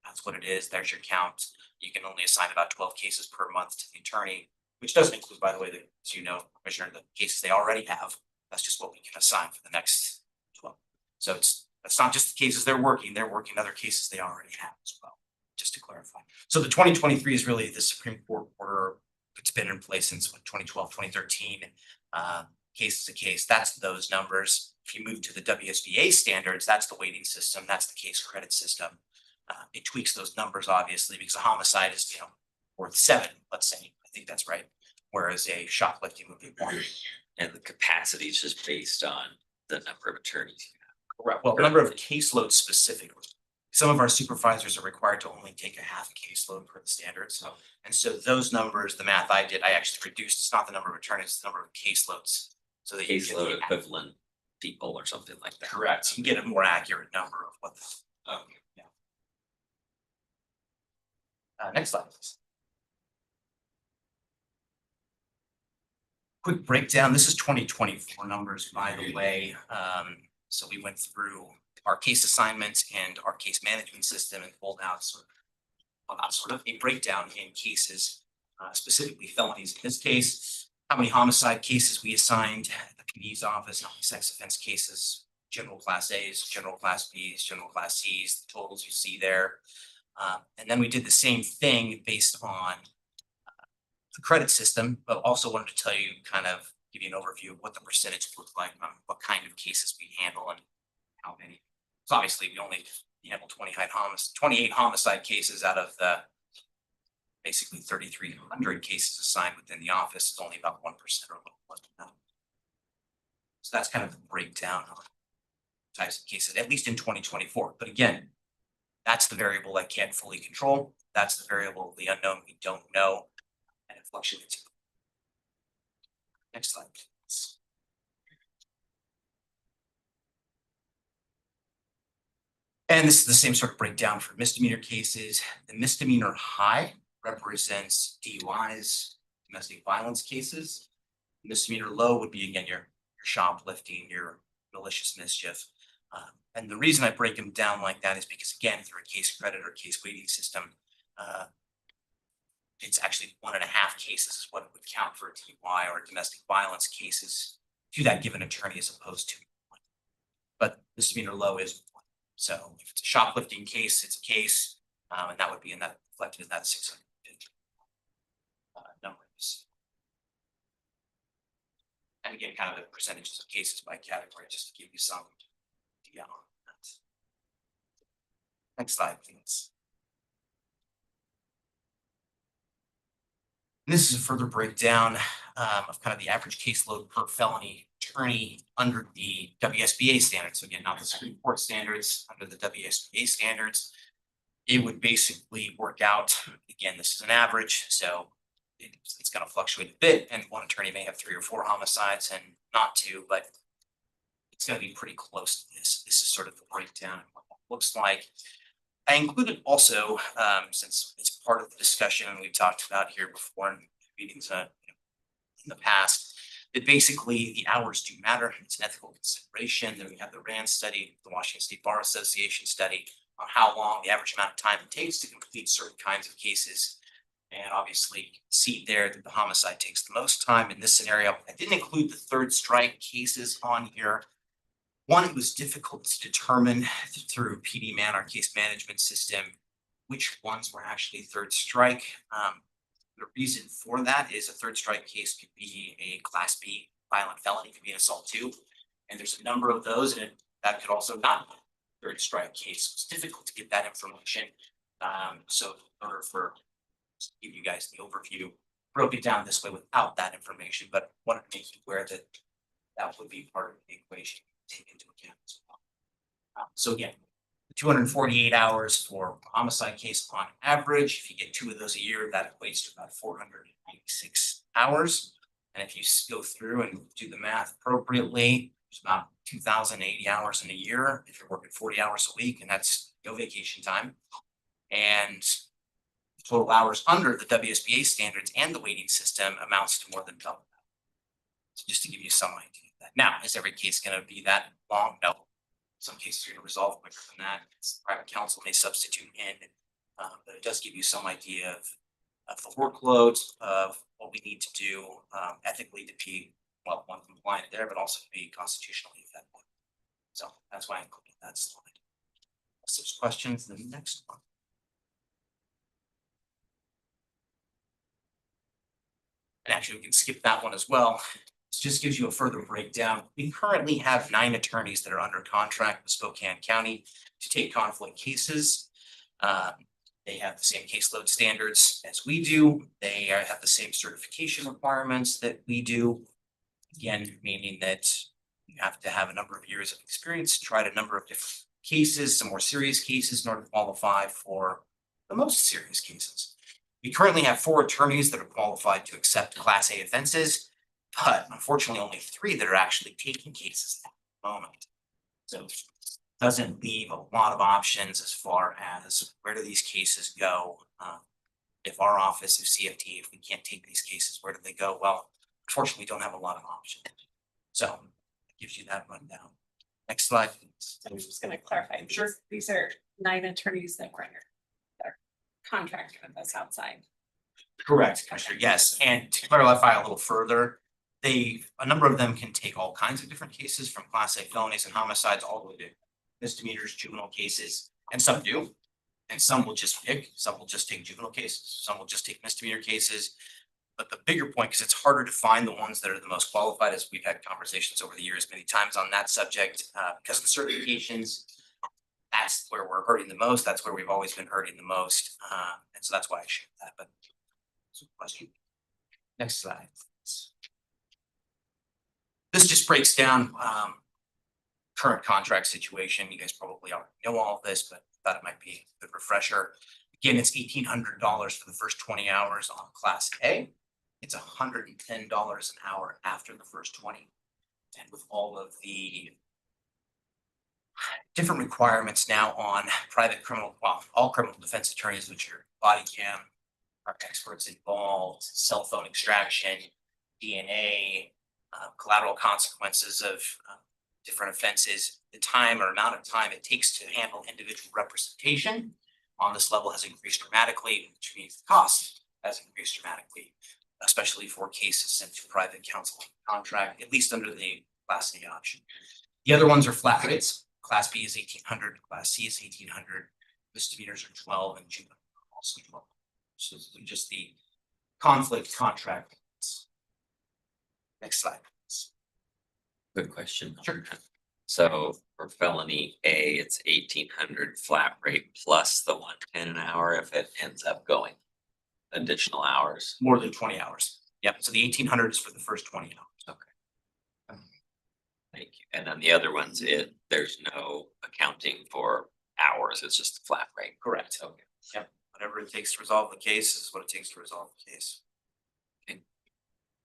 That's what it is. There's your count. You can only assign about 12 cases per month to the attorney, which doesn't include, by the way, as you know, Commissioner, the cases they already have. That's just what we can assign for the next 12. So it's not just the cases they're working other cases they already have as well. Just to clarify. So the 2023 is really the Supreme Court order. It's been in place since 2012, 2013. Case to case, that's those numbers. If you move to the WSBA standards, that's the weighting system. That's the case credit system. It tweaks those numbers, obviously, because a homicide is, worth 7, let's say. I think that's right. Whereas a shoplifting would be 1. And the capacity is just based on the number of attorneys you have. Correct. Well, the number of caseloads specifically. Some of our supervisors are required to only take a half caseload per the standards. And so those numbers, the math I did, I actually reduced. It's not the number of attorneys, it's the number of caseloads. So that you get Caseload the- equivalent people or something like that. Correct. You can get a more accurate number of what the. Okay. Next slide, please. Quick breakdown. This is 2024 numbers, by the way. So we went through our case assignments and our case management system and pulled out sort of a breakdown in cases, specifically felonies in this case. How many homicide cases we assigned at the committee's office, how many sex offense cases, general class A's, general class B's, general class C's, the totals you see there. And then we did the same thing based on the credit system, but also wanted to tell you, give you an overview of what the percentage looks like on what kind of cases we handle and how many. So obviously we only handle 28 homicide cases out of the basically 3,300 cases assigned within the office. Is only about 1% or a little less than that. So that's kind of the breakdown of types of cases, at least in 2024. But again, that's the variable I can't fully control. That's the variable, the unknown we don't know, and it fluctuates. Next slide, please. And this is the same sort of breakdown for misdemeanor cases. The misdemeanor high represents DUIs, domestic violence cases. Misdemeanor low would be, again, your shoplifting, your malicious mischief. And the reason I break them down like that is because, again, through a case credit or case weighting system, it's actually 1.5 cases is what it would count for a DUI or domestic violence cases to that given attorney as opposed to 1. But misdemeanor low is 1. So if it's a shoplifting case, it's a case, and that would be reflected in that 650 numbers. And again, kind of the percentages of cases by category, just to give you some idea on that. Next slide, please. And this is a further breakdown of kind of the average caseload per felony attorney under the WSBA standards. So again, not the Supreme Court standards, under the WSBA standards. It would basically work out, again, this is an average, so it's going to fluctuate a bit, and one attorney may have 3 or 4 homicides and not 2, but it's going to be pretty close to this. This is sort of the breakdown of what that looks like. I included also, since it's part of the discussion and we've talked about here before in meetings in the past, that basically the hours do matter. It's an ethical consideration. Then we have the RAND study, the Washington State Bar Association study, on how long the average amount of time it takes to complete certain kinds of cases. And obviously, you can see there that the homicide takes the most time in this scenario. I didn't include the third strike cases on here. One, it was difficult to determine through PD Man, our case management system, which ones were actually third strike. The reason for that is a third strike case could be a class B violent felony, could be an assault 2. And there's a number of those, and that could also not be a third strike case. It's difficult to get that information. So in order for to give you guys the overview, broke it down this way without that information, but wanted to make you aware that that would be part of the equation to take into account as well. So again, 248 hours for a homicide case on average. If you get 2 of those a year, that equates to about 496 hours. And if you go through and do the math appropriately, it's about 2,080 hours in a year if you're working 40 hours a week, and that's no vacation time. And total hours under the WSBA standards and the weighting system amounts to more than double that. So just to give you some idea of that. Now, is every case going to be that long? No. Some cases are going to resolve quicker than that. Private counsel may substitute in, but it does give you some idea of the workload of what we need to do ethically to be well, one compliant there, but also to be constitutionally effective. So that's why I included that slide. If there's questions, the next one. And actually, we can skip that one as well. This just gives you a further breakdown. We currently have 9 attorneys that are under contract with Spokane County to take conflict cases. They have the same caseload standards as we do. They have the same certification requirements that we do. Again, meaning that you have to have a number of years of experience, tried a number of different cases, some more serious cases in order to qualify for the most serious cases. We currently have 4 attorneys that are qualified to accept Class A offenses, but unfortunately only 3 that are actually taking cases at the moment. So it doesn't leave a lot of options as far as where do these cases go? If our office, if CFT, if we can't take these cases, where do they go? Well, unfortunately, we don't have a lot of options. So it gives you that rundown. Next slide, please. I was just gonna clarify, these are 9 attorneys that were contracted with us outside. Correct, Commissioner, yes, and to clarify a little further, a number of them can take all kinds of different cases from class A felonies and homicides all the way to misdemeanors, juvenile cases, and some do. And some will just take juvenile cases, some will just take misdemeanor cases. But the bigger point, because it's harder to find the ones that are the most qualified, as we've had conversations over the years many times on that subject, because of the certifications, that's where we're hurting the most. That's where we've always been hurting the most. And so that's why I shared that, but so question. Next slide. This just breaks down current contract situation. You guys probably already know all of this, but I thought it might be a good refresher. Again, it's $1,800 for the first 20 hours on Class A. It's $110 an hour after the first 20. And with all of the different requirements now on private criminal, well, all criminal defense attorneys, which are body cam, are experts involved, cell phone extraction, DNA, collateral consequences of different offenses, the time or amount of time it takes to handle individual representation on this level has increased dramatically, which means the cost has increased dramatically, especially for cases sent to private counsel contract, at least under the Class A option. The other ones are flat rates. Class B is 1,800, Class C is 1,800, misdemeanors are 12, and juvenile are also 12. So this is just the conflict contract. Next slide, please. Good question. Sure. So for felony A, it's 1,800 flat rate plus the 110 an hour if it ends up going additional hours. More than 20 hours. Yep, so the 1,800 is for the first 20 hours. Okay. Thank you. And then the other ones, there's no accounting for hours. It's just a flat rate. Correct. Okay. Yep, whatever it takes to resolve the case is what it takes to resolve the case. Okay.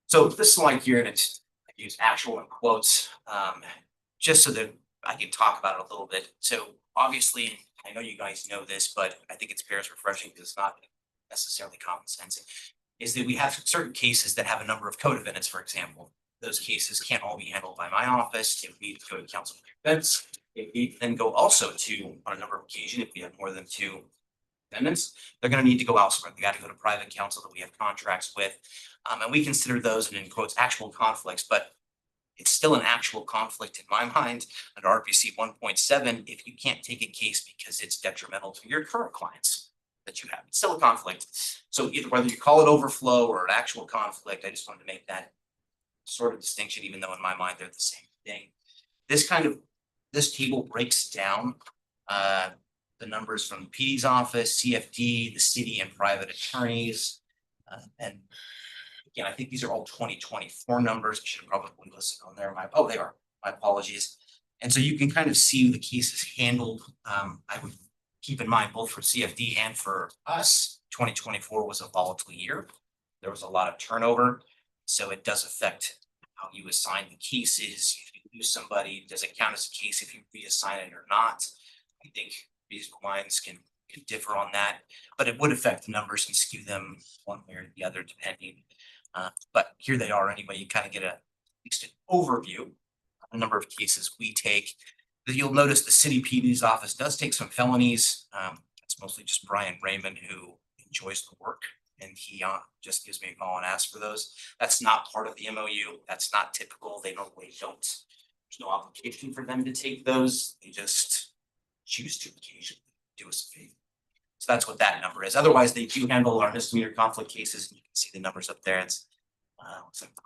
So this slide here, and it's I use actual in quotes, just so that I can talk about it a little bit. So obviously, I know you guys know this, but I think it's bears refreshing because it's not necessarily common sense. Is that we have certain cases that have a number of co-defendants, for example. Those cases can't all be handled by my office. If we need to go to counsel of defense, if we then go also to, on a number of occasions, if we have more than 2 defendants, they're gonna need to go elsewhere. They gotta go to private counsel that we have contracts with. And we consider those in quotes, actual conflicts, but it's still an actual conflict in my mind under RPC 1.7 if you can't take a case because it's detrimental to your current clients that you have. It's still a conflict. So either whether you call it overflow or an actual conflict, I just wanted to make that sort of distinction, even though in my mind they're the same thing. This table breaks down the numbers from the PD's office, CFD, the city, and private attorneys. And again, I think these are all 2024 numbers. I should have probably listed on there. They are. My apologies. And so you can kind of see the cases handled. I would keep in mind both for CFD and for us, 2024 was a volatile year. There was a lot of turnover. So it does affect how you assign the cases. If you lose somebody, does it count as a case if you reassign it or not? I think reasonable minds can differ on that, but it would affect the numbers and skew them one way or the other depending. But here they are anyway. You kind of get at least an overview of the number of cases we take. You'll notice the city PD's office does take some felonies. It's mostly just Brian Raymond who enjoys the work, and he just gives me a call and asks for those. That's not part of the MOU. That's not typical. They normally don't. There's no obligation for them to take those. They just choose to occasionally do us a favor. So that's what that number is. Otherwise, they do handle our misdemeanor conflict cases. And you can see the numbers up there. It's looks like 100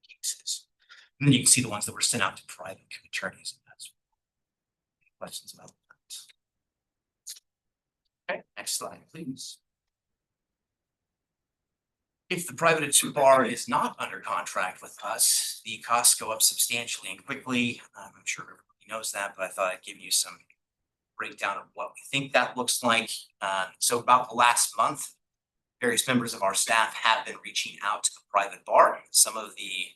cases. And then you can see the ones that were sent out to private attorneys. And that's questions about that. Okay, next slide, please. If the private bar is not under contract with us, the costs go up substantially and quickly. I'm sure everybody knows that, but I thought I'd give you some breakdown of what we think that looks like. So about the last month, various members of our staff have been reaching out to the private bar. Some of the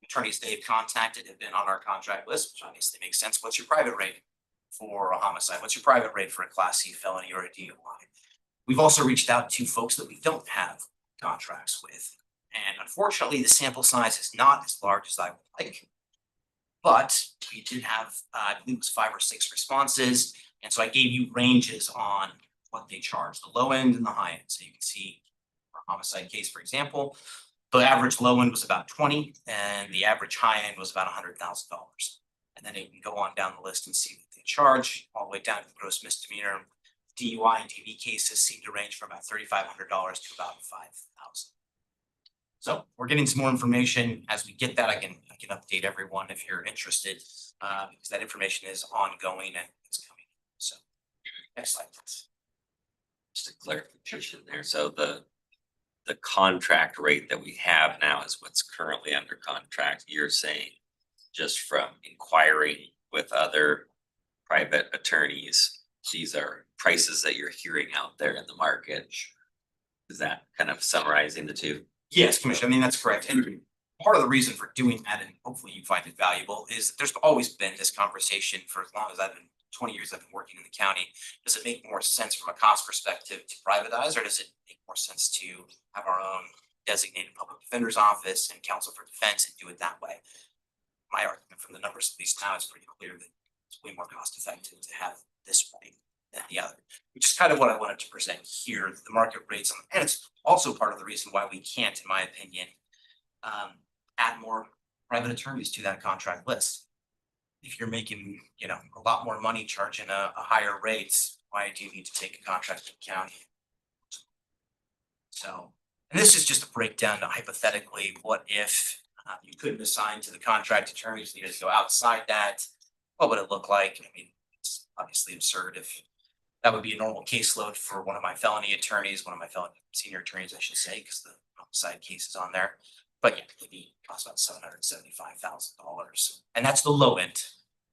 attorneys they've contacted have been on our contract list, which obviously makes sense. What's your private rate for a homicide? What's your private rate for a Class C felony or a DUI? We've also reached out to folks that we don't have contracts with. And unfortunately, the sample size is not as large as I would like. But we did have, I believe it was 5 or 6 responses. And so I gave you ranges on what they charge, the low end and the high end. So you can see for a homicide case, for example, the average low end was about 20 and the average high end was about $100,000. And then you can go on down the list and see what they charge all the way down to the gross misdemeanor. DUI and DV cases seem to range from about $3,500 to about $5,000. So we're getting some more information. As we get that, I can update everyone if you're interested, because that information is ongoing and it's coming. So next slide, please. Just a clarification there. So the contract rate that we have now is what's currently under contract. You're saying just from inquiring with other private attorneys, these are prices that you're hearing out there in the market. Is that kind of summarizing the two? Yes, Commissioner, I mean, that's correct. And part of the reason for doing that, and hopefully you find it valuable, is there's always been this conversation for as long as 20 years I've been working in the county. Does it make more sense from a cost perspective to privatize, or does it make more sense to have our own designated public defender's office and counsel for defense and do it that way? My argument from the numbers, at least now, is pretty clear that it's way more cost effective to have this way than the other, which is kind of what I wanted to present here, the market rates. And it's also part of the reason why we can't, in my opinion, add more private attorneys to that contract list. If you're making, a lot more money charging a higher rates, why do you need to take a contract with the county? So, and this is just a breakdown to hypothetically, what if you couldn't assign to the contract attorneys, you just go outside that? What would it look like? I mean, it's obviously absurd if that would be a normal caseload for one of my felony attorneys, one of my felony senior attorneys, I should say, because the homicide case is on there. But yeah, it'd be cost about $775,000. And that's the low end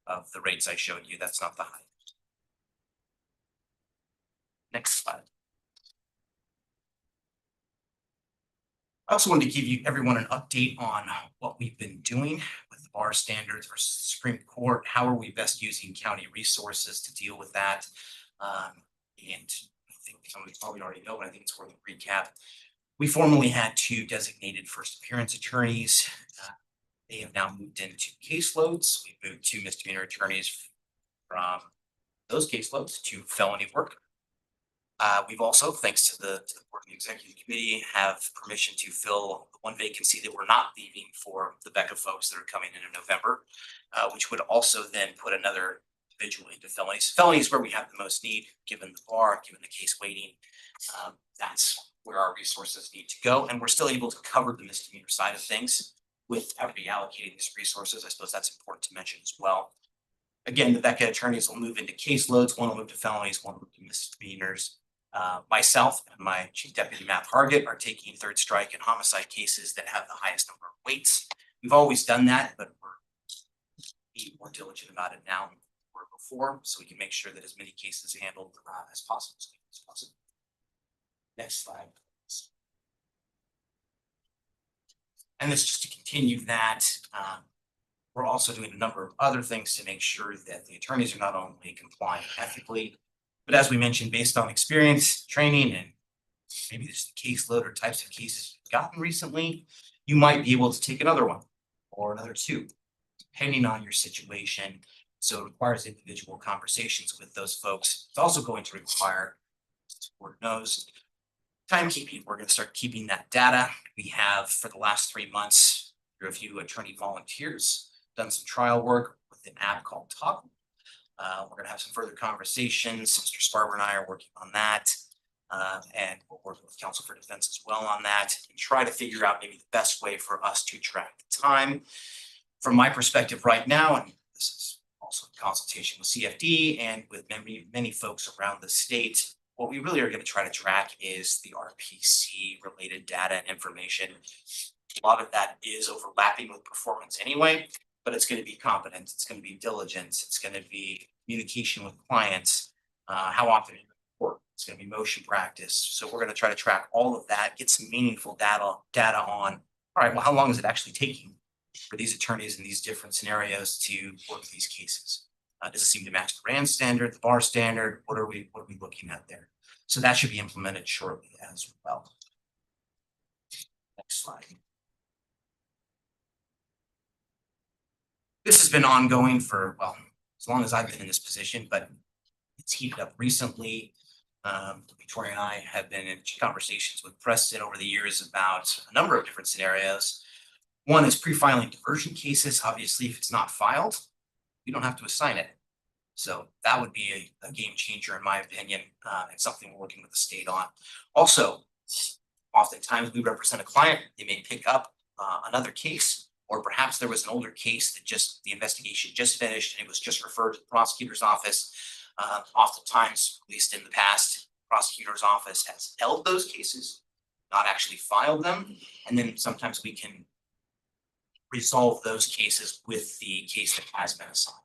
of the rates I showed you. That's not the high. Next slide. I also wanted to give you everyone an update on what we've been doing with the bar standards versus the Supreme Court. How are we best using county resources to deal with that? And I think somebody probably already know, but I think it's worth a recap. We formerly had 2 designated first appearance attorneys. They have now moved into caseloads. We've moved 2 misdemeanor attorneys from those caseloads to felony work. We've also, thanks to the board and the executive committee, have permission to fill the one vacancy that we're not leaving for the Becca folks that are coming in November, which would also then put another individual into felonies. Felonies where we have the most need, given the bar, given the case waiting. That's where our resources need to go, and we're still able to cover the misdemeanor side of things without reallocating these resources. I suppose that's important to mention as well. Again, the Becca attorneys will move into caseloads. One will move to felonies, one will move to misdemeanors. Myself and my chief deputy Matt Hargett are taking third strike and homicide cases that have the highest number of weights. We've always done that, but we're being more diligent about it now than we were before, so we can make sure that as many cases handled as possible. Next slide. Please. And this just to continue that, we're also doing a number of other things to make sure that the attorneys are not only compliant ethically, but as we mentioned, based on experience, training, and maybe just the caseload or types of cases you've gotten recently, you might be able to take another one or another two, depending on your situation. So it requires individual conversations with those folks. It's also going to require, as the board knows, timekeeping. We're going to start keeping that data. We have, for the last 3 months, through a few attorney volunteers, done some trial work with an app called Talk. We're gonna have some further conversations. Mr. Sparber and I are working on that. And we're working with Counsel for Defense as well on that and try to figure out maybe the best way for us to track the time. From my perspective right now, and this is also in consultation with CFD and with many folks around the state, what we really are going to try to track is the RPC related data and information. A lot of that is overlapping with performance anyway, but it's going to be competence, it's going to be diligence, it's going to be communication with clients, how often you report, it's going to be motion practice. So we're going to try to track all of that, get some meaningful data on, all right, well, how long is it actually taking for these attorneys in these different scenarios to work these cases? Does it seem to match the RAND standard, the bar standard? What are we looking at there? So that should be implemented shortly as well. Next slide. This has been ongoing for, well, as long as I've been in this position, but it's heated up recently. Victoria and I have been in conversations with Preston over the years about a number of different scenarios. One is pre-filing diversion cases. Obviously, if it's not filed, you don't have to assign it. So that would be a game changer in my opinion. It's something we're working with the state on. Also, oftentimes we represent a client, they may pick up another case, or perhaps there was an older case that the investigation just finished and it was just referred to the prosecutor's office. Oftentimes, at least in the past, prosecutor's office has held those cases, not actually filed them, and then sometimes we can resolve those cases with the case that has been assigned.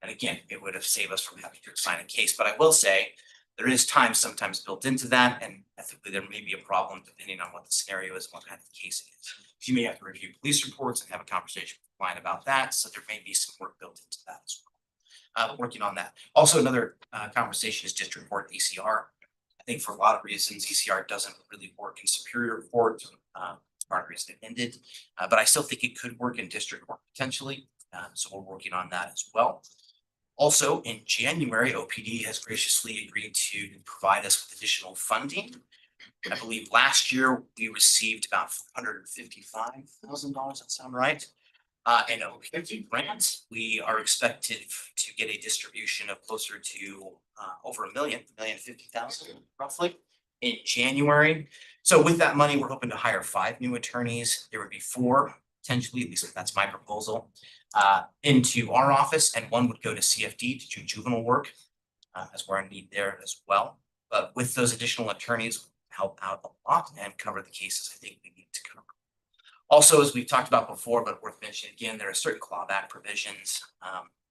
And again, it would have saved us from having to assign a case, but I will say there is time sometimes built into that, and ethically there may be a problem depending on what the scenario is and what kind of case it is. You may have to review police reports and have a conversation with the client about that, so there may be some work built into that as well. Working on that. Also, another conversation is district court ECR. I think for a lot of reasons, ECR doesn't really work in Superior Court. Part of the reason it ended, but I still think it could work in district court potentially. So we're working on that as well. Also, in January, OPD has graciously agreed to provide us with additional funding. I believe last year we received about $155,000. That sound right? And OPD grants, we are expected to get a distribution of closer to over $1,050,000 roughly in January. So with that money, we're hoping to hire 5 new attorneys. There would be 4 potentially, at least that's my proposal, into our office, and 1 would go to CFD to do juvenile work, as we're in need there as well. But with those additional attorneys, help out a lot and cover the cases I think we need to cover. Also, as we've talked about before, but worth mentioning again, there are certain clawback provisions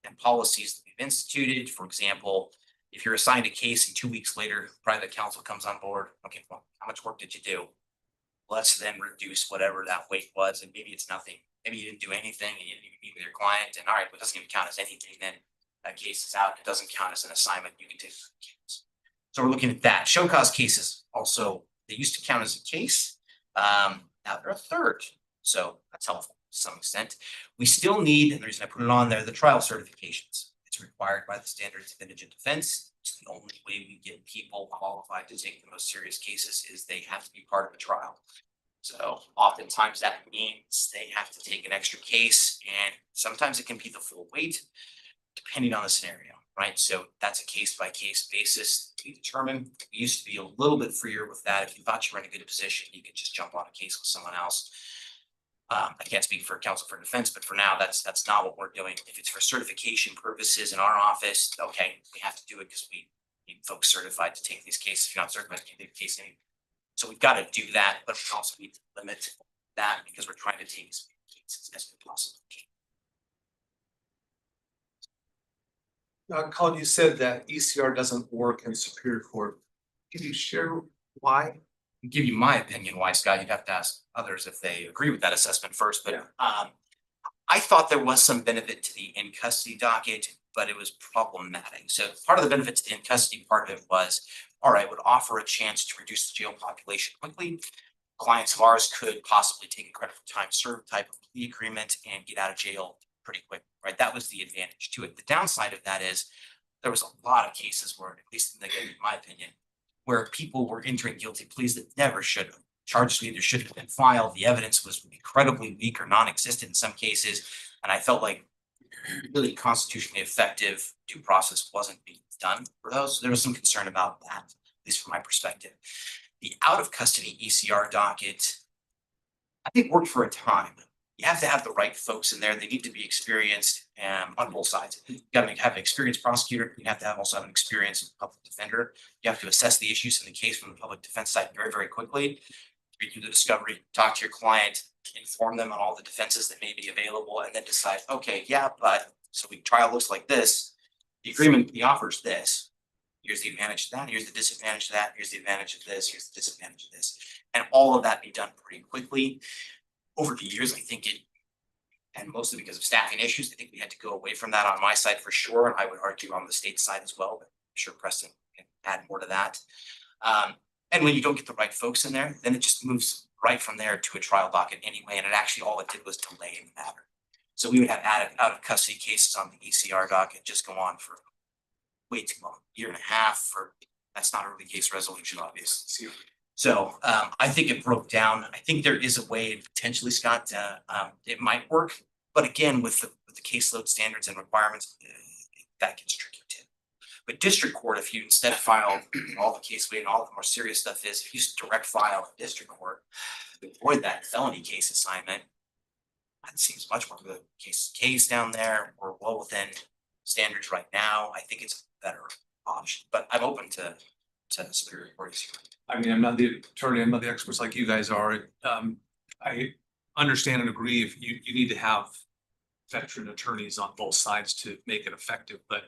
and policies that we've instituted. For example, if you're assigned a case and 2 weeks later, private counsel comes on board, okay, well, how much work did you do? Let's then reduce whatever that weight was, and maybe it's nothing. Maybe you didn't do anything and you didn't meet with your client, and all right, it doesn't even count as anything, then that case is out. It doesn't count as an assignment. You can take the case. So we're looking at that. Show cause cases also, they used to count as a case. Now they're a third. So that's helpful to some extent. We still need, and the reason I put it on there, the trial certifications. It's required by the standards of indigent defense. It's the only way we get people qualified to take the most serious cases is they have to be part of a trial. So oftentimes that means they have to take an extra case, and sometimes it can be the full weight, depending on the scenario, right? So that's a case by case basis to be determined. We used to be a little bit freer with that. If you thought you were in a good position, you could just jump on a case with someone else. I can't speak for counsel for defense, but for now, that's not what we're doing. If it's for certification purposes in our office, okay, we have to do it because we need folks certified to take these cases. If you're not certified, you can't take a case anymore. So we've got to do that, but we also need to limit that because we're trying to take as many cases as we possibly can. Colin, you said that ECR doesn't work in Superior Court. Can you share why? I'll give you my opinion why, Scott. You'd have to ask others if they agree with that assessment first, but I thought there was some benefit to the in custody docket, but it was problematic. So part of the benefit to the in custody part of it was, all right, would offer a chance to reduce the jail population quickly. Clients of ours could possibly take a credit for time served type of plea agreement and get out of jail pretty quick, right? That was the advantage to it. The downside of that is there was a lot of cases where, at least in my opinion, where people were entering guilty pleas that never should have. Charges either should have been filed. The evidence was incredibly weak or non-existent in some cases. And I felt like really constitutionally effective due process wasn't being done for those. So there was some concern about that, at least from my perspective. The out of custody ECR docket, I think worked for a time. You have to have the right folks in there. They need to be experienced on both sides. You got to have an experienced prosecutor. You have to also have an experienced public defender. You have to assess the issues in the case from the public defense side very, very quickly. Read through the discovery, talk to your client, inform them on all the defenses that may be available, and then decide, okay, yeah, but so the trial looks like this. The agreement, the offer is this. Here's the advantage of that. Here's the disadvantage of that. Here's the advantage of this. Here's the disadvantage of this. And all of that be done pretty quickly. Over the years, I think it, and mostly because of staffing issues, I think we had to go away from that on my side for sure. And I would argue on the state side as well, but I'm sure Preston can add more to that. And when you don't get the right folks in there, then it just moves right from there to a trial docket anyway. And it actually, all it did was delay the matter. So we would have out of custody cases on the ECR docket just go on for way too long, year and a half for, that's not a early case resolution, obviously. So I think it broke down. I think there is a way potentially, Scott, it might work. But again, with the caseload standards and requirements, that gets tricky too. But district court, if you instead file all the case weight and all the more serious stuff is, if you just direct file in district court, avoid that felony case assignment, that seems much more good. Case down there, we're well within standards right now. I think it's a better option, but I'm open to Superior Court. I mean, I'm not the attorney, I'm not the experts like you guys are. I understand and agree if you need to have veteran attorneys on both sides to make it effective, but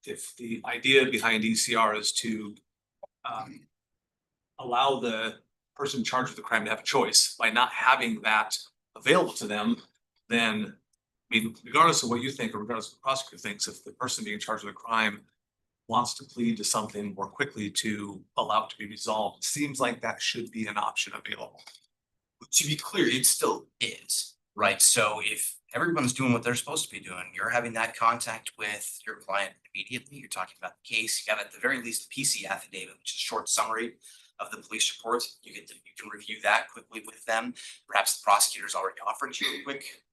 if the idea behind ECR is to allow the person charged with the crime to have a choice by not having that available to them, then I mean, regardless of what you think or regardless of what the prosecutor thinks, if the person being charged with a crime wants to plead to something more quickly to allow it to be resolved, it seems like that should be an option available. To be clear, it still is, right? So if everyone's doing what they're supposed to be doing, you're having that contact with your client immediately, you're talking about the case, you have at the very least a PC affidavit, which is a short summary of the police report. You can review that quickly with them. Perhaps the prosecutor's already offered you a quick,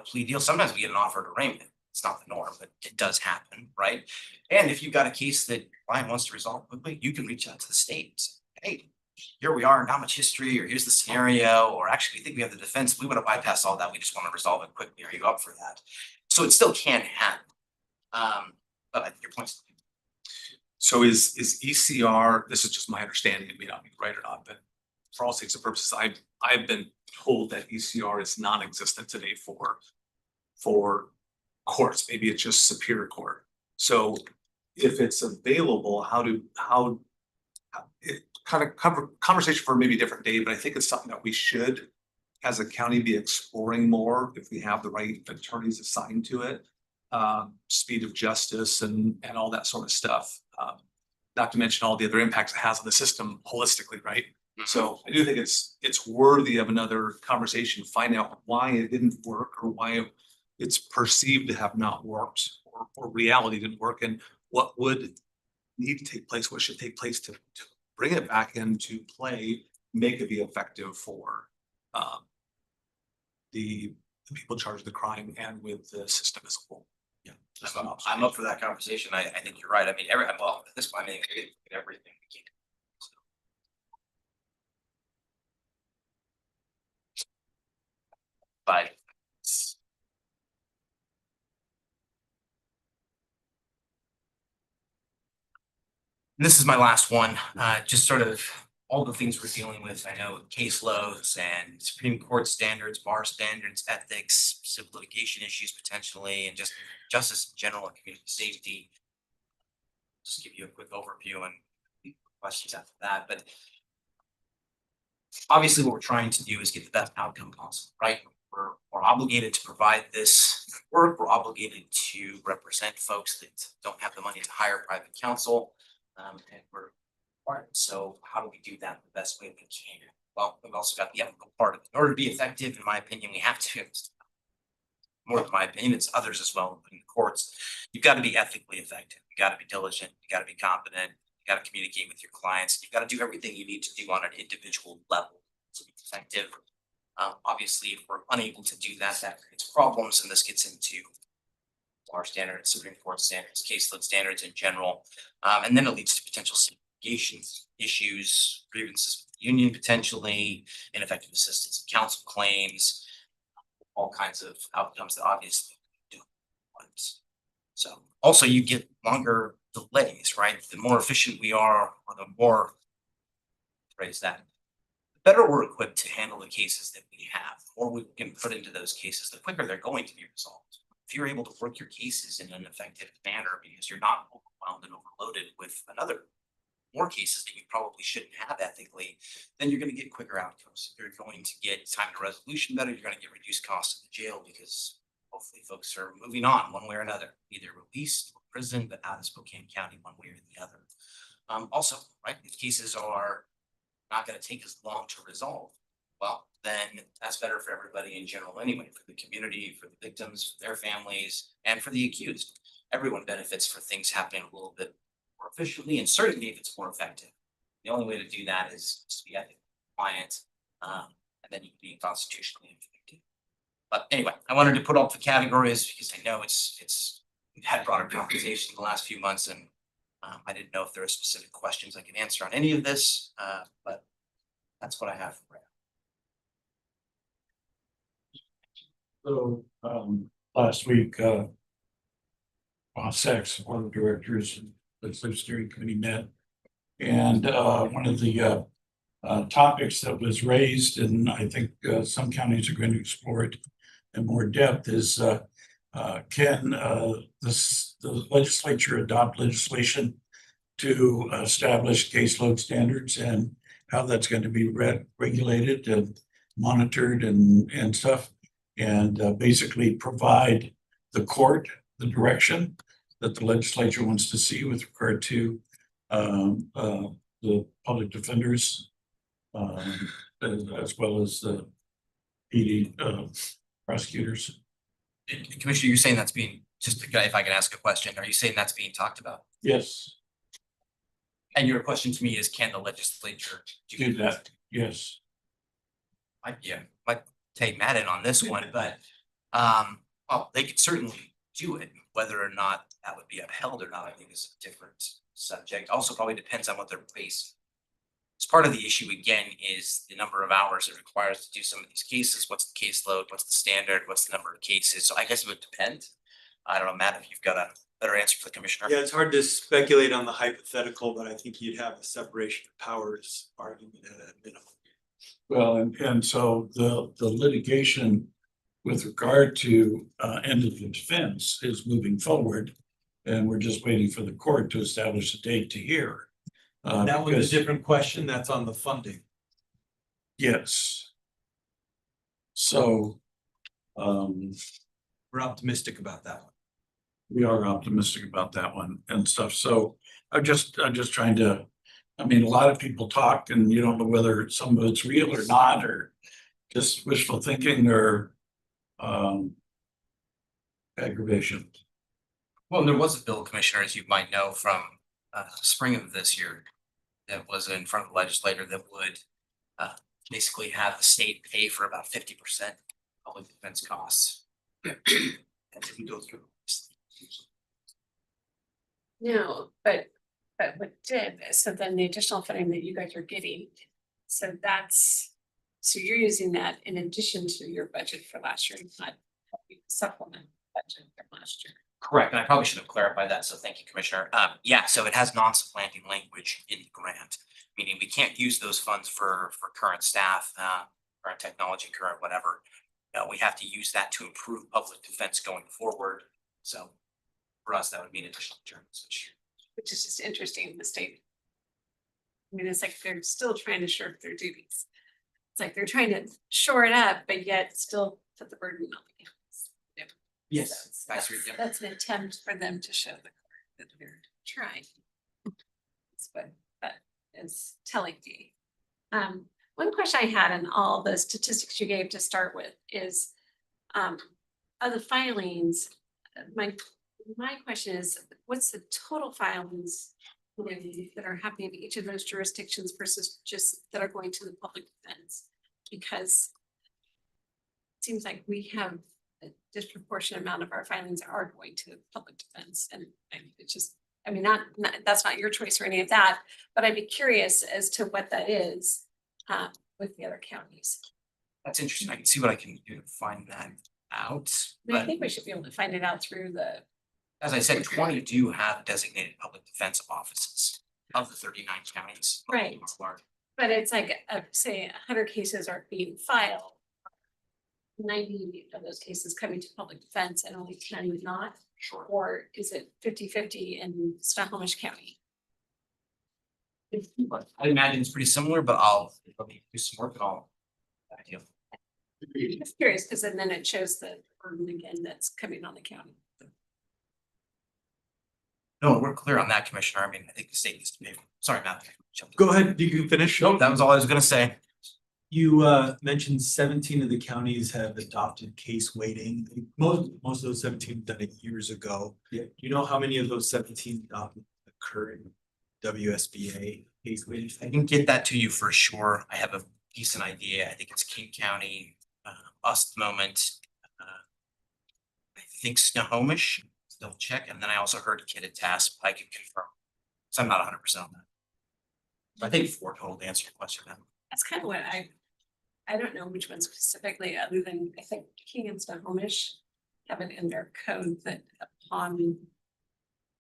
plea deal. Sometimes we get an offer of arraignment. It's not the norm, but it does happen, right? And if you've got a case that client wants to resolve quickly, you can reach out to the state and say, hey, here we are, not much history, or here's the scenario, or actually we think we have the defense. We would have bypassed all that. We just want to resolve it quickly. Are you up for that? So it still can happen. But I think your point's. So is ECR, this is just my understanding, it may not be right or not, but for all intents and purposes, I've been told that ECR is non-existent today for courts. Maybe it's just Superior Court. So if it's available, it kind of conversation for maybe a different day, but I think it's something that we should, as a county, be exploring more if we have the right attorneys assigned to it. Speed of justice and all that sort of stuff. Not to mention all the other impacts it has on the system holistically, right? So I do think it's worthy of another conversation, find out why it didn't work or why it's perceived to have not worked or reality didn't work and what would need to take place, what should take place to bring it back into play, make it be effective for the people charged with the crime and with the system as a whole. Yeah. I'm up for that conversation. I think you're right. I mean, well, at this point, I mean, everything we can. But this is my last one, just sort of all the things we're dealing with. I know caseloads and Supreme Court standards, bar standards, ethics, civil litigation issues potentially, and just justice in general and community safety. Just give you a quick overview and questions after that, but obviously what we're trying to do is get the best outcome possible, right? We're obligated to provide this work. We're obligated to represent folks that don't have the money to hire private counsel. And we're required. So how do we do that the best way we can? Well, we've also got the ethical part of it. In order to be effective, in my opinion, we have to, more than my opinion, it's others as well, in the courts. You've got to be ethically effective. You got to be diligent. You got to be competent. You got to communicate with your clients. You've got to do everything you need to do on an individual level to be effective. Obviously, if we're unable to do that, that creates problems, and this gets into our standards, Supreme Court standards, caseload standards in general, and then it leads to potential litigation issues, grievances with the union potentially, ineffective assistance of counsel claims, all kinds of outcomes that obviously do. So also you get longer delays, right? The more efficient we are, or the more, phrase that, the better we're equipped to handle the cases that we have, or we can put into those cases, the quicker they're going to be resolved. If you're able to work your cases in an effective manner because you're not overwhelmed and overloaded with more cases that you probably shouldn't have ethically, then you're going to get quicker outcomes. You're going to get time to resolution better. You're going to get reduced costs in the jail because hopefully folks are moving on one way or another, either released or prison, but out of Spokane County one way or the other. Also, right, if cases are not going to take as long to resolve, well, then that's better for everybody in general anyway, for the community, for the victims, for their families, and for the accused. Everyone benefits for things happening a little bit more efficiently, and certainly if it's more effective. The only way to do that is to be ethically compliant, and then you can be constitutionally effective. But anyway, I wanted to put up the categories because I know we've had broader conversation in the last few months, and I didn't know if there are specific questions I can answer on any of this, but that's what I have for So, last week, Sachs, one of the directors, and legislative steering committee met. And, one of the, topics that was raised, and I think, some counties are going to explore it in more depth, is, can, the legislature adopt legislation to establish caseload standards and how that's going to be regulated and monitored and stuff, and basically provide the court the direction that the legislature wants to see with regard to the public defenders, as well as the PD prosecutors. Commissioner, you're saying that's being, if I can ask a question, are you saying that's being talked about? Yes. And your question to me is, can the legislature Do that, yes. Might take Matt in on this one, but well, they could certainly do it. Whether or not that would be upheld or not, I think is a different subject. Also probably depends on what they're based. As part of the issue again is the number of hours it requires to do some of these cases. What's the caseload? What's the standard? What's the number of cases? So I guess it would depend. I don't know, Matt, if you've got a better answer for the commissioner. Yeah, it's hard to speculate on the hypothetical, but I think you'd have a separation of powers argument at a minimum. Well, and so the litigation with regard to end of the defense is moving forward. And we're just waiting for the court to establish a date to hear. That was a different question. That's on the funding. Yes. So we're optimistic about that one. We are optimistic about that one and stuff. So I'm just trying to, I mean, a lot of people talk and you don't know whether some of it's real or not, or just wishful thinking or aggravation. Well, there was a bill, Commissioner, as you might know from spring of this year. That was in front of the legislator that would basically have the state pay for about 50% of public defense costs. That didn't go through. No, but what did, so then the additional funding that you guys are getting, so you're using that in addition to your budget for last year, not supplement budget from last year. Correct, and I probably should have clarified that, so thank you, Commissioner. Yeah, so it has non-supplanting language in the grant, meaning we can't use those funds for current staff, current technology, current whatever. We have to use that to improve public defense going forward. So for us, that would mean additional terms, Which is just interesting, the state. I mean, it's like they're still trying to shirk their duties. It's like they're trying to shore it up, but yet still put the burden on the counties. Yes, So that's an attempt for them to show the court that they're trying. That's what that is telling me. One question I had in all the statistics you gave to start with is, of the filings, my question is, what's the total filings that are happening in each of those jurisdictions versus just that are going to the public defense? Because it seems like we have a disproportionate amount of our filings are going to public defense, and it's just, I mean, that's not your choice or any of that, but I'd be curious as to what that is with the other counties. That's interesting. I can see what I can do to find that out. And I But think we should be able to find it out through the, as I said, 20 do have designated public defense offices of the 39 counties. Right. but it's like, say 100 cases are being filed. 90 of those cases coming to public defense and only 10 not? Sure. Or is it 50-50 in Snohomish County? I imagine it's pretty similar, but I'll do some work and I'll. I'm just curious, because then it shows the burden again that's coming on the county. No, we're clear on that, Commissioner. I mean, I think the state needs to be, sorry, Matt. Go ahead, you can finish. Nope, that was all I was gonna say. You mentioned 17 of the counties have adopted case weighting. Most of those 17 done it years ago. Yeah. Do you know how many of those 17 adopted the current WSBA case weighting? I can get that to you for sure. I have a decent idea. I think it's King County, us at the moment. I think Snohomish, double check, and then I also heard Kittitas, I can confirm. So I'm not 100% on that. I think 4 total to answer your question, man. That's kind of what I don't know which one specifically, other than I think King and Snohomish have it in their code that upon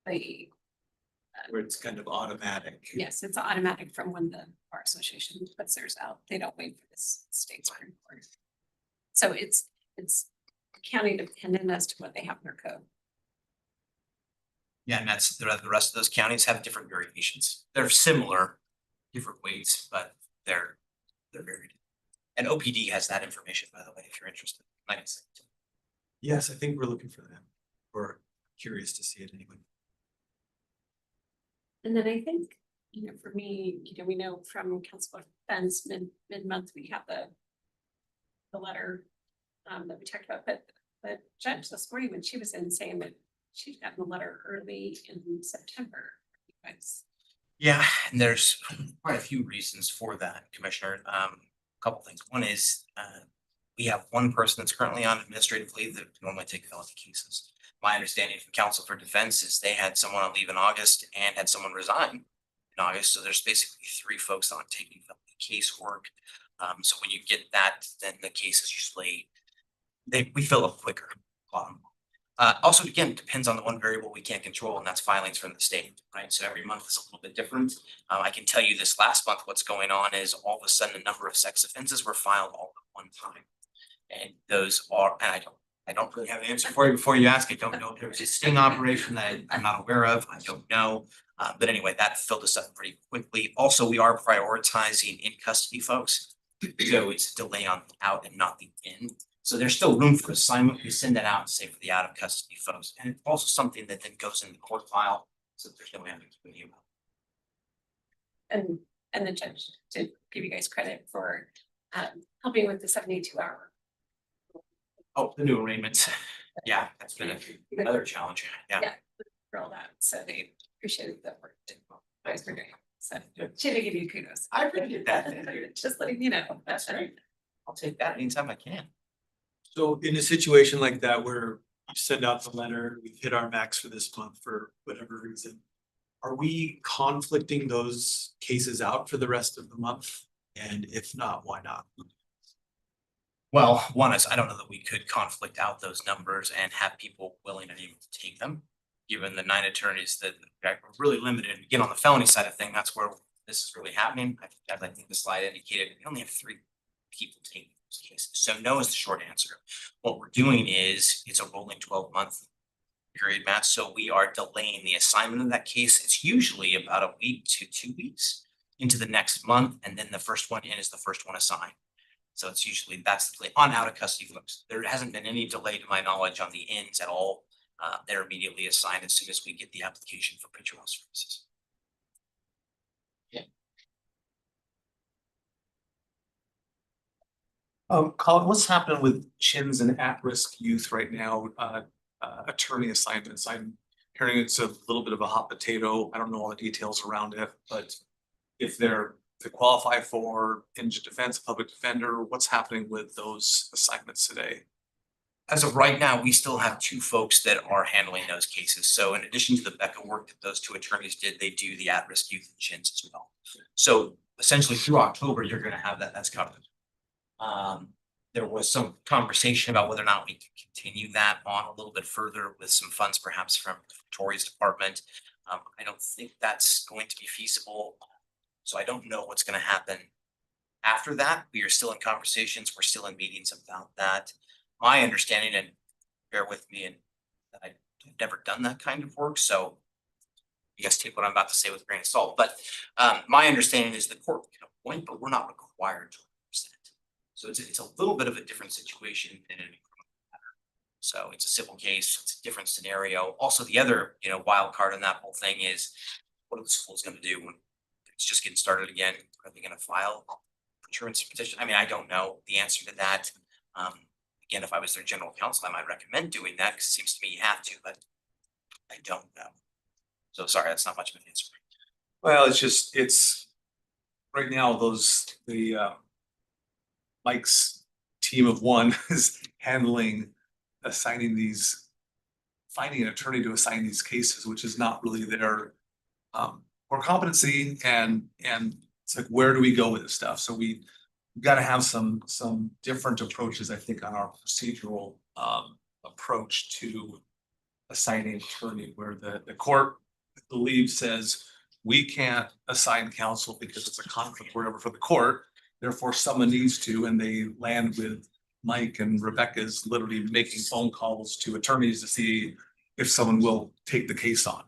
the, Where it's kind of automatic. yes, it's automatic from when the bar association puts theirs out. They don't wait for this state Supreme Court. So it's county dependent as to what they have in their code. Yeah, and that's the rest of those counties have different variations. They're similar, different weights, but they're varied. And OPD has that information, by the way, if you're interested. Like I said. Yes, I think we're looking for that. We're curious to see it anyway. And then I think, for me, we know from Council of Defense mid-month, we have the letter that we talked about, but Judge this morning when she was in saying that she'd gotten the letter early in September. Yeah, and there's quite a few reasons for that, Commissioner. A couple things. One is we have one person that's currently on administrative leave that normally take felony cases. My understanding from Council for Defense is they had someone on leave in August and had someone resign in August. So there's basically 3 folks on taking felony casework. So when you get that, then the cases usually we fill up quicker. Also, again, it depends on the one variable we can't control, and that's filings from the state, right? So every month is a little bit different. I can tell you this last month, what's going on is all of a sudden a number of sex offenses were filed all at one time. And those are, and I don't really have an answer for you before you ask. I don't know if there was a sting operation that I'm not aware of. I don't know. But anyway, that filled us up pretty quickly. Also, we are prioritizing in custody folks. So it's a delay on the out and not the in. So there's still room for assignment. We send that out and say for the out of custody folks. And it's also something that then goes in the court file. So there's no ambiguity about And the judge did give you guys credit for helping with the 72-hour. Oh, the new arraignments. Yeah, that's been another challenge. Yeah. rolled out, so they appreciated the work that you guys were doing. So she did give you kudos. I appreciate that. Just letting you know. That's great. I'll take that anytime I can. So in a situation like that where you send out the letter, we've hit our max for this month for whatever reason. Are we conflicting those cases out for the rest of the month? And if not, why not? Well, one is, I don't know that we could conflict out those numbers and have people willing and able to take them. Given the 9 attorneys that are really limited, again, on the felony side of thing, that's where this is really happening. As I think the slide indicated, we only have 3 people taking those cases. So no is the short answer. What we're doing is, it's a rolling 12-month period, Matt. So we are delaying the assignment of that case. It's usually about a week to 2 weeks into the next month, and then the first one in is the first one assigned. So it's usually, that's the delay on out of custody folks. There hasn't been any delay to my knowledge on the ins at all. They're immediately assigned as soon as we get the application for pretrial services. Colin, what's happening with chins and at-risk youth right now, attorney assignments? I'm hearing it's a little bit of a hot potato. I don't know all the details around it, but if they qualify for indigent defense, public defender, what's happening with those assignments today? As of right now, we still have 2 folks that are handling those cases. So in addition to the BECA work that those 2 attorneys did, they do the at-risk youth and chins as well. So essentially through October, you're gonna have that's covered. There was some conversation about whether or not we could continue that on a little bit further with some funds perhaps from Victoria's department. I don't think that's going to be feasible. So I don't know what's gonna happen after that. We are still in conversations. We're still in meetings about that. My understanding, and bear with me, and I've never done that kind of work, so you guys take what I'm about to say with a grain of salt, but my understanding is the court can appoint, but we're not required to represent. So it's a little bit of a different situation than in a criminal matter. So it's a civil case, it's a different scenario. Also, the other, wild card in that whole thing is, what are the schools gonna do when it's just getting started again? Are they gonna file insurance petition? I mean, I don't know the answer to that. Again, if I was their general counsel, I might recommend doing that because it seems to me you have to, but I don't know. So sorry, that's not much of an answer. Well, it's right now, Mike's team of 1 is handling assigning finding an attorney to assign these cases, which is not really their core competency, and it's like, where do we go with this stuff? So we've got to have some different approaches, I think, on our procedural approach to assigning attorney, where the court, I believe, says we can't assign counsel because it's a conflict, whatever, for the court. Therefore, someone needs to, and they land with Mike and Rebecca's literally making phone calls to attorneys to see if someone will take the case on.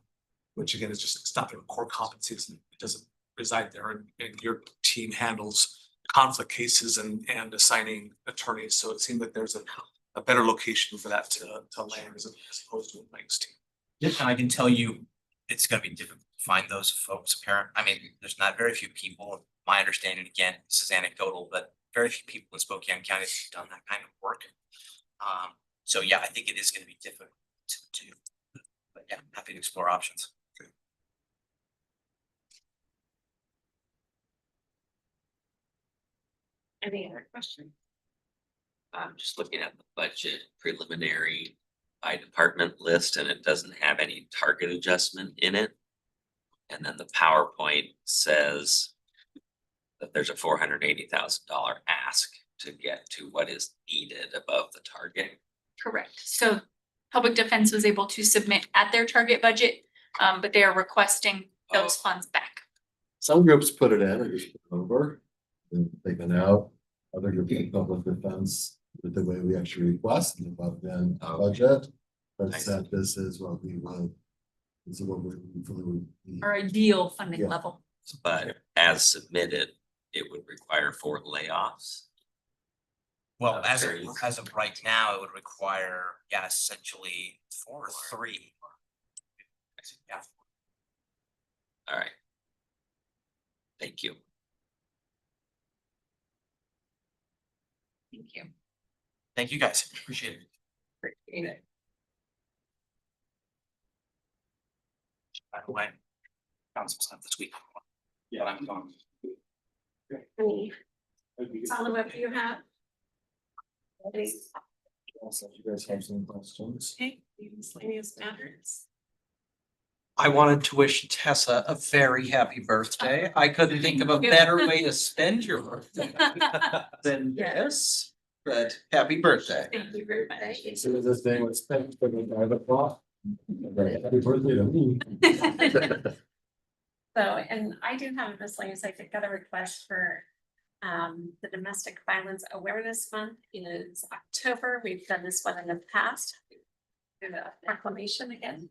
Which again is just, it's not their core competencies, and it doesn't reside there, and your team handles conflict cases and assigning attorneys. So it seemed like there's a better location for that to land as opposed to Mike's team. Yeah, and I can tell you, it's gonna be difficult to find those folks apparent. I mean, there's not very few people, my understanding, again, this is anecdotal, but very few people in Spokane County have done that kind of work. So yeah, I think it is gonna be difficult to do, but yeah, happy to explore options. Any other questions? I'm just looking at the budget preliminary by department list, and it doesn't have any target adjustment in it. And then the PowerPoint says that there's a $480,000 ask to get to what is needed above the target. Correct. So public defense was able to submit at their target budget, but they are requesting those funds back. Some groups put it in and just put it over, then taken out. Other groups in public defense, with the way we actually request and above then budget. But said this is what we would, this is what we would. Our ideal funding Yeah. level. But as submitted, it would require 4 layoffs. Well, as of right now, it would require, essentially 4 or 3. Yeah. All right. Thank you. Thank you. Thank you, guys. Appreciate it. Appreciate it. By the way. Found some stuff this week. Yeah, I'm gone. Any follow-up you have? Any Also, you guys have some questions? miscellaneous matters? I wanted to wish Tessa a very happy birthday. I couldn't think of a better way to spend your birthday than this, but happy birthday. Thank you very much. As soon as this thing was spent for the 5 o'clock. Happy birthday to me. So, and I do have a miscellaneous, I got a request for the Domestic Violence Awareness Month is October. We've done this one in the past. Do the proclamation again.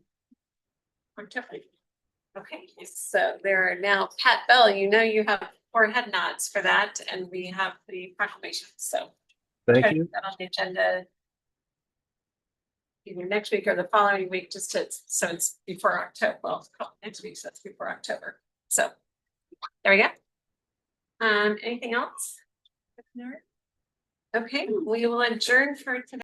October. Okay, so there are now, Pat Bell, you know you have 4 head nods for that, and we have the proclamation, so. Thank try to you. put that on the agenda. Either next week or the following week, just to, so it's before October, well, next week, so it's before October, so. There we go. Anything else? Okay, we will adjourn for today.